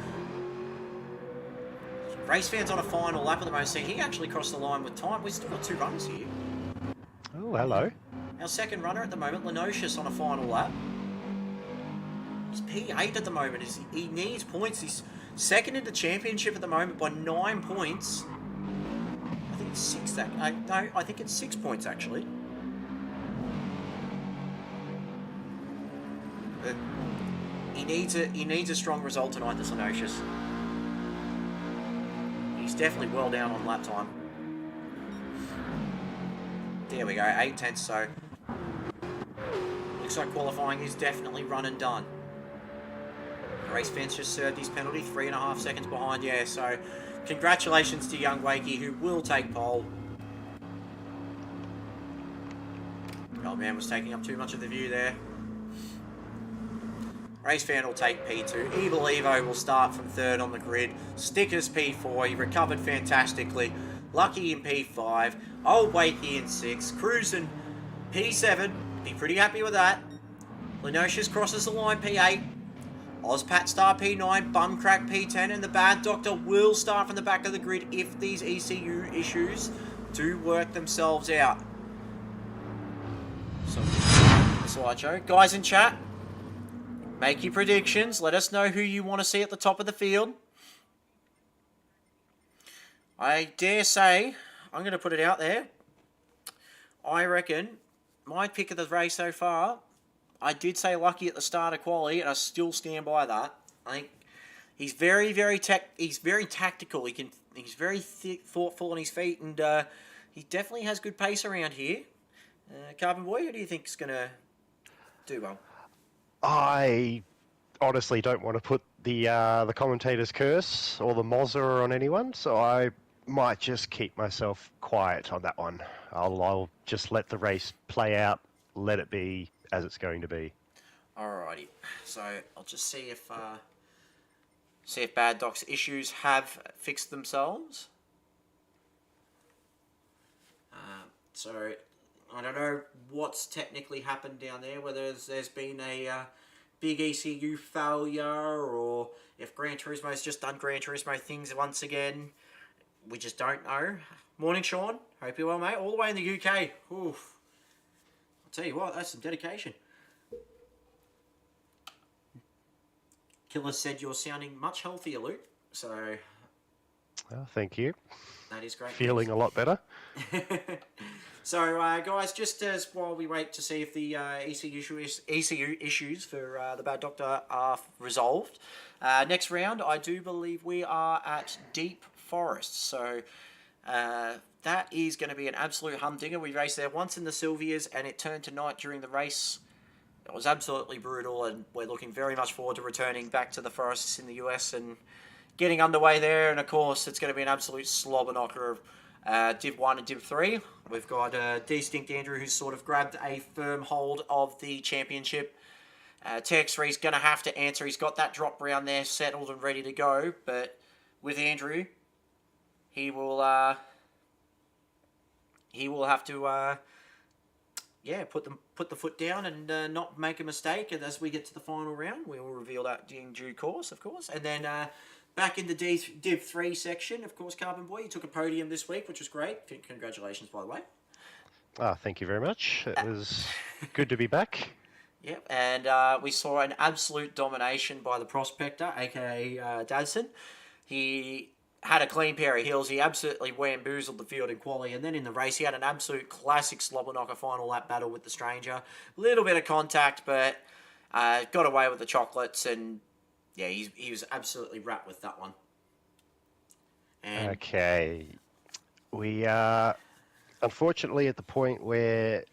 Race Fan's on a final lap at the moment, so he actually crossed the line with time. We've still got 2 runners here. Oh, hello. Our second runner at the moment, Lenocious, on a final lap. He's P8 at the moment. He needs points. He's second in the championship at the moment by 9 points. I think it's 6. No, I think it's 6 points actually. But he needs a strong result tonight, this Lenocious. He's definitely well down on lap time. There we go, 8/10. So looks like qualifying is definitely run and done. Race fence just served his penalty, 3.5 seconds behind. Yeah, so congratulations to young Wakey, who will take pole. The old man was taking up too much of the view there. Race fan will take P2. Evil Evo will start from third on the grid. Stickers P4. He recovered fantastically. Lucky in P5. Old Wakey in 6. Cruzin P7. Be pretty happy with that. Lenocious crosses the line P8. Ozpat Star P9. Bumcrack P10. And the Bad Doctor will start from the back of the grid if these ECU issues do work themselves out. So, slideshow. Guys in chat, make your predictions. Let us know who you want to see at the top of the field. I dare say, I'm going to put it out there. I reckon my pick of the race so far, I did say Lucky at the start of quali, and I still stand by that. I think he's very tactical. He's very thoughtful on his feet, and he definitely has good pace around here. Carbonboy, who do you think is going to do well? I honestly don't want to put the commentator's curse or the Mozza on anyone, so I might just keep myself quiet on that one. I'll just let the race play out, let it be as it's going to be. Alrighty, so I'll just see if Bad Doc's issues have fixed themselves. So I don't know what's technically happened down there, whether there's been a big ECU failure or if Gran Turismo's just done Gran Turismo things once again. We just don't know. Morning, Sean. Hope you're well, mate. All the way in the UK. Oof. I'll tell you what, that's some dedication. Killer said you're sounding much healthier, Luke. So... well, thank you. That is great. Feeling a lot better. So, guys, just as while we wait to see if the ECU issues for the Bad Doctor are resolved, next round, I do believe we are at Deep Forest. So, that is going to be an absolute humdinger. We raced there once in the Sylvias, and it turned to night during the race. It was absolutely brutal, and we're looking very much forward to returning back to the forests in the US and getting underway there. And, of course, it's going to be an absolute slobber knocker of Div 1 and Div 3. We've got Distinct Andrew, who's sort of grabbed a firm hold of the championship. TX3's going to have to answer. He's got that drop round there settled and ready to go. But with Andrew, he will have to put the foot down and not make a mistake. And as we get to the final round, we will reveal that in due course, of course. And then back in the Div 3 section, of course, Carbonboy, you took a podium this week, which was great. Congratulations, by the way. Thank you very much. It was good to be back. Yep, and we saw an absolute domination by the Prospector, a.k.a. Dadson. He had a clean pair of heels. He absolutely whamboozled the field in quali, and then in the race, he had an absolute classic slobber knocker final lap battle with the Stranger. A little bit of contact, but got away with the chocolates, and yeah, he was absolutely wrapped with that one. And okay. We are unfortunately at the point where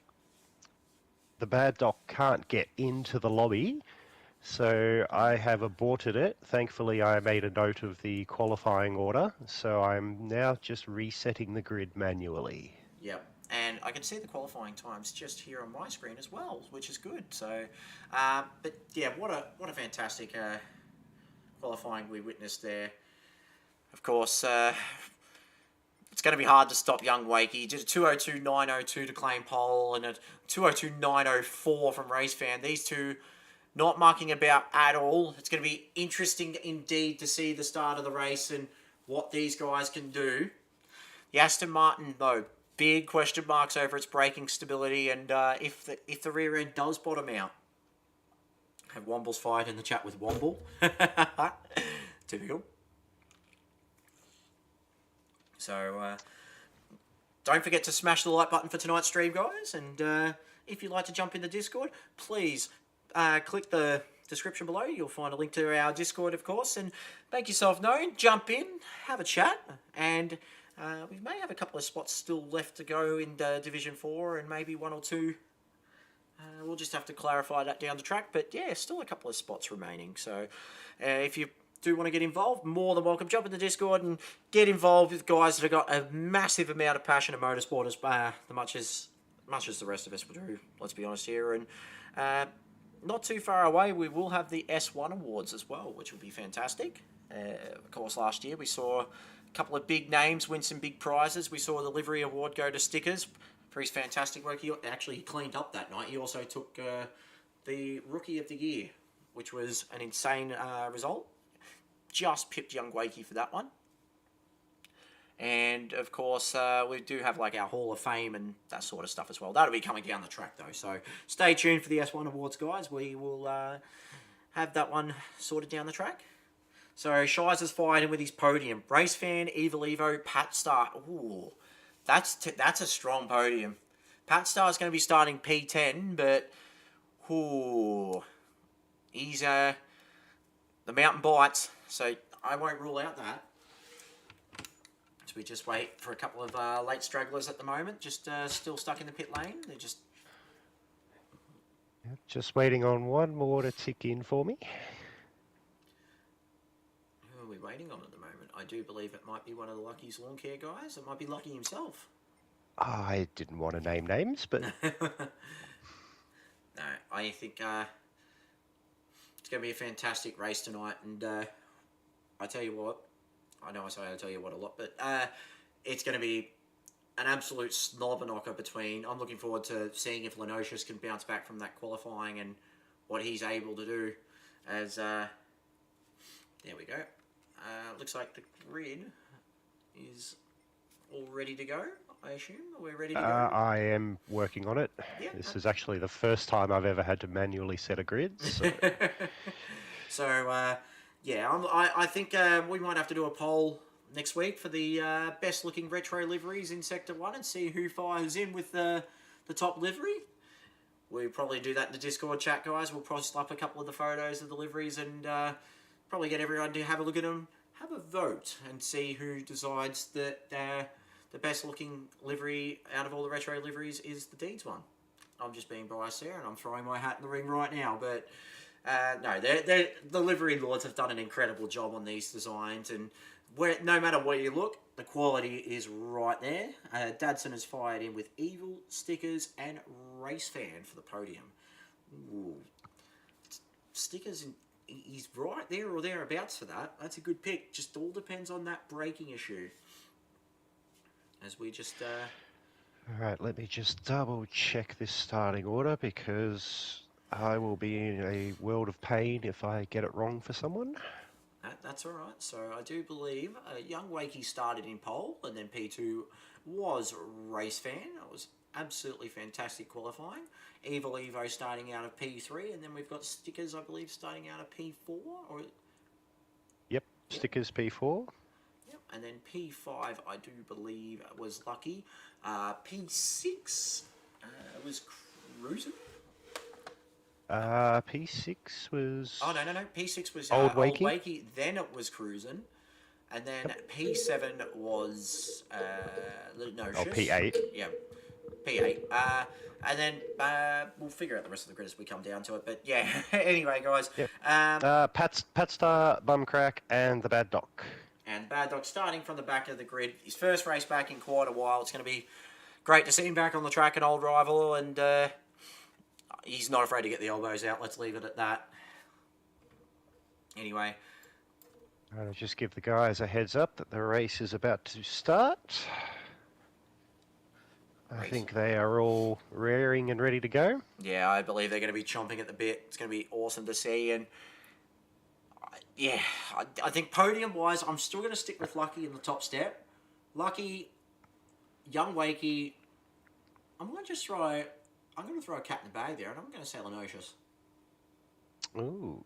the Bad Doc can't get into the lobby, so I have aborted it. Thankfully, I made a note of the qualifying order, so I'm now just resetting the grid manually. Yep. And I can see the qualifying times just here on my screen as well, which is good. So, but yeah, what a fantastic qualifying we witnessed there. Of course, it's going to be hard to stop young Wakey. He did a 202.902 to claim pole and a 202.904 from Race Fan. These two not mucking about at all. It's going to be interesting indeed to see the start of the race and what these guys can do. The Aston Martin, though, big question marks over its braking stability, and if the rear end does bottom out. Have Womble's fired in the chat with Womble. Typical. So, don't forget to smash the like button for tonight's stream, guys. And if you'd like to jump in the Discord, please click the description below. You'll find a link to our Discord, of course. And make yourself known. Jump in, have a chat. And we may have a couple of spots still left to go in Division 4 and maybe 1 or 2. We'll just have to clarify that down the track. But yeah, still a couple of spots remaining. So if you do want to get involved, more than welcome. Jump in the Discord and get involved with guys that have got a massive amount of passion in motorsport, as much as the rest of us will do. Let's be honest here. And not too far away, we will have the S1 Awards as well, which will be fantastic. Of course, last year we saw a couple of big names win some big prizes. We saw the Livery Award go to Stickers for his fantastic work. He actually cleaned up that night. He also took the Rookie of the Year, which was an insane result. Just pipped young Wakey for that one. And, of course, we do have, like, our Hall of Fame and that sort of stuff as well. That'll be coming down the track, though. So, stay tuned for the S1 Awards, guys. We will have that one sorted down the track. So, Shies has fired in with his podium. Race Fan, Evil Evo, Pat Star. Ooh, that's a strong podium. Pat Star's going to be starting P10, but... Ooh, he's... the mountain bites, so I won't rule out that. So we just wait for a couple of late stragglers at the moment, just still stuck in the pit lane. They're just... Just waiting on one more to tick in for me. Who are we waiting on at the moment? I do believe it might be one of the Lucky's lawn care guys. It might be Lucky himself. I didn't want to name names, but... No, I think... it's going to be a fantastic race tonight, and I tell you what, I know I say I tell you what a lot, but it's going to be an absolute slobber knocker between... I'm looking forward to seeing if Lenosius can bounce back from that qualifying and what he's able to do as... there we go. Looks like the grid is all ready to go, I assume. We're ready to go. I am working on it. Yeah. This is actually the first time I've ever had to manually set a grid. So, so yeah, I think we might have to do a poll next week for the best looking retro liveries in Sector 1 and see who fires in with the top livery. We'll probably do that in the Discord chat, guys. We'll post up a couple of the photos of the liveries and probably get everyone to have a look at them, have a vote, and see who decides that the best looking livery out of all the retro liveries is the Deeds one. I'm just being biased there, and I'm throwing my hat in the ring right now. But no, the livery lords have done an incredible job on these designs, and no matter where you look, the quality is right there. Dadson has fired in with Evil, Stickers, and Race Fan for the podium. Ooh. Stickers, he's right there or thereabouts for that. That's a good pick. Just all depends on that braking issue. As we just... Alright, let me just double check this starting order because I will be in a world of pain if I get it wrong for someone. That's alright. So I do believe young Wakey started in pole and then P2 was Race Fan. It was absolutely fantastic qualifying. Evil Evo starting out of P3 and then we've got Stickers, I believe, starting out of P4. Or... Yep, Stickers P4. And then P5, I do believe, was Lucky. P6 was Cruzin. P6 was... Oh, no. P6 was Old Old Wakey. Wakey. Then it was Cruzin. And then P7 was... no, Oh, P8. Yeah, P8. And then we'll figure out the rest of the grid as we come down to it. But yeah, anyway, guys. Yep. Pat Star, Bumcrack, and the Bad Doc. And Bad Dog starting from the back of the grid. His first race back in quite a while. It's going to be great to see him back on the track, an old rival. And he's not afraid to get the elbows out. Let's leave it at that. Anyway. I'll just give the guys a heads up that the race is about to start. I think they are all raring and ready to go. Yeah, I believe they're going to be chomping at the bit. It's going to be awesome to see. And yeah, I think podium-wise, I'm still going to stick with Lucky in the top step. Lucky, Young Wakey, I'm going to throw a cat in the bag there, and I'm going to say Lenocious. Ooh.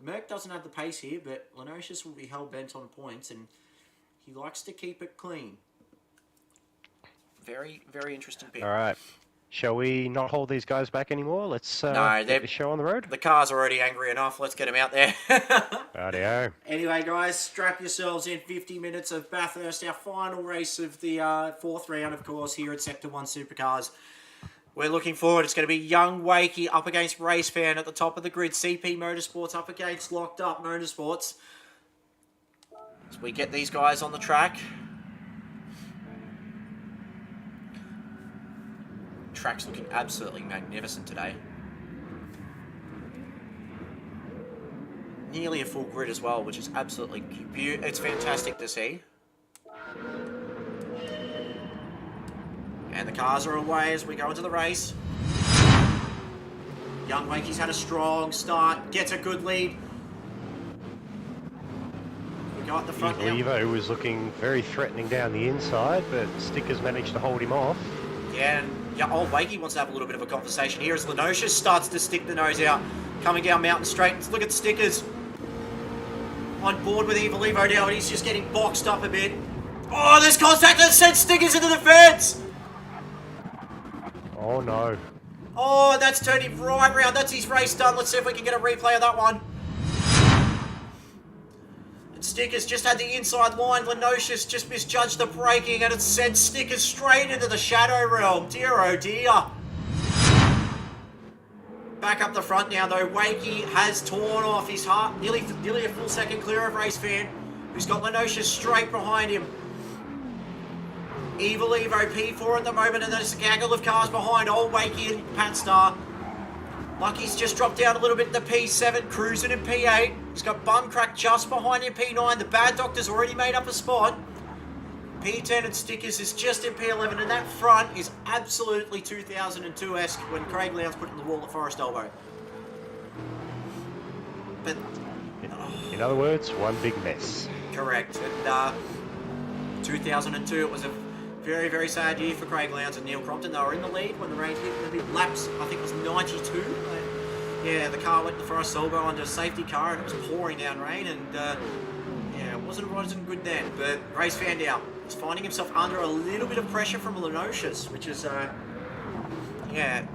Merc doesn't have the pace here, but Lenocious will be hell-bent on points, and he likes to keep it clean. Very, very interesting pick. All right. Shall we not hold these guys back anymore? Let's No, get the show on the road. The car's already angry enough. Let's get them out there. Rightio. Anyway, guys, strap yourselves in. 50 minutes of Bathurst, our final race of the fourth round, of course, here at Sector 1 Supercars. We're looking forward. It's going to be Young Wakey up against Race Fan at the top of the grid. CP Motorsports up against Locked Up Motorsports. As we get these guys on the track. Track's looking absolutely magnificent today. Nearly a full grid as well, which is absolutely beautiful. It's fantastic to see. And the cars are away as we go into the race. Young Wakey's had a strong start, gets a good lead. We go at the front now. Evo was looking very threatening down the inside, but Stickers managed to hold him off. Yeah, and old Wakey wants to have a little bit of a conversation here as Lenocious starts to stick the nose out. Coming down Mountain Straight. Look at Stickers. On board with Evil Evo now, and he's just getting boxed up a bit. Oh, there's contact that sends Stickers into the fence! Oh no. Oh, that's turned him right round. That's his race done. Let's see if we can get a replay of that one. And Stickers just had the inside line. Lenocious just misjudged the braking, and it sent Stickers straight into the shadow realm. Dear oh dear. Back up the front now though. Wakey has torn off his heart. Nearly a full second clear of Race Fan, who's got Lenocious straight behind him. Evil Evo P4 at the moment, and there's a gaggle of cars behind Old Wakey and Pat Star. Lucky's just dropped down a little bit to P7, Cruzin in P8. He's got Bumcrack just behind him, P9. The Bad Doctor's already made up a spot. P10 and Stickers is just in P11, and that front is absolutely 2002-esque when Craig Lowndes put in the wall at Forest Elbow. But in other words, one big mess. Correct. And 2002, it was a very, very sad year for Craig Lowndes and Neil Crompton. They were in the lead when the rain hit the laps. I think it was 92. Yeah, the car went to Forest Elbow under a safety car, and it was pouring down rain, and yeah, it wasn't good then. But Race Fan out. He's finding himself under a little bit of pressure from Lenocious, which is, yeah,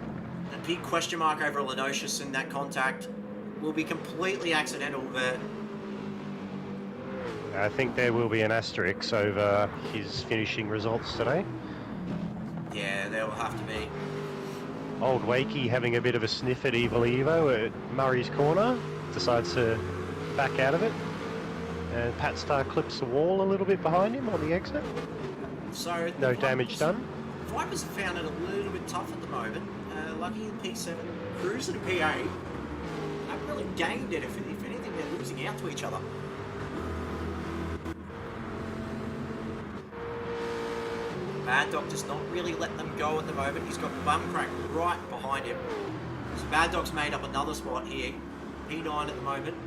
a big question mark over Lenocious, and that contact will be completely accidental, but I think there will be an asterisk over his finishing results today. yeah, there will have to be. Old Wakey having a bit of a sniff at Evil Evo at Murray's corner, decides to back out of it. And Pat Star clips the wall a little bit behind him on the exit. So No damage done. Vipers have found it a little bit tough at the moment. Lucky in P7, Cruzin in P8. Haven't really gained it. If anything, they're losing out to each other. Bad Doctor's not really letting them go at the moment. He's got Bumcrack right behind him. So Bad Dog's made up another spot here. P9 at the moment.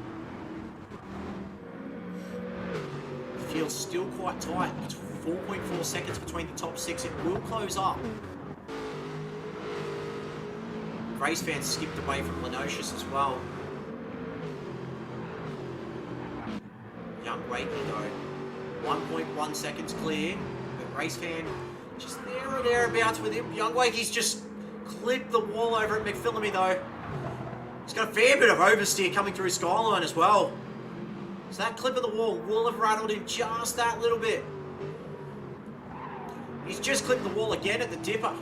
Feels still quite tight. It's 4.4 seconds between the top six. It will close up. Race Fan skipped away from Lenocious as well. Young Wakey though. 1.1 seconds clear. But Race Fan just there or thereabouts with him. Young Wakey's just clipped the wall over at McPhillamy though. He's got a fair bit of oversteer coming through Skyline as well. So that clip of the wall will have rattled him just that little bit. He's just clipped the wall again at the dipper.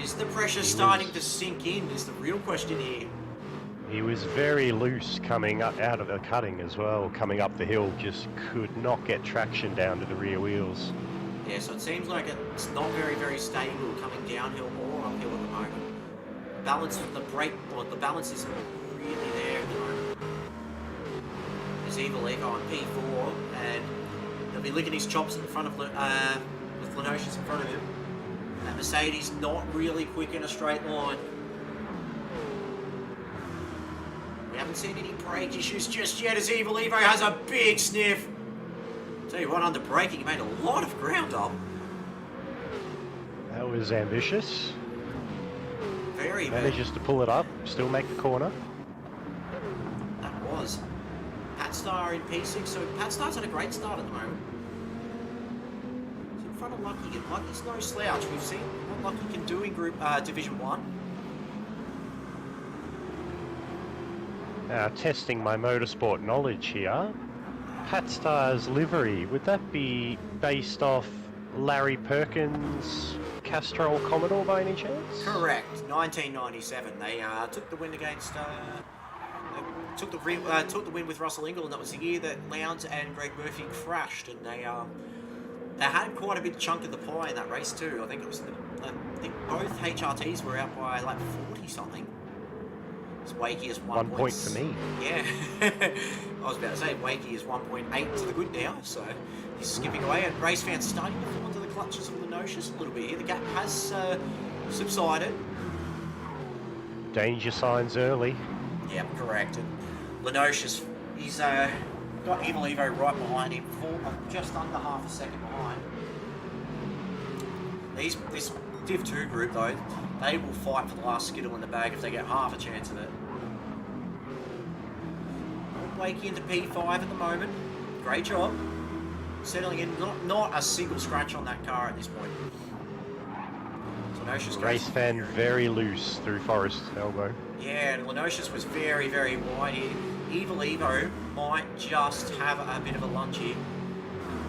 Is the pressure starting to sink in is the real question here. He was very loose coming up out of the cutting as well. Coming up the hill, just could not get traction down to the rear wheels. Yeah, so it seems like it's not very, very stable coming downhill or uphill at the moment. Balance of the brake, well, the balance isn't really there at the moment. There's Evil Evo on P4, and he'll be licking his chops in front of with Lenocious in front of him. That Mercedes not really quick in a straight line. We haven't seen any brake issues just yet as Evil Evo has a big sniff. Tell you what, under braking, he made a lot of ground up. That was ambitious. Very, very. Manages to pull it up, still make the corner. That was. Pat Star in P6, so Pat Star's had a great start at the moment. He's in front of Lucky, and Lucky's no slouch. We've seen what Lucky can do in Division 1. Testing my motorsport knowledge here. Pat Star's livery, would that be based off Larry Perkins' Castrol Commodore by any chance? Correct. 1997. They took the win against. Took the win with Russell Ingall, and that was the year that Lowndes and Greg Murphy crashed, and they had quite a big chunk of the pie in that race too. I think it was I think both HRTs were out by like 40 something. So Wakey is 1 point for me. Yeah, I was about to say Wakey is 1.8 to the good now, so he's skipping away, and race fans starting to fall into the clutches of Lenocious a little bit here. The gap has subsided. Danger signs early. Yep, correct. And Lenocious, he's got Evil Evo right behind him, just under half a second behind. This Div 2 group, though, they will fight for the last skittle in the bag if they get half a chance of it. Wakey into P5 at the moment. Great job. Settling in, not a single scratch on that car at this point. So Lenocious Race fan very loose through Forest's elbow. Yeah, and Lenocious was very, very wide here. Evil Evo might just have a bit of a lunge here.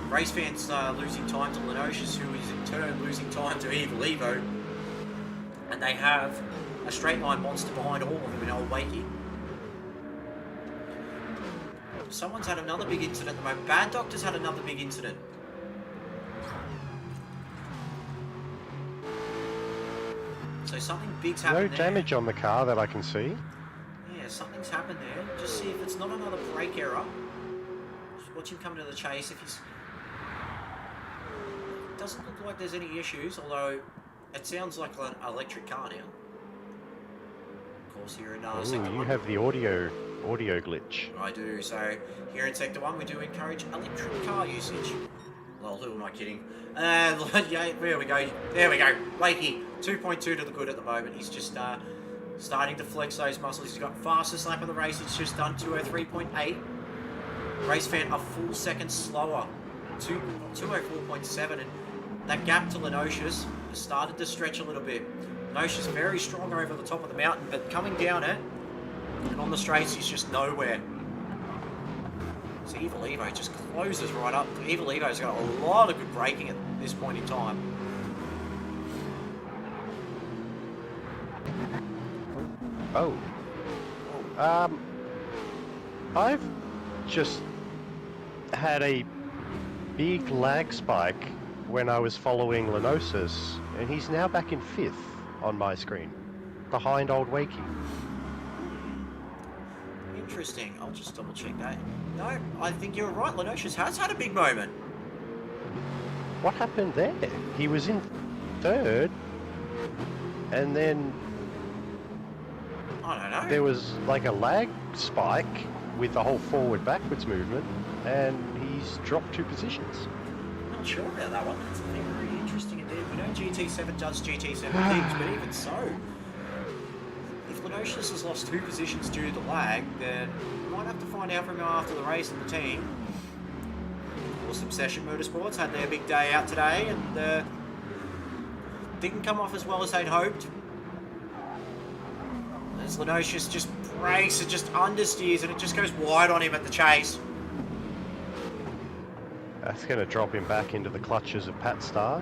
Race fans losing time to Lenocious, who is in turn losing time to Evil Evo. And they have a straight line monster behind all of them in old Wakey. Someone's had another big incident at the moment. Bad Doctor's had another big incident. So something big's happened No there. damage on the car that I can see. Yeah, something's happened there. Just see if it's not another brake error. Just watch him come to the chase. If he's... Doesn't look like there's any issues, although it sounds like an electric car now. Of course, here in Sector 1. You have the audio glitch. I do. So here in Sector 1, we do encourage electric car usage. Well, who am I kidding? Yeah, there we go. There we go. Wakey, 2.2 to the good at the moment. He's just starting to flex those muscles. He's got fastest lap of the race. He's just done 203.8. Race fan a full second slower. 204.7, and that gap to Lenocious has started to stretch a little bit. Lenocious very strong over the top of the mountain, but coming down it, and on the straights, he's just nowhere. So Evil Evo just closes right up. Evil Evo's got a lot of good braking at this point in time. Oh. I've just had a big lag spike when I was following Lenocious, and he's now back in 5th on my screen, behind old Wakey. Interesting. I'll just double check that. No, I think you're right. Lenocious has had a big moment. What happened there? He was in 3rd, and then I don't know. there was like a lag spike with the whole forward-backwards movement, and he's dropped 2 positions. Not sure about that one. That's very interesting indeed. We know GT7 does GT7 things, but even so, if Lenocious has lost 2 positions due to lag, then we might have to find out from him after the race and the team. Awesome Session Motorsports had their big day out today, and didn't come off as well as they'd hoped. As Lenocious just brakes, it just understeers, and it just goes wide on him at the chase. That's going to drop him back into the clutches of Pat Star.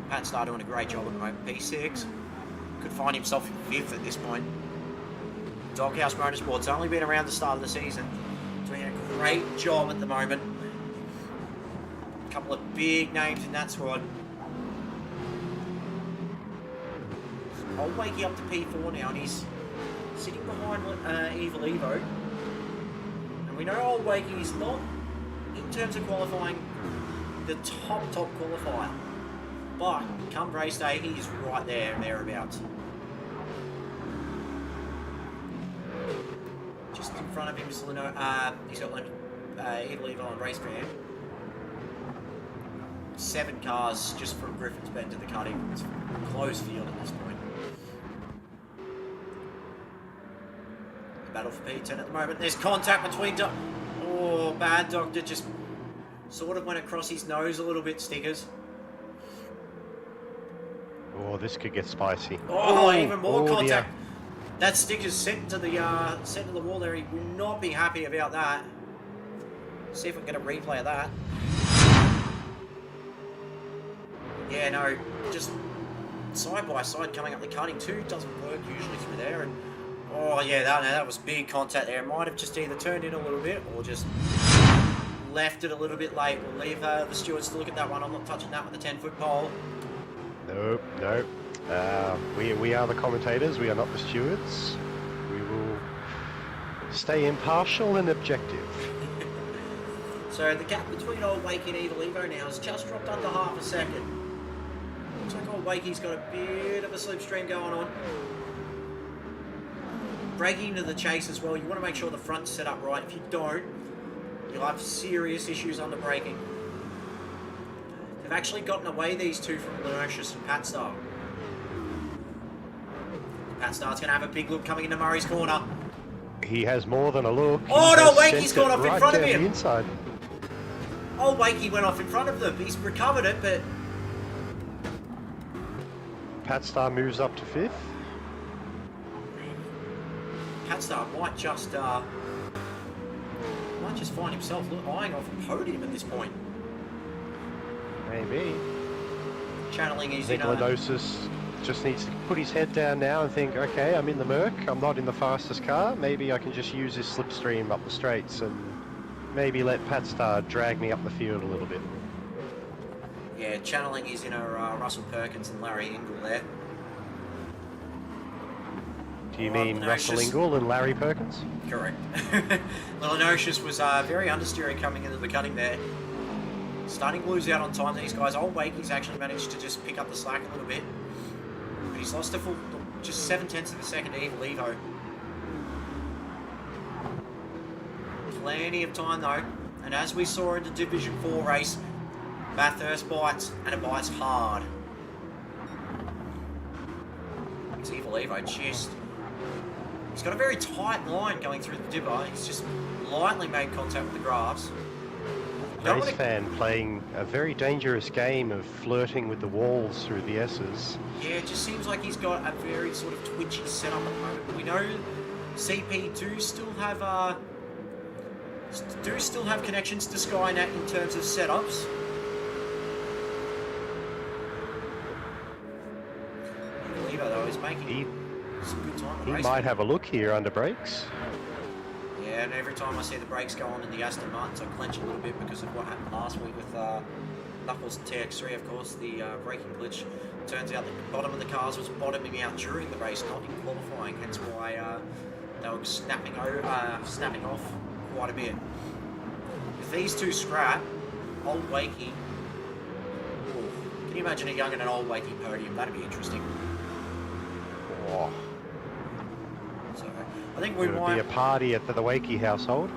Pat Star doing a great job at the moment. P6 could find himself in 5th at this point. Doghouse Motorsports only been around the start of the season, doing a great job at the moment. A couple of big names in that squad. Old Wakey up to P4 now, and he's sitting behind Evil Evo. And we know Old Wakey is not, in terms of qualifying, the top qualifier. But come race day, he is right there and thereabouts. Just in front of him is he's got Evil Evo and Race Fan. 7 cars just from Griffin's Bend to the cutting. It's a close field at this point. The battle for P10 at the moment. There's contact between oh, Bad Doctor just sort of went across his nose a little bit, Stickers. Oh, this could get spicy. Oh, even more oh, contact. dear. That Stickers sent to the wall there. He will not be happy about that. See if we can get a replay of that. Yeah, no, just side by side coming up the cutting too doesn't work usually through there. And oh yeah, that was big contact there. It might have just either turned in a little bit or just left it a little bit late. We'll leave the stewards to look at that one. I'm not touching that with the 10-foot pole. Nope, nope. We are the commentators. We are not the stewards. We will stay impartial and objective. So the gap between Old Wakey and Evil Evo now has just dropped under half a second. Looks like Old Wakey's got a bit of a slipstream going on. Braking into the chase as well. You want to make sure the front's set up right. If you don't, you'll have serious issues under braking. They've actually gotten away, these two, from Lenotius and Patstar. Patstar's going to have a big look coming into Murray's corner. He has more than a look. Oh He no, has Wakey's sent gone it off in right front of down him. the inside. Old Wakey went off in front of them. He's recovered it, but Patstar moves up to 5th. Patstar might just find himself eyeing off a podium at this point. Maybe. Channeling I his think Lenosis just needs to put his head down now and think, okay, I'm in the Merc, I'm not in the fastest car, maybe I can just use this slipstream up the straights and maybe let Patstar drag me up the field a little bit. Yeah, channeling his inner Russell Perkins and Larry Ingle there. Do you mean Russell Ingle and Larry Perkins? Correct. Lenotius was very understeering coming into the cutting there. Starting to lose out on time. These guys, Old Wakey's actually managed to just pick up the slack a little bit. But he's lost a full, just 0.7 of a second to Evil Evo. Plenty of time though. And as we saw in the Division 4 race, Bathurst bites, and it bites hard. It's Evil Evo just... He's got a very tight line going through the dipper. He's just lightly made contact with the grass. Race fan playing a very dangerous game of flirting with the walls through the S's. Yeah, it just seems like he's got a very sort of twitchy setup at the moment. But we know CP do still have connections to Skynet in terms of setups. Evo though is making some good time. He might have a look here under brakes. Yeah, and every time I see the brakes go on in the Aston Martins, I clench a little bit because of what happened last week with Knuckles and TX3, of course, the braking glitch. Turns out the bottom of the cars was bottoming out during the race, not in qualifying, hence why they were snapping off quite a bit. If these two scrap, Old Wakey, can you imagine a young and an Old Wakey podium? That'd be interesting. Oh. So, I think we It would might be a party at the Wakey household.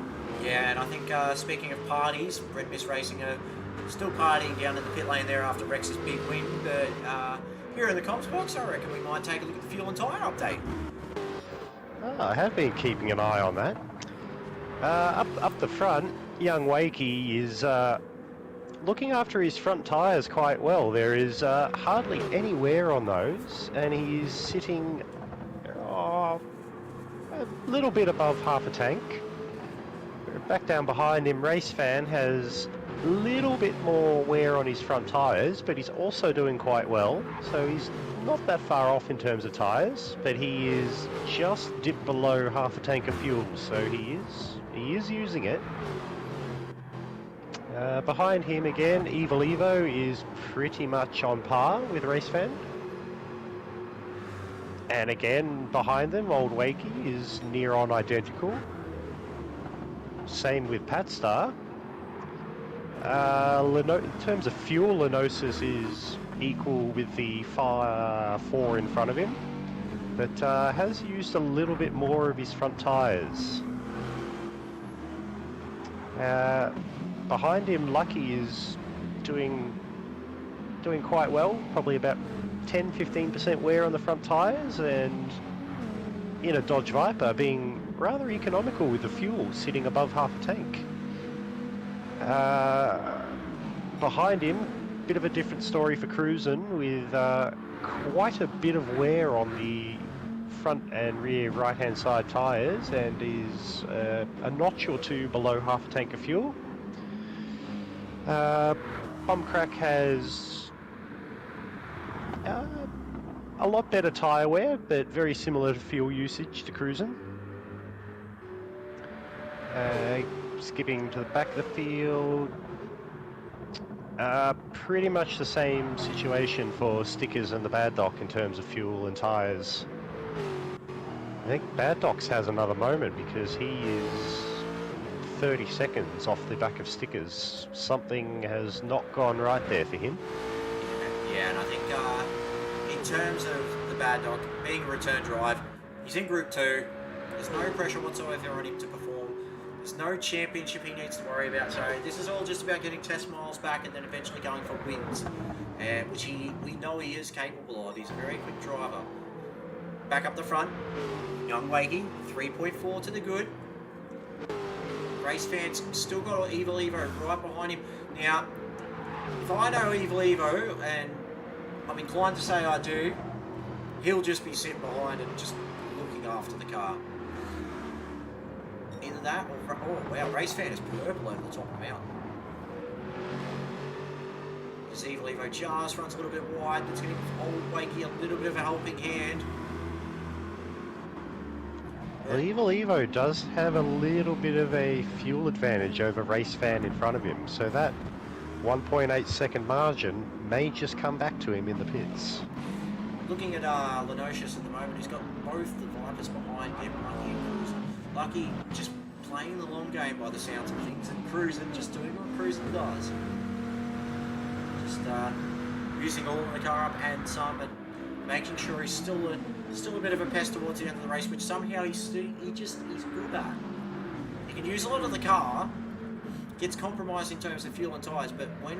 Yeah, and I think speaking of parties, Red Mist Racing are still partying down in the pit lane there after Rex's big win. But here in the comms box, I reckon we might take a look at the fuel and tyre update. I have been keeping an eye on that. Up the front, young Wakey is looking after his front tyres quite well. There is hardly any wear on those, and he is sitting a little bit above half a tank. Back down behind him, Race Fan has a little bit more wear on his front tyres, but he's also doing quite well. So he's not that far off in terms of tyres, but he is just dipped below half a tank of fuel, so he is using it. Behind him again, Evil Evo is pretty much on par with Race Fan. And again, behind them, Old Wakey is near on identical. Same with Patstar. In terms of fuel, Lenosis is equal with the 4 in front of him, but has used a little bit more of his front tyres. Behind him, Lucky is doing doing quite well, probably about 10-15% wear on the front tyres, and in a Dodge Viper being rather economical with the fuel, sitting above half a tank. Behind him, bit of a different story for Cruzin, with quite a bit of wear on the front and rear right-hand side tyres, and is a notch or two below half a tank of fuel. Bumcrack has a lot better tyre wear, but very similar to fuel usage to Cruzin. Skipping to the back of the field, pretty much the same situation for Stickers and the Bad Doc in terms of fuel and tyres. I think Bad Doc's has another moment because he is 30 seconds off the back of Stickers. Something has not gone right there for him. Yeah, and I think in terms of the Bad Doc being a return drive, he's in Group 2. There's no pressure whatsoever on him to perform. There's no championship he needs to worry about. So this is all just about getting test miles back and then eventually going for wins, which we know he is capable of. He's a very quick driver. Back up the front, Young Wakey, 3.4 to the good. Race fans still got Evil Evo right behind him. Now, if I know Evil Evo, and I'm inclined to say I do, he'll just be sitting behind and just looking after the car. Either that or, oh wow, Race fan is purple over the top of the mountain. This Evil Evo just runs a little bit wide. That's going to give Old Wakey a little bit of a helping hand. Well, Evil Evo does have a little bit of a fuel advantage over Race Fan in front of him, so that 1.8 second margin may just come back to him in the pits. Looking at Lenocious at the moment, he's got both the Vipers behind him, Lucky and Cruzin. Lucky just playing the long game by the sounds of things, and Cruzin just doing what Cruzin does. Just using all of the car up and some, and making sure he's still a bit of a pest towards the end of the race, which somehow he's good at. He can use a lot of the car, gets compromised in terms of fuel and tyres, but when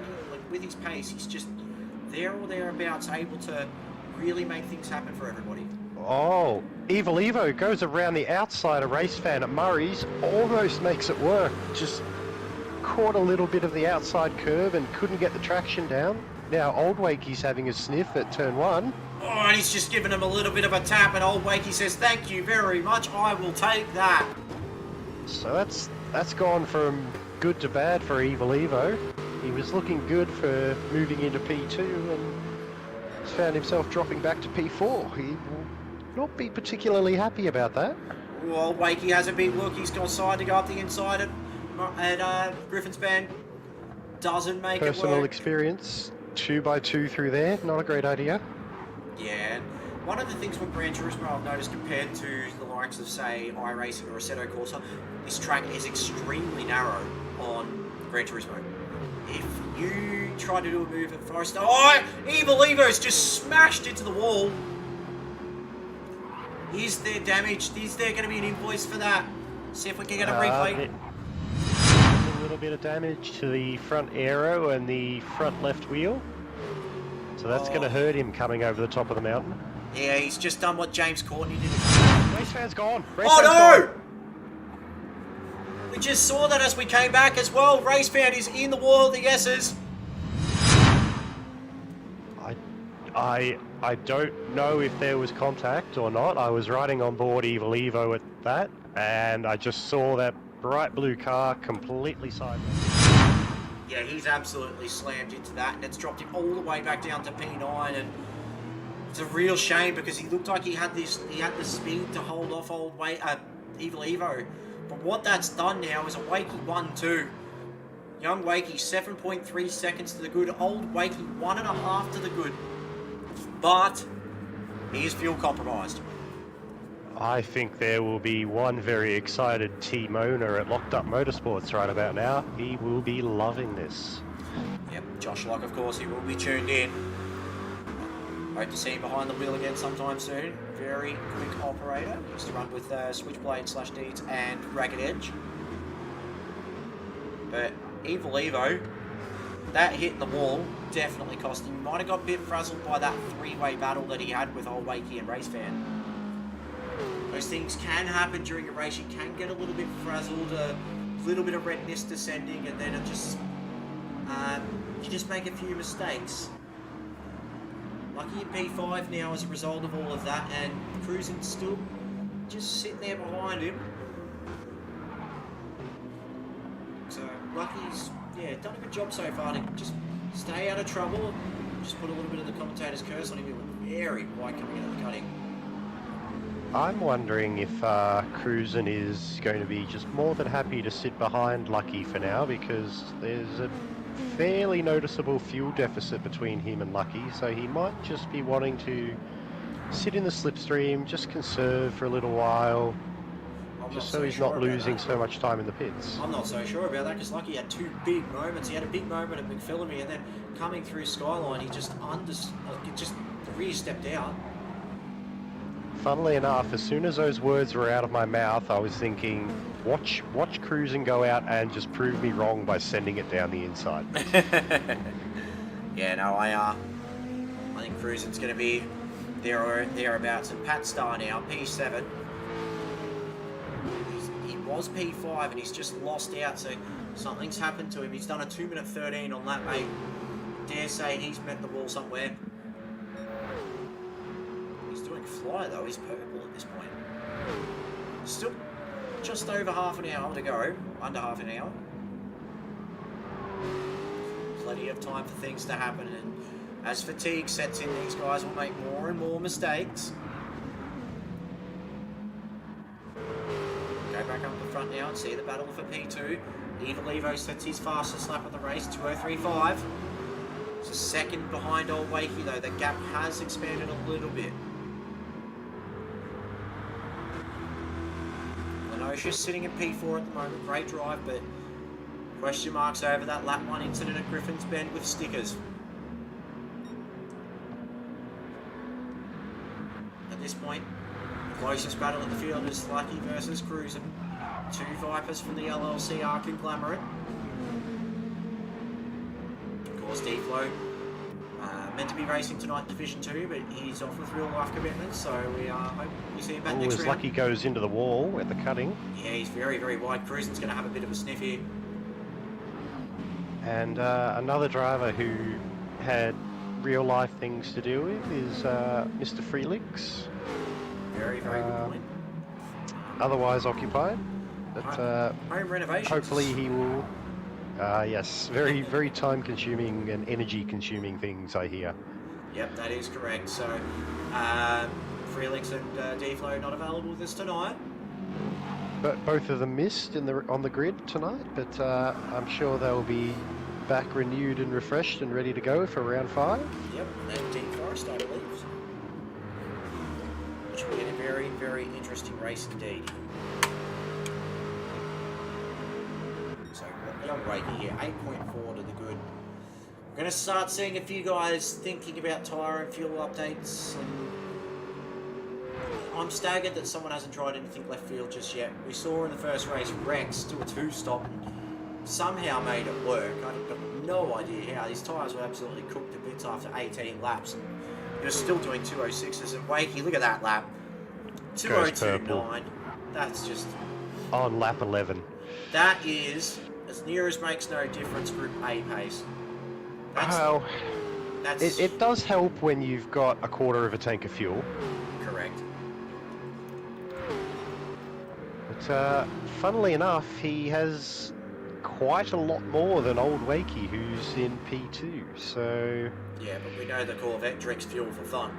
with his pace, he's just there or thereabouts, able to really make things happen for everybody. Oh, Evil Evo goes around the outside of Race Fan at Murray's, almost makes it work, just caught a little bit of the outside curve and couldn't get the traction down. Now Old Wakey's having a sniff at turn 1. Oh, and he's just given him a little bit of a tap, and Old Wakey says, "Thank you very much, I will take that." So that's gone from good to bad for Evil Evo. He was looking good for moving into P2 and found himself dropping back to P4. He will not be particularly happy about that. Well, Old Wakey has a big look. He's gone side to go up the inside at Griffin's Bend. Doesn't make it work. Personal experience, 2x2 through there, not a great idea. Yeah, one of the things with Gran Turismo I've noticed compared to the likes of, say, iRacing or Assetto Corsa, this track is extremely narrow on Gran Turismo. If you try to do a move at Forest... Oh! Evil Evo's just smashed into the wall. Is there damage? Is there going to be an invoice for that? See if we can get a replay. A little bit of damage to the front aero and the front left wheel. So that's going to hurt him coming over the top of the mountain. Yeah, he's just done what James Courtney did. Race Fan's gone. No! We just saw that as we came back as well. Race Fan is in the wall of the S's. I don't know if there was contact or not. I was riding on board Evil Evo at that, and I just saw that bright blue car completely sideways. Yeah, he's absolutely slammed into that, and it's dropped him all the way back down to P9, and it's a real shame because he looked like he had the speed to hold off Evil Evo. But what that's done now is a Wakey 1-2. Young Wakey 7.3 seconds to the good. Old Wakey 1.5 to the good. But he is fuel compromised. I think there will be one very excited team owner at Locked Up Motorsports right about now. He will be loving this. Yep, Josh Locke, of course, he will be tuned in. Hope to see him behind the wheel again sometime soon. Very quick operator. He used to run with Switchblade/Deeds and Ragged Edge. But Evil Evo that hit the wall definitely cost him. He might have got a bit frazzled by that three-way battle that he had with old Wakey and Race Fan. Those things can happen during a race. You can get a little bit frazzled, a little bit of redness descending, and then it just you just make a few mistakes. Lucky in P5 now as a result of all of that, and Cruzin still just sitting there behind him. So Lucky's done a good job so far to just stay out of trouble. Just put a little bit of the commentator's curse on him. He was very wide coming out of the cutting. I'm wondering if Cruzin is going to be just more than happy to sit behind Lucky for now, because there's a fairly noticeable fuel deficit between him and Lucky, so he might just be wanting to sit in the slipstream, just conserve for a little while, just so he's not losing so much time in the pits. I'm not so sure about that, because Lucky had two big moments. He had a big moment at McPhillamy, and then coming through Skyline, he just the rear stepped out. Funnily enough, as soon as those words were out of my mouth, I was thinking, watch Cruzin go out and just prove me wrong by sending it down the inside. Yeah, no, I think Cruzin's going to be there or thereabouts. And Pat Starr now, P7. He was P5 and he's just lost out, so something's happened to him. He's done a 2:13 on lap 8. Dare say he's met the wall somewhere. He's doing fly though, he's purple at this point. Still just over half an hour to go, under half an hour. Plenty of time for things to happen, and as fatigue sets in, these guys will make more and more mistakes. Go back up the front now and see the battle for P2. Evil Evo sets his fastest lap of the race, 2:03.5. It's a second behind old Wakey though. The gap has expanded a little bit. Lenosha's sitting at P4 at the moment. Great drive, but question marks over that lap 1 incident at Griffin's Bend with stickers. At this point, the closest battle in the field is Lucky versus Cruzin. Two Vipers from the LLCR conglomerate. Of course, D-Flow meant to be racing tonight in Division 2, but he's off with real life commitments, so we hope we see him back next round. Lucky goes into the wall at the cutting. Yeah, he's very, very wide. Cruzin's going to have a bit of a sniff here. And another driver who had real life things to deal with is Mr. Freelix. Very, very good point. Otherwise occupied. But home renovations. hopefully he will. Yes, very, very time-consuming and energy-consuming things, I hear. Yep, that is correct. So, Freelix and D-Flow not available with us tonight. But both of them missed on the grid tonight, but I'm sure they'll be back renewed and refreshed and ready to go for round 5. Yep, and Deep Forest, I believe. Which will be a very, very interesting race indeed. So, young Wakey here, 8.4 to the good. We're going to start seeing a few guys thinking about tyre and fuel updates. And I'm staggered that someone hasn't tried anything left field just yet. We saw in the first race Rex do a 2-stop and somehow made it work. I've got no idea how. His tyres were absolutely cooked to bits after 18 laps. And he was still doing 206s. And Wakey, look at that lap. 202.9. That's just... on lap 11. That is, as near as makes no difference, Group A pace. Well, it does help when you've got a quarter of a tank of fuel. Correct. But funnily enough, he has quite a lot more than old Wakey, who's in P2, so... Yeah, but we know the Corvette drinks fuel for fun.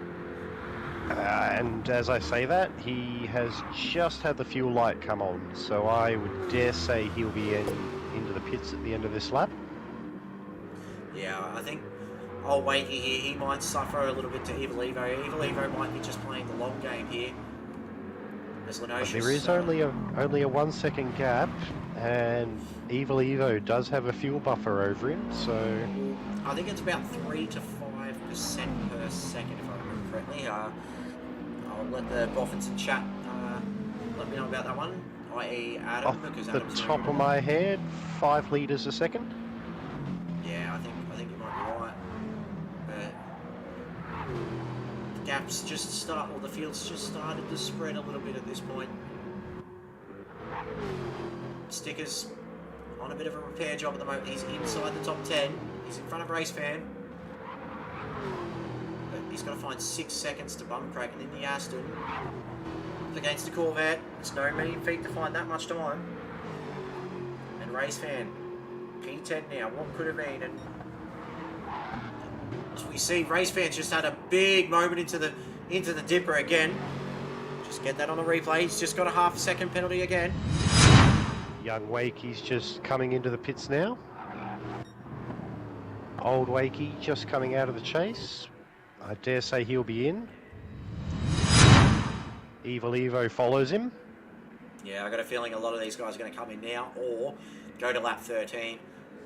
And as I say that, he has just had the fuel light come on, so I would dare say he'll be into the pits at the end of this lap. Yeah, I think old Wakey here, he might suffer a little bit to Evil Evo. Evil Evo might be just playing the long game here. As There is only a 1 second gap, and Evil Evo does have a fuel buffer over him, so... I think it's about 3 to 5% per second, if I remember correctly. I'll let the Boffins in chat let me know about that one, i.e. Adam, because Off the Adam's top of my head, 5 litres a second. Yeah, I gaps just start, or the field's just started to spread a little bit at this point. Stickers on a bit of a repair job at the moment. He's inside the top 10. He's in front of Race Fan. But he's got to find 6 seconds to bum crack. And in the Aston, against the Corvette, it's no mean feat to find that much time. And Race Fan, P10 now. What could have been? And as we see, Race Fan's just had a big moment into the dipper again. Just get that on the replay. He's just got a half a second penalty again. Young Wakey's just coming into the pits now. Old Wakey just coming out of the chase. I dare say he'll be in. Evil Evo follows him. Yeah, I got a feeling a lot of these guys are going to come in now or go to lap 13.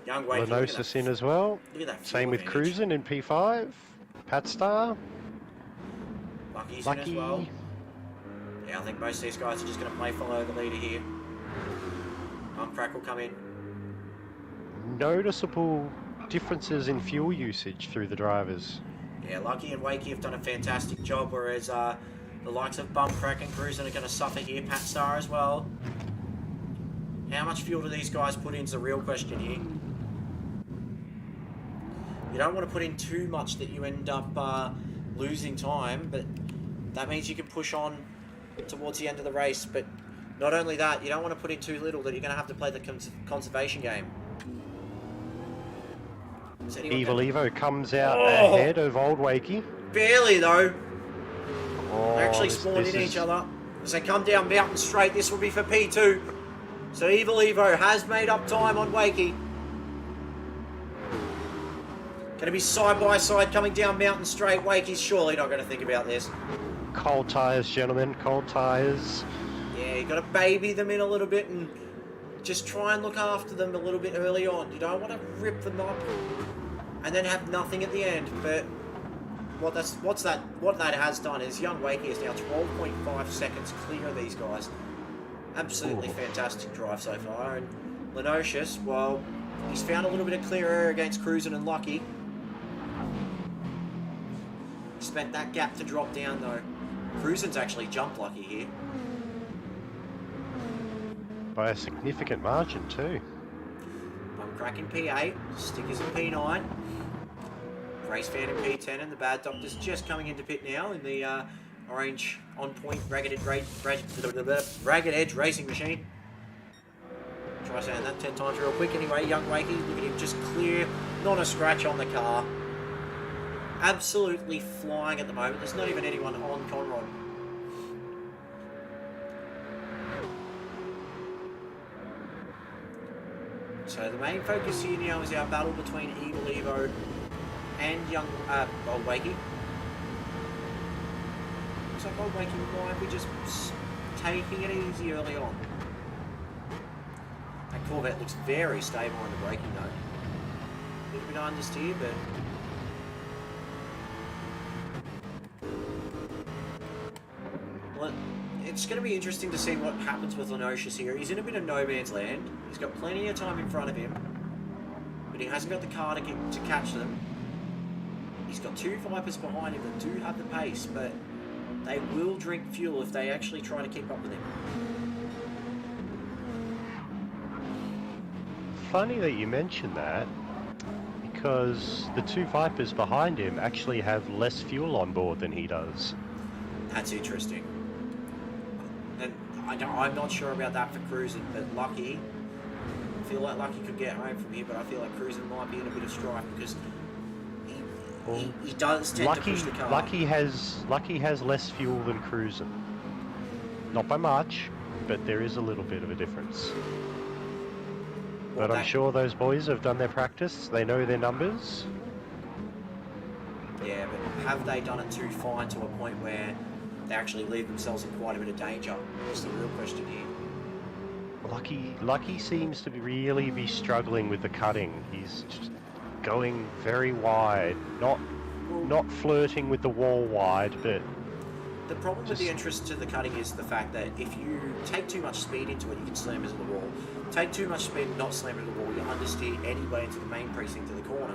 Young Wakey. Lenosis in as well. Look at that. Same with Cruzin in P5. Patstar. Lucky's in as well. Yeah, I think most of these guys are just going to play follow the leader here. Crack will come in. Noticeable differences in fuel usage through the drivers. Yeah, Lucky and Wakey have done a fantastic job, whereas the likes of Crack and Cruzin are going to suffer here. Patstar as well. How much fuel do these guys put in is the real question here. You don't want to put in too much that you end up losing time, but that means you can push on towards the end of the race. But not only that, you don't want to put in too little that you're going to have to play the conservation game. Evil Evo comes out ahead of Old Wakey. Barely though. Oh, They actually spawned in each other. As they come down Mountain Straight, this will be for P2. So Evil Evo has made up time on Wakey. Going to be side by side coming down Mountain Straight. Wakey's surely not going to think about this. Cold tyres, gentlemen, cold tyres. Yeah, you got to baby them in a little bit and just try and look after them a little bit early on. You don't want to rip them up and then have nothing at the end. But what that has done is Young Wakey is now 12.5 seconds clear of these guys. Absolutely fantastic drive so far. And Lenocious, well, he's found a little bit of clear air against Cruzin and Lucky. Expect that gap to drop down though. Cruzin's actually jumped Lucky here. By a significant margin too. I'm cracking P8, Stickers in P9, Race Fan in P10, and the Bad Doctor's just coming into pit now in the orange on-point Ragged Edge racing machine. Try saying that 10 times real quick. Anyway, Young Wakey, look at him just clear, not a scratch on the car. Absolutely flying at the moment. There's not even anyone on Conrod. So the main focus here now is our battle between Evil Evo and Young Old Wakey. Looks like Old Wakey might be just taking it easy early on. That Corvette looks very stable in the braking though. A little bit understeer, but well, it's going to be interesting to see what happens with Lenocious here. He's in a bit of no man's land. He's got plenty of time in front of him, but he hasn't got the car to catch them. He's got two Vipers behind him that do have the pace, but they will drink fuel if they actually try to keep up with him. Funny that you mention that, because the two Vipers behind him actually have less fuel on board than he does. That's interesting. And I'm not sure about that for Cruzin, but Lucky, I feel like Lucky could get home from here, but I feel like Cruzin might be in a bit of strife because he does tend to push the car. Lucky has less fuel than Cruzin. Not by much, but there is a little bit of a difference. But I'm sure those boys have done their practice. They know their numbers. Yeah, but have they done it too fine to a point where they actually leave themselves in quite a bit of danger? That's the real question here. Lucky seems to really be struggling with the cutting. He's just going very wide, not flirting with the wall wide, but the problem with the entrance to the cutting is the fact that if you take too much speed into it, you can slam into the wall. Take too much speed and not slam into the wall, you understeer anyway into the main precinct of the corner.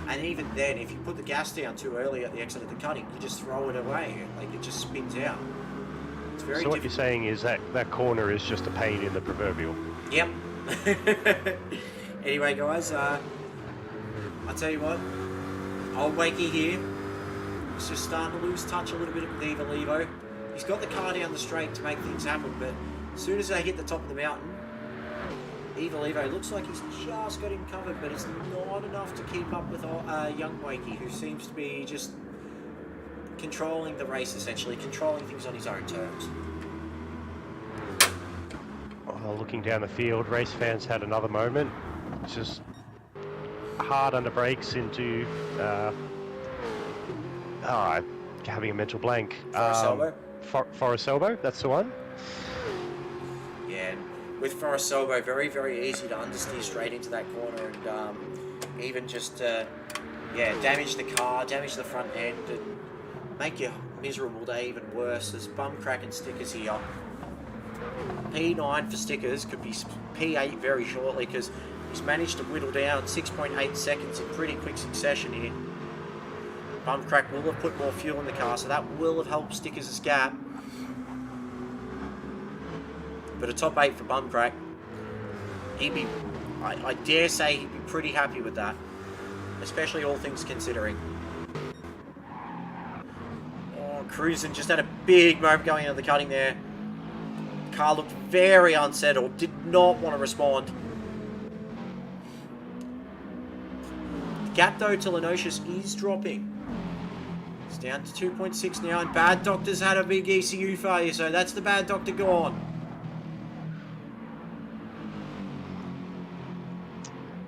And even then, if you put the gas down too early at the exit of the cutting, you just throw it away. Like, it just spins out. It's very So what you're saying is that that corner is just a pain in the proverbial. Yep. Anyway, guys, I'll tell you what. Old Wakey here. He's just starting to lose touch a little bit with Evil Evo. He's got the car down the straight to make things happen, but as soon as they hit the top of the mountain, Evil Evo looks like he's just got him covered, but it's not enough to keep up with young Wakey, who seems to be just controlling the race, essentially, controlling things on his own terms. Looking down the field, race fans had another moment. It's just hard under brakes into having a mental blank. Forest Elbow. Forest Elbow, that's the one. Yeah, with Forest Elbow, very, very easy to understeer straight into that corner and even just, damage the car, damage the front end, and make your miserable day even worse. There's bum cracking stickers here. P9 for stickers, could be P8 very shortly, because he's managed to whittle down 6.8 seconds in pretty quick succession here. Bum crack will have put more fuel in the car, so that will have helped Stickers' gap. But a top 8 for Bum crack, he'd be, I dare say he'd be pretty happy with that, especially all things considering. Oh, Cruzin just had a big moment going into the cutting there. Car looked very unsettled, did not want to respond. The gap though to Lenocious is dropping. It's down to 2.6 now, and Bad Doctor's had a big ECU failure, so that's the Bad Doctor gone.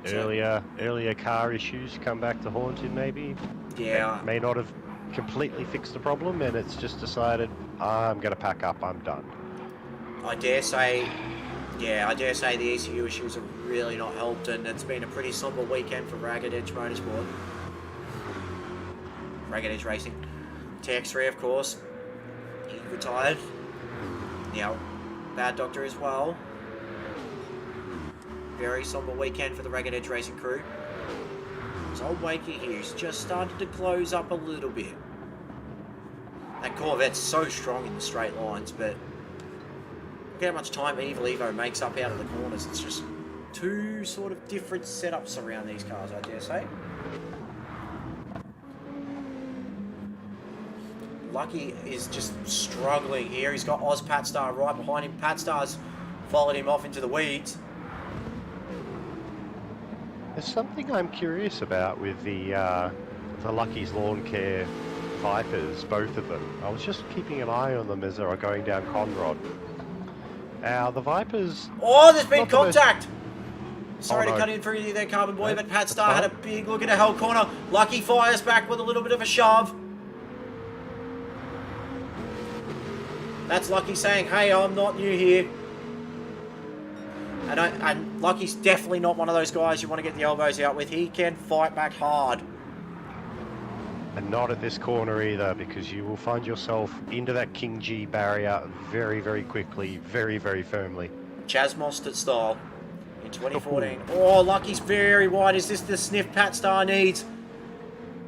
Earlier car issues come back to haunt him, maybe. Yeah. It may not have completely fixed the problem, and it's just decided, I'm going to pack up, I'm done. I dare say the ECU issues have really not helped, and it's been a pretty somber weekend for Ragged Edge Motorsport. Ragged Edge Racing. TX3, of course. He retired. Now, Bad Doctor as well. Very somber weekend for the Ragged Edge Racing crew. This old Wakey here is just started to close up a little bit. That Corvette's so strong in the straight lines, but look how much time Evil Evo makes up out of the corners. It's just two sort of different setups around these cars, I dare say. Lucky is just struggling here. He's got Oz Patstar right behind him. Patstar's followed him off into the weeds. There's something I'm curious about with the Lucky's Lawn Care Vipers, both of them. I was just keeping an eye on them as they were going down Conrod. Now, the Vipers... Oh, there's been contact! Most... Sorry to cut in through there, Carbonboy, but Patstar had a big look at a hell corner. Lucky fires back with a little bit of a shove. That's Lucky saying, hey, I'm not new here. And Lucky's definitely not one of those guys you want to get the elbows out with. He can fight back hard. And not at this corner either, because you will find yourself into that King G barrier very, very quickly, very, very firmly. Chaz Mostert style in 2014. Oh, Lucky's very wide. Is this the sniff Patstar needs?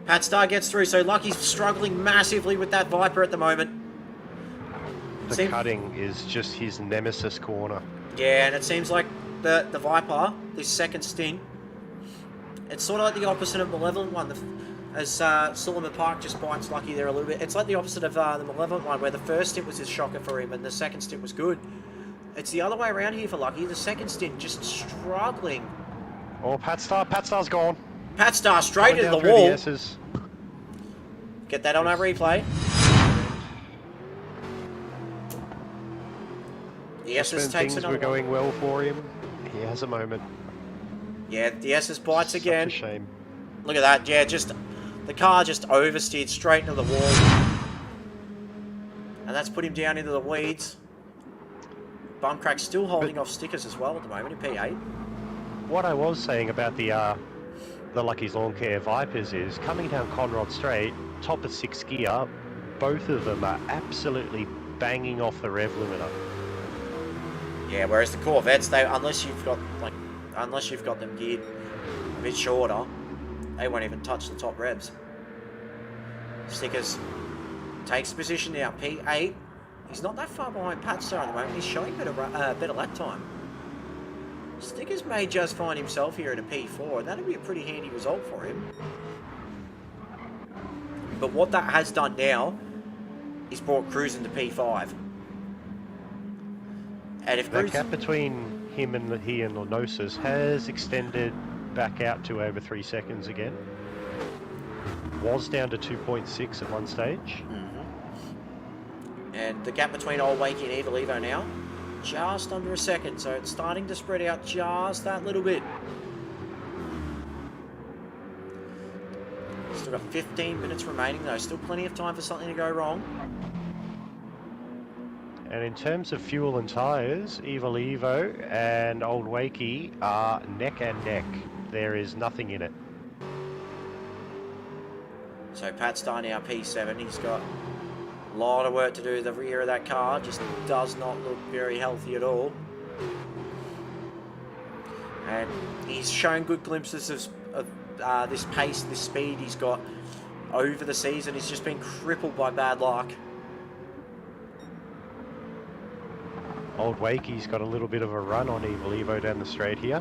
Patstar gets through, so Lucky's struggling massively with that Viper at the moment. The cutting is just his nemesis corner. Yeah, and it seems like the Viper, this second stint, it's sort of like the opposite of Malevolent One. As Solomon Park just bites Lucky there a little bit. It's like the opposite of the Malevolent One, where the first stint was his shocker for him and the second stint was good. It's the other way around here for Lucky. The second stint just struggling. Oh, Patstar's gone. Patstar straight into the wall. Get that on our replay. The SS takes things another were going well for him. He has a moment. Yeah, the SS bites again. Such a shame. Look at that. Yeah, just the car just oversteered straight into the wall. And that's put him down into the weeds. Bumcrack's still holding off Stickers as well at the moment in P8. What I was saying about the Lucky's Lawn Care Vipers is, coming down Conrod Straight, top of 6 gear, both of them are absolutely banging off the rev limiter. Yeah, whereas the Corvettes, unless you've got them geared a bit shorter, They won't even touch the top revs. Stickers takes position now. P8. He's not that far behind Pat Star at the moment. He's showing better lap time. Stickers may just find himself here in a P4, and that'd be a pretty handy result for him. But what that has done now is brought Cruzin to P5. And if the gap between him and Lenosis has extended back out to over 3 seconds again. Was down to 2.6 at one stage. And the gap between Old Wakey and Evil Evo now, just under a second, so it's starting to spread out just that little bit. Still got 15 minutes remaining though, still plenty of time for something to go wrong. And in terms of fuel and tyres, Evil Evo and Old Wakey are neck and neck. There is nothing in it. So Pat Star now P7, he's got a lot of work to do. The rear of that car just does not look very healthy at all. And he's shown good glimpses of this pace, this speed he's got over the season. He's just been crippled by bad luck. Old Wakey's got a little bit of a run on Evil Evo down the straight here.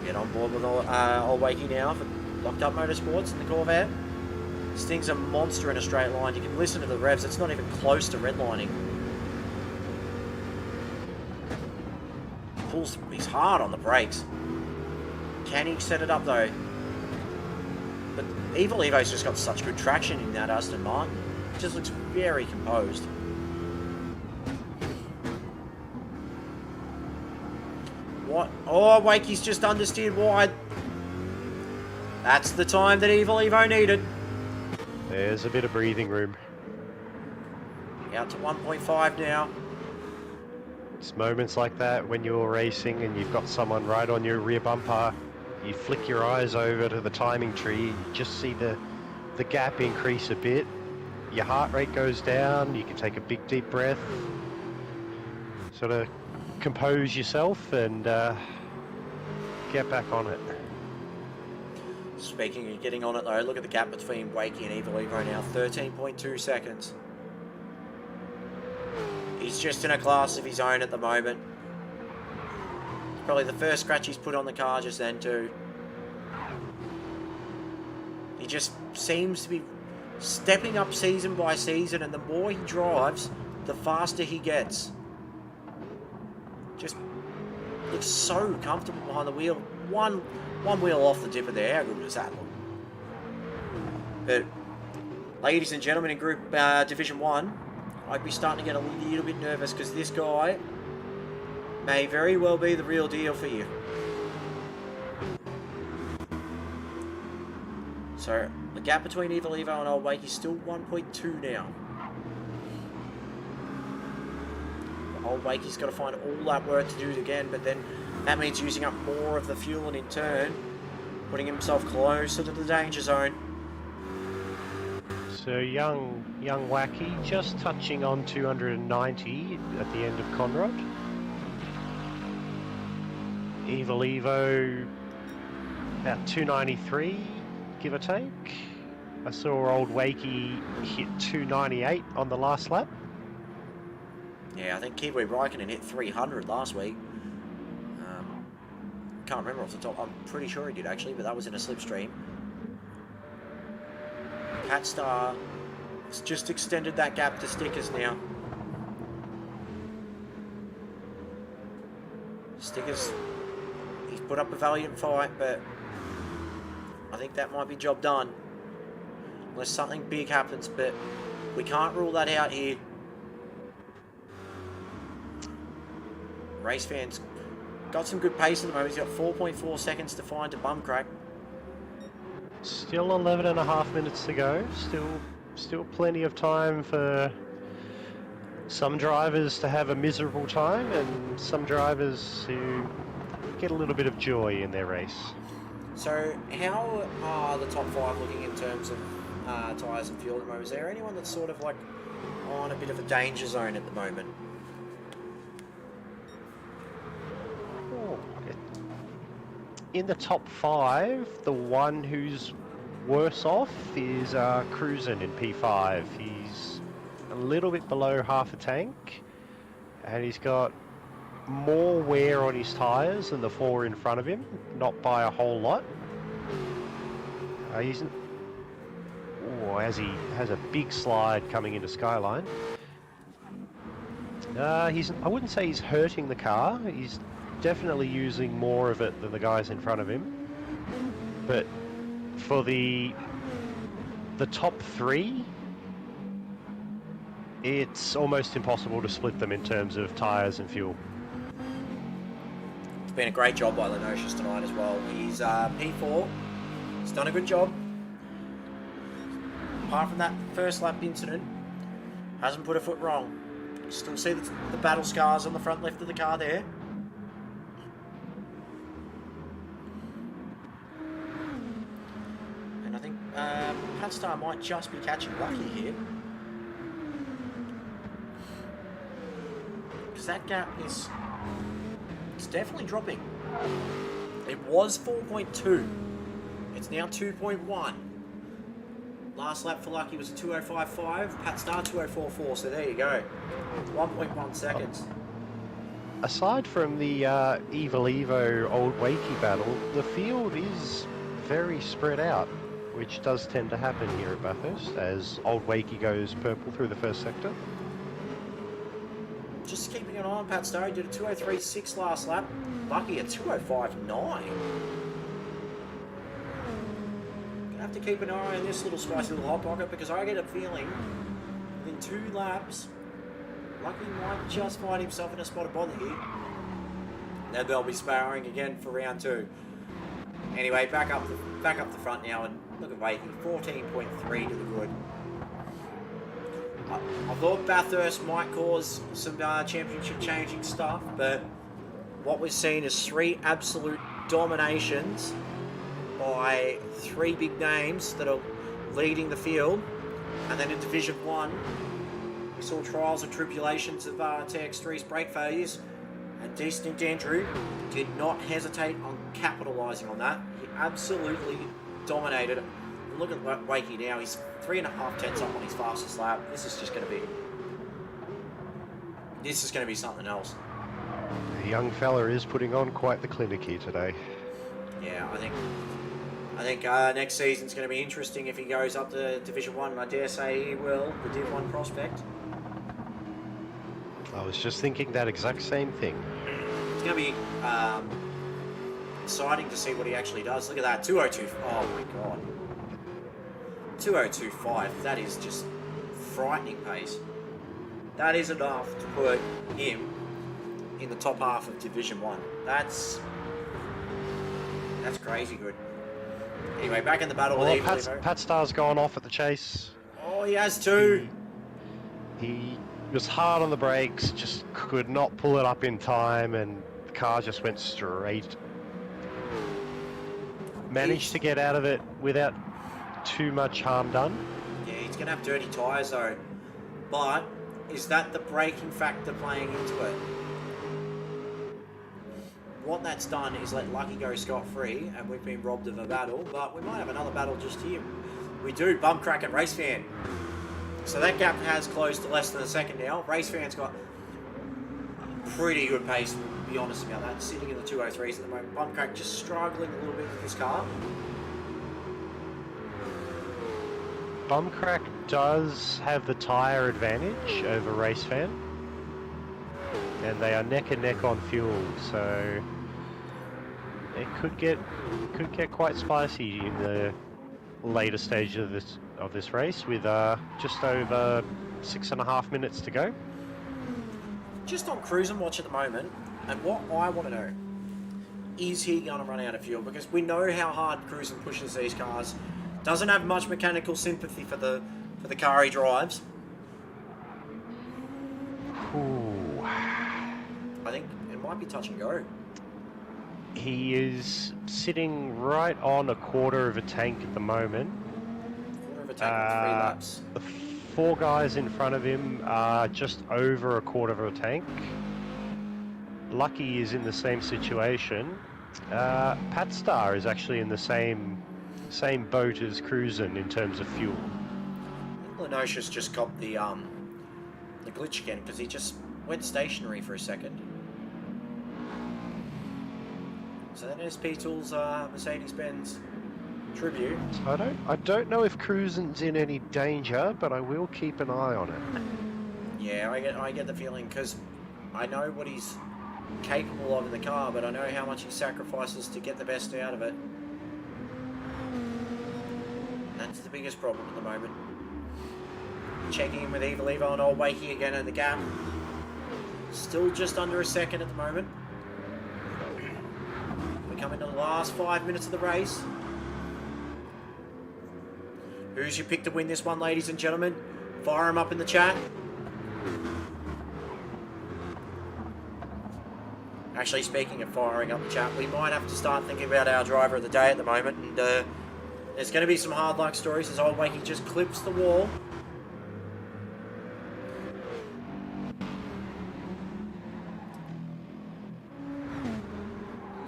Get on board with Old Wakey now for Locked Up Motorsports in the Corvette. This thing's a monster in a straight line. You can listen to the revs. It's not even close to redlining. He's hard on the brakes. Can he set it up though? But Evil Evo's just got such good traction in that Aston Martin. It just looks very composed. What? Oh, Wakey's just understeered wide. That's the time that Evil Evo needed. There's a bit of breathing room. Out to 1.5 now. It's moments like that when you're racing and you've got someone right on your rear bumper. You flick your eyes over to the timing tree, you just see the gap increase a bit. Your heart rate goes down, you can take a big deep breath. Sort of compose yourself and get back on it. Speaking of getting on it though, look at the gap between Wakey and Evil Evo now, 13.2 seconds. He's just in a class of his own at the moment. Probably the first scratch he's put on the car just then too. He just seems to be stepping up season by season, and the more he drives, the faster he gets. Just looks so comfortable behind the wheel. One wheel off the dipper there. How good does that look? But, ladies and gentlemen, in Group Division 1, I'd be starting to get a little bit nervous because this guy may very well be the real deal for you. So, the gap between Evil Evo and Old Wakey is still 1.2 now. Old Wakey's got to find all that work to do it again, but then that means using up more of the fuel and in turn putting himself closer to the danger zone. So young Wacky just touching on 290 at the end of Conrod. Evil Evo about 293, give or take. I saw Old Wakey hit 298 on the last lap. Yeah, I think Kiwi Raikkonen hit 300 last week. Can't remember off the top. I'm pretty sure he did actually, but that was in a slipstream. Pat Star has just extended that gap to Stickers now. Stickers, he's put up a valiant fight, but I think that might be job done. Unless something big happens, but we can't rule that out here. Race fans got some good pace at the moment. He's got 4.4 seconds to find a bum crack. Still 11.5 minutes to go. Still plenty of time for some drivers to have a miserable time and some drivers to get a little bit of joy in their race. So how are the top 5 looking in terms of tyres and fuel at the moment? Is there anyone that's sort of like on a bit of a danger zone at the moment? in the top 5, the one who's worse off is Cruzin in P5. He's a little bit below half a tank, and he's got more wear on his tyres than the 4 in front of him, not by a whole lot. He has a big slide coming into Skyline. I wouldn't say he's hurting the car. He's definitely using more of it than the guys in front of him. But for the top 3, it's almost impossible to split them in terms of tyres and fuel. It's been a great job by Lenosius tonight as well. He's P4. He's done a good job. Apart from that first lap incident, hasn't put a foot wrong. You still see the battle scars on the front left of the car there. And I think Patstar might just be catching lucky here. Because that gap is definitely dropping. It was 4.2. It's now 2.1. Last lap for Lucky was a 2:05.5. Patstar 2:04.4. So there you go. 1.1 seconds. Aside from the Evil Evo Old Wakey battle, the field is very spread out, which does tend to happen here at Bathurst as Old Wakey goes purple through the first sector. Just keeping an eye on Patstar. He did a 2:03.6 last lap. Lucky at 2:05.9. Have to keep an eye on this little spicy little hot pocket, because I get a feeling within 2 laps Lucky might just find himself in a spot of bother here. Then they'll be sparring again for round 2. Anyway, back up the front now, and look at Wakey, 14.3 to the good. I thought Bathurst might cause some championship changing stuff, but what we've seen is 3 absolute dominations by 3 big names that are leading the field. And then in Division 1, we saw trials and tribulations of TX3's brake failures, and Distinct Andrew did not hesitate on capitalising on that. He absolutely dominated. And look at Wakey now, he's 3.5 tenths up on his fastest lap. This is going to be something else. The young fella is putting on quite the clinic here today. Yeah, I think next season's going to be interesting if he goes up to Division 1, and I dare say he will, the Div 1 prospect. I was just thinking that exact same thing. It's going to be exciting to see what he actually does. Look at that, 2:02. Oh my god. 2:02.5. That is just frightening pace. That is enough to put him in the top half of Division 1. That's crazy good. Anyway, back in the battle with Evil Evo. Patstar's gone off at the chase. Oh, he has too. He was hard on the brakes, just could not pull it up in time, and the car just went straight. Managed to get out of it without too much harm done. Yeah, he's going to have dirty tyres though. But is that the braking factor playing into it? What that's done is let Lucky go scot-free, and we've been robbed of a battle, but we might have another battle just here. We do, Bum Crack and Race Fan. So that gap has closed to less than a second now. Race Fan's got pretty good pace, to be honest about that, sitting in the 2:03s at the moment. Bum Crack just struggling a little bit with his car. Bumcrack does have the tyre advantage over Race Fan, and they are neck and neck on fuel, so it could get quite spicy in the later stage of this race, with just over 6.5 minutes to go. Just on Cruzin watch at the moment, and what I want to know, is he going to run out of fuel? Because we know how hard Cruzin pushes these cars. Doesn't have much mechanical sympathy for the car he drives. Ooh. I think it might be touch and go. He is sitting right on a quarter of a tank at the moment. Quarter of a tank with 3 laps. The 4 guys in front of him are just over a quarter of a tank. Lucky is in the same situation. Pat Star is actually in the same boat as Cruzin in terms of fuel. Lenosius just got the glitch again because he just went stationary for a second. So then SP Tools Mercedes-Benz Tribute. So I don't know if Cruzin's in any danger, but I will keep an eye on it. Yeah, I get the feeling because I know what he's capable of in the car, but I know how much he sacrifices to get the best out of it. And that's the biggest problem at the moment. Checking in with Evil Evo and Old Wakey again in the gap. Still just under a second at the moment. We're coming to the last 5 minutes of the race. Who's your pick to win this one, ladies and gentlemen? Fire them up in the chat. Actually, speaking of firing up the chat, we might have to start thinking about our driver of the day at the moment. And there's going to be some hard luck stories as Old Wakey just clips the wall.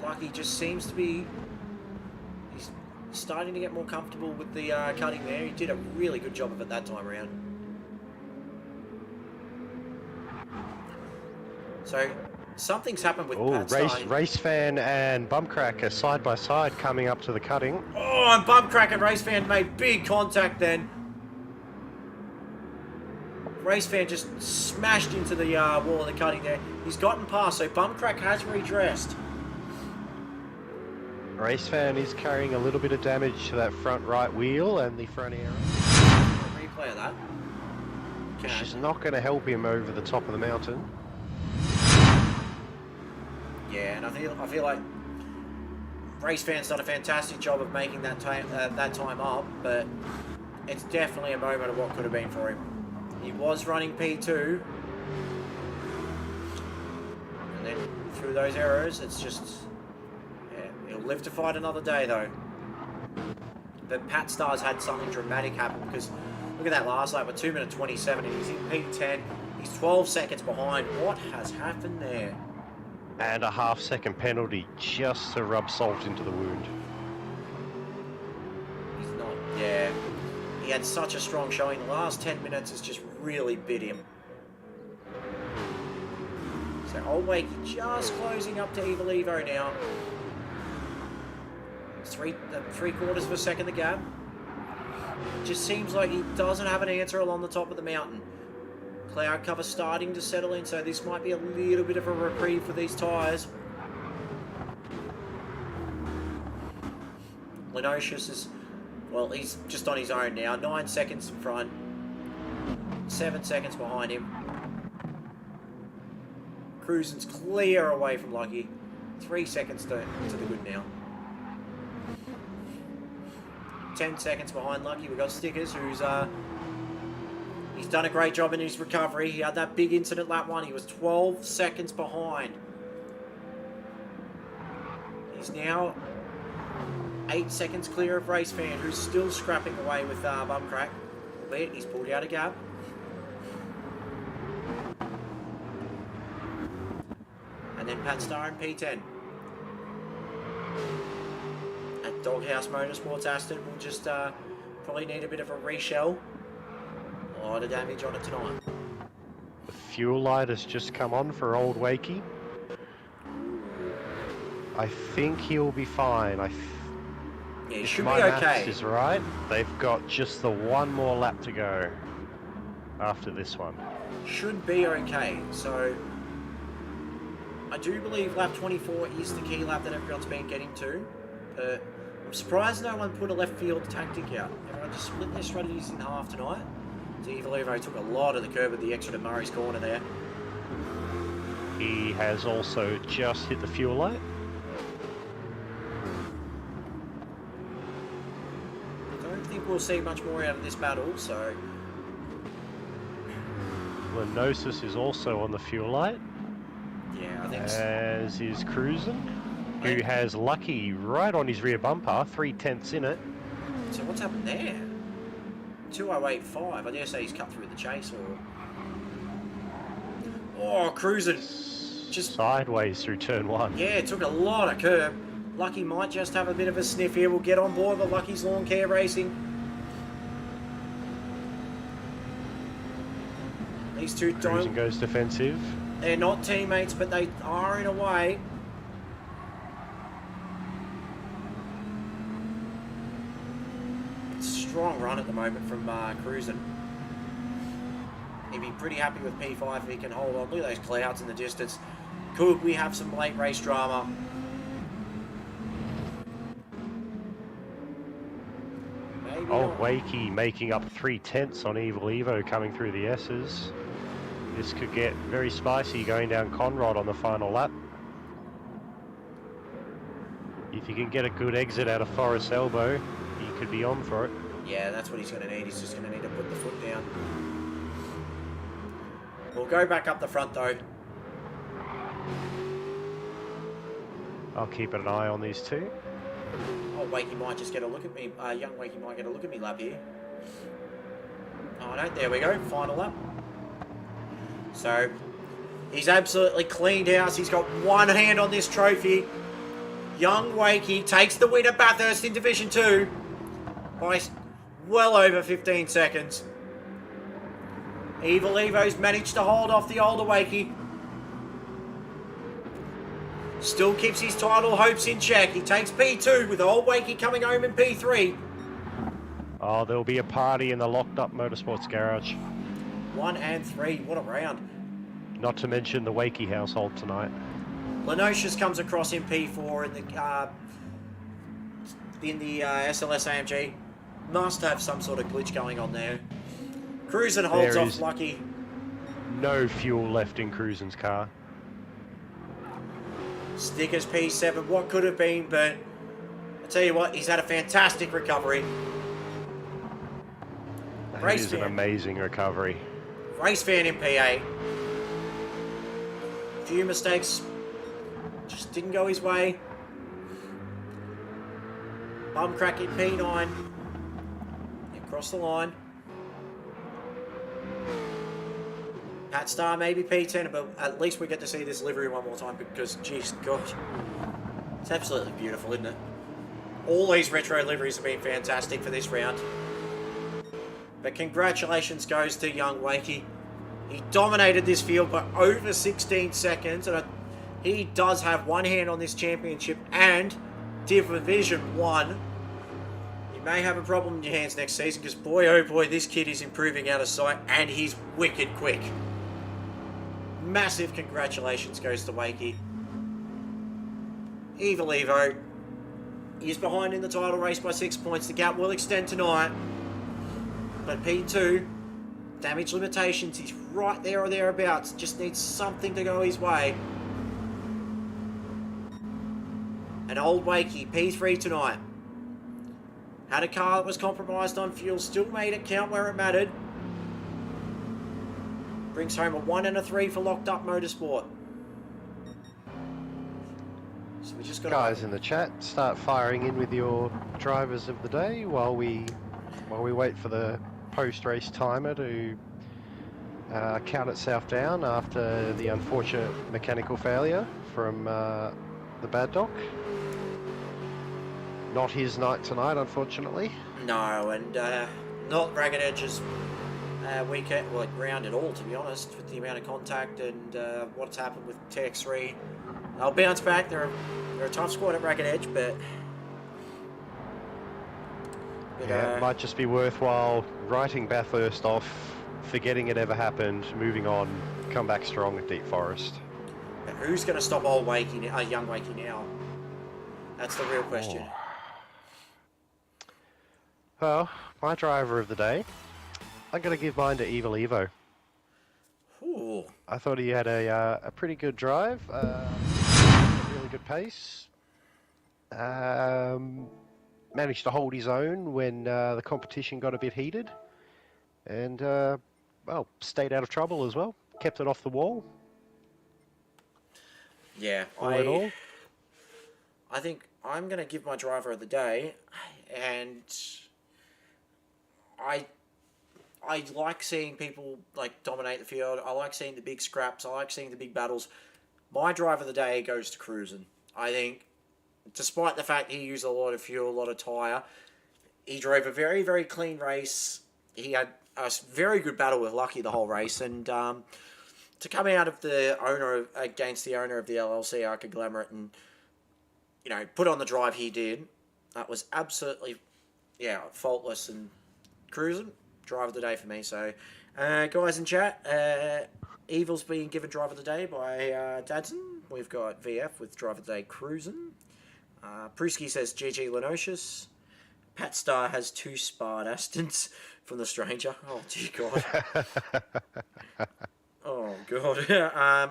Lucky just seems to be... He's starting to get more comfortable with the cutting there. He did a really good job of it that time around. So... something's happened with Pat Race Fan and Bumcrack are side by side coming up to the cutting. Oh, and Bumcrack and Race Fan made big contact then. Race Fan just smashed into the wall of the cutting there. He's gotten past, so Bumcrack has redressed. Race Fan is carrying a little bit of damage to that front right wheel and the front aero. Replay of that. Which is not going to help him over the top of the mountain. Yeah, and I feel like Race Fan's done a fantastic job of making that time up, but it's definitely a moment of what could have been for him. He was running P2, and then through those errors, it's just, yeah, he'll live to fight another day though. But Pat Star's had something dramatic happen because look at that last lap with 2 minutes 27, and he's in P10. He's 12 seconds behind. What has happened there? And a half-second penalty just to rub salt into the wound. He's not, yeah. He had such a strong showing. The last 10 minutes has just really bit him. So Old Wakey just closing up to Evil Evo now. Three quarters of a second the gap. Just seems like he doesn't have an answer along the top of the mountain. Cloud cover starting to settle in, so this might be a little bit of a reprieve for these tyres. Lenosius is, well, he's just on his own now. 9 seconds in front. 7 seconds behind him. Cruzin's clear away from Lucky. 3 seconds to the good now. 10 seconds behind Lucky. We've got Stickers, who's he's done a great job in his recovery. He had that big incident lap 1. He was 12 seconds behind. He's now 8 seconds clear of Race Fan, who's still scrapping away with Bumcrack. Albeit he's pulled out a gap. And then Pat Star in P10. At Doghouse Motorsports Aston will just probably need a bit of a reshell. A lot of damage on it tonight. The fuel light has just come on for Old Wakey. I think he'll be fine. Yeah, he if should my be maths okay. is right, they've got just the one more lap to go after this one. Should be okay. So I do believe lap 24 is the key lap that everyone's been getting to. But I'm surprised no one put a left field tactic out. Everyone just split their strategies in half tonight. So Evil Evo took a lot of the curb with the extra to Murray's corner there. He has also just hit the fuel light. I don't think we'll see much more out of this battle, so... Lenosis is also on the fuel light. Yeah, I think so. As is Cruzin, who has Lucky right on his rear bumper, 3/10 in it. So what's happened there? 2:08.5. I dare say he's cut through the chase, or... Oh, Cruzin. Just sideways through turn 1. Yeah, it took a lot of curb. Lucky might just have a bit of a sniff here. We'll get on board with Lucky's Lawn Care Racing. These two Cruzin don't... goes defensive. They're not teammates, but they are in a way. Strong run at the moment from Cruzin. He'd be pretty happy with P5 if he can hold on. Look at those clouds in the distance. Could we have some late race drama? Maybe Old not. Wakey making up 3/10 on Evil Evo coming through the S's. This could get very spicy going down Conrod on the final lap. If you can get a good exit out of Forest Elbow, he could be on for it. Yeah, that's what he's going to need. He's just going to need to put the foot down. We'll go back up the front though. I'll keep an eye on these two. Oh, Wakey might just get a look at me. Young Wakey might get a look at me lap here. Oh no, there we go. Final lap. So, he's absolutely cleaned house. He's got one hand on this trophy. Young Wakey takes the win at Bathurst in Division 2 by well over 15 seconds. Evil Evo's managed to hold off the older Wakey. Still keeps his title hopes in check. He takes P2 with old Wakey coming home in P3. Oh, there'll be a party in the locked up motorsports garage. 1 and 3, what a round. Not to mention the Wakey household tonight. Lenocious comes across in P4 in the SLS AMG. Must have some sort of glitch going on there. Cruzin holds There off is Lucky. no fuel left in Cruzin's car. Stickers P7, what could have been, but I tell you what, he's had a fantastic recovery. That Race is an fan. amazing recovery. Race fan in P8. Few mistakes just didn't go his way. Bum crack in P9. Across the line. Pat Star maybe P10, but at least we get to see this livery one more time because, geez, God, it's absolutely beautiful, isn't it? All these retro liveries have been fantastic for this round. But congratulations goes to young Wakey. He dominated this field by over 16 seconds, and he does have one hand on this championship and Division 1. You may have a problem in your hands next season because, boy, oh boy, this kid is improving out of sight and he's wicked quick. Massive congratulations goes to Wakey. Evil Evo is behind in the title race by 6 points. The gap will extend tonight. But P2, damage limitations, he's right there or thereabouts. Just needs something to go his way. And old Wakey, P3 tonight. Had a car that was compromised on fuel, still made it count where it mattered. Brings home a 1 and a 3 for Locked Up Motorsport. So we just got Guys in the chat, start firing in with your drivers of the day while we wait for the post-race timer to count itself down after the unfortunate mechanical failure from the Bad Dog. Not his night tonight, unfortunately. No, and not Ragged Edge's weekend, well, round at all, to be honest, with the amount of contact and what's happened with TX3. They'll bounce back. They're a tough squad at Ragged Edge, but Yeah, it might just be worthwhile writing Bathurst off, forgetting it ever happened, moving on, come back strong at Deep Forest. but who's going to stop old Wakey, young Wakey now? That's the real question. Well, my driver of the day, I'm going to give mine to Evil Evo. Ooh. I thought he had a pretty good drive, really good pace. Managed to hold his own when the competition got a bit heated. And, well, stayed out of trouble as well. Kept it off the wall. Yeah, All in all. I think I'm going to give my driver of the day, and I like seeing people like dominate the field. I like seeing the big scraps. I like seeing the big battles. My driver of the day goes to Cruzin. I think despite the fact he used a lot of fuel, a lot of tyre, he drove a very, very clean race. He had a very good battle with Lucky the whole race, and to come out of the owner against the owner of the LLC, Arca Glamour, and put on the drive he did, that was absolutely faultless. And Cruzin, driver of the day for me. So, guys in chat, Evil's being given driver of the day by Dadson. We've got VF with driver of the day Cruzin. Prusky says GG Lenocious. Pat Star has 2 sparred Astons from the stranger. Oh, dear God. Oh, God.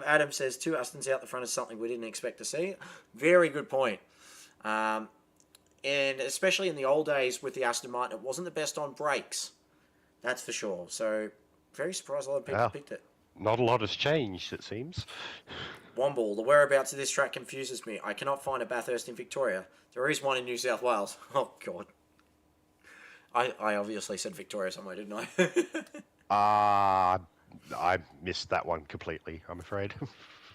Adam says 2 Astons out the front is something we didn't expect to see. Very good point. And especially in the old days with the Aston Martin, it wasn't the best on brakes. That's for sure. So, very surprised a lot of people picked it. Not a lot has changed, it seems. Womble, the whereabouts of this track confuses me. I cannot find a Bathurst in Victoria. There is one in New South Wales. Oh, God. I obviously said Victoria somewhere, didn't I? I missed that one completely, I'm afraid.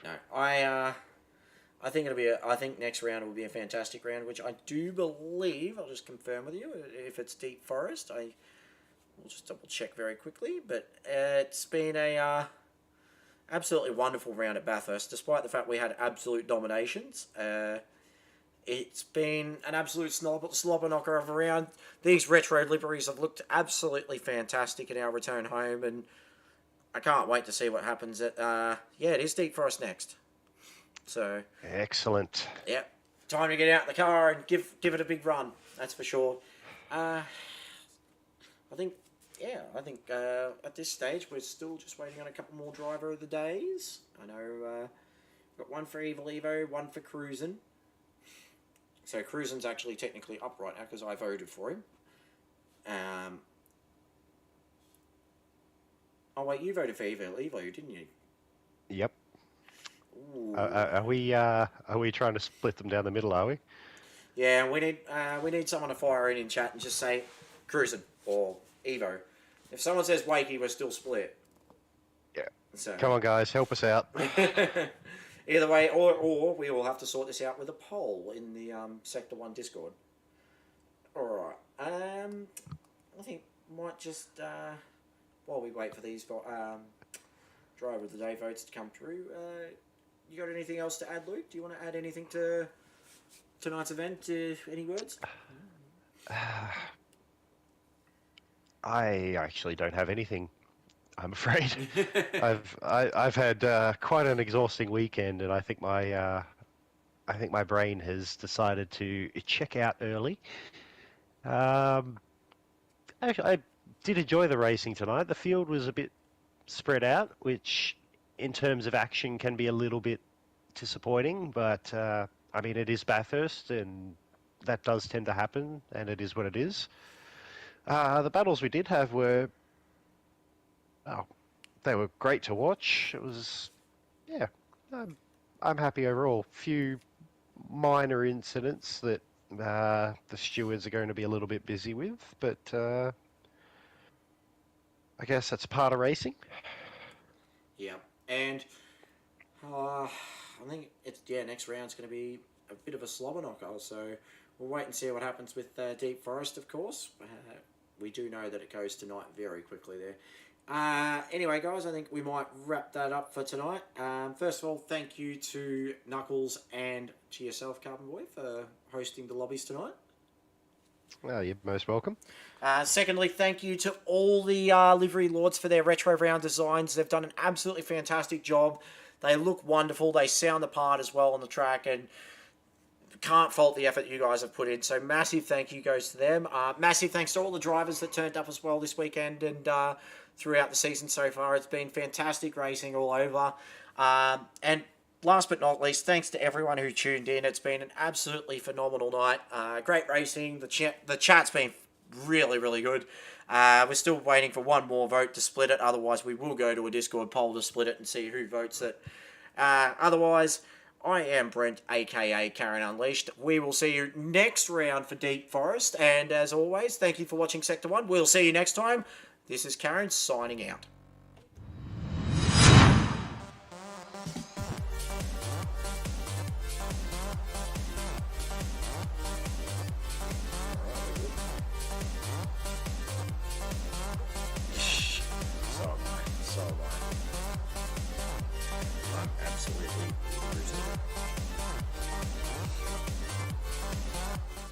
No, I think I think next round will be a fantastic round, which I do believe. I'll just confirm with you if it's Deep Forest. We'll just double check very quickly, but it's been a absolutely wonderful round at Bathurst, despite the fact we had absolute dominations. It's been an absolute slobber knocker of a round. These retro liveries have looked absolutely fantastic in our return home, and I can't wait to see what happens at... it is Deep Forest next. So... Excellent. Yeah. Time to get out in the car and give it a big run. That's for sure. I think at this stage we're still just waiting on a couple more driver of the days. I know got one for Evil Evo, one for Cruzin. So Cruzin's actually technically up right now because I voted for him. Oh wait, you voted for Evil Evo, didn't you? Yep. Are we trying to split them down the middle? Are we? Yeah, we need someone to fire in chat and just say Cruzin or Evo. If someone says Wakey, we're still split. Yeah. So come on, guys, help us out. Either way, or we will have to sort this out with a poll in the Sector 1 Discord. Alright. I think we might just, while we wait for these driver of the day votes to come through, you got anything else to add, Luke? Do you want to add anything to tonight's event? Any words? I actually don't have anything, I'm afraid. I've had quite an exhausting weekend, and I think my brain has decided to check out early. Actually, I did enjoy the racing tonight. The field was a bit spread out, which in terms of action can be a little bit disappointing, but I mean, it is Bathurst, and that does tend to happen, and it is what it is. The battles we did have were, they were great to watch. It was, I'm happy overall. Few minor incidents that the stewards are going to be a little bit busy with, but I guess that's part of racing. Yeah, and I think next round's going to be a bit of a slobber knocker, so we'll wait and see what happens with Deep Forest, of course. We do know that it goes tonight very quickly there. Anyway, guys, I think we might wrap that up for tonight. First of all, thank you to Knuckles and to yourself, Carbonboy, for hosting the lobbies tonight. Well, you're most welcome. Secondly, thank you to all the livery lords for their retro round designs. They've done an absolutely fantastic job. They look wonderful. They sound the part as well on the track, and can't fault the effort you guys have put in. So massive thank you goes to them. Massive thanks to all the drivers that turned up as well this weekend and throughout the season so far. It's been fantastic racing all over. And last but not least, thanks to everyone who tuned in. It's been an absolutely phenomenal night. Great racing. The chat's been really, really good. We're still waiting for one more vote to split it. Otherwise, we will go to a Discord poll to split it and see who votes it. Otherwise, I am Brent, aka Karen Unleashed. We will see you next round for Deep Forest. And as always, thank you for watching Sector 1. We'll see you next time. This is Karen signing out.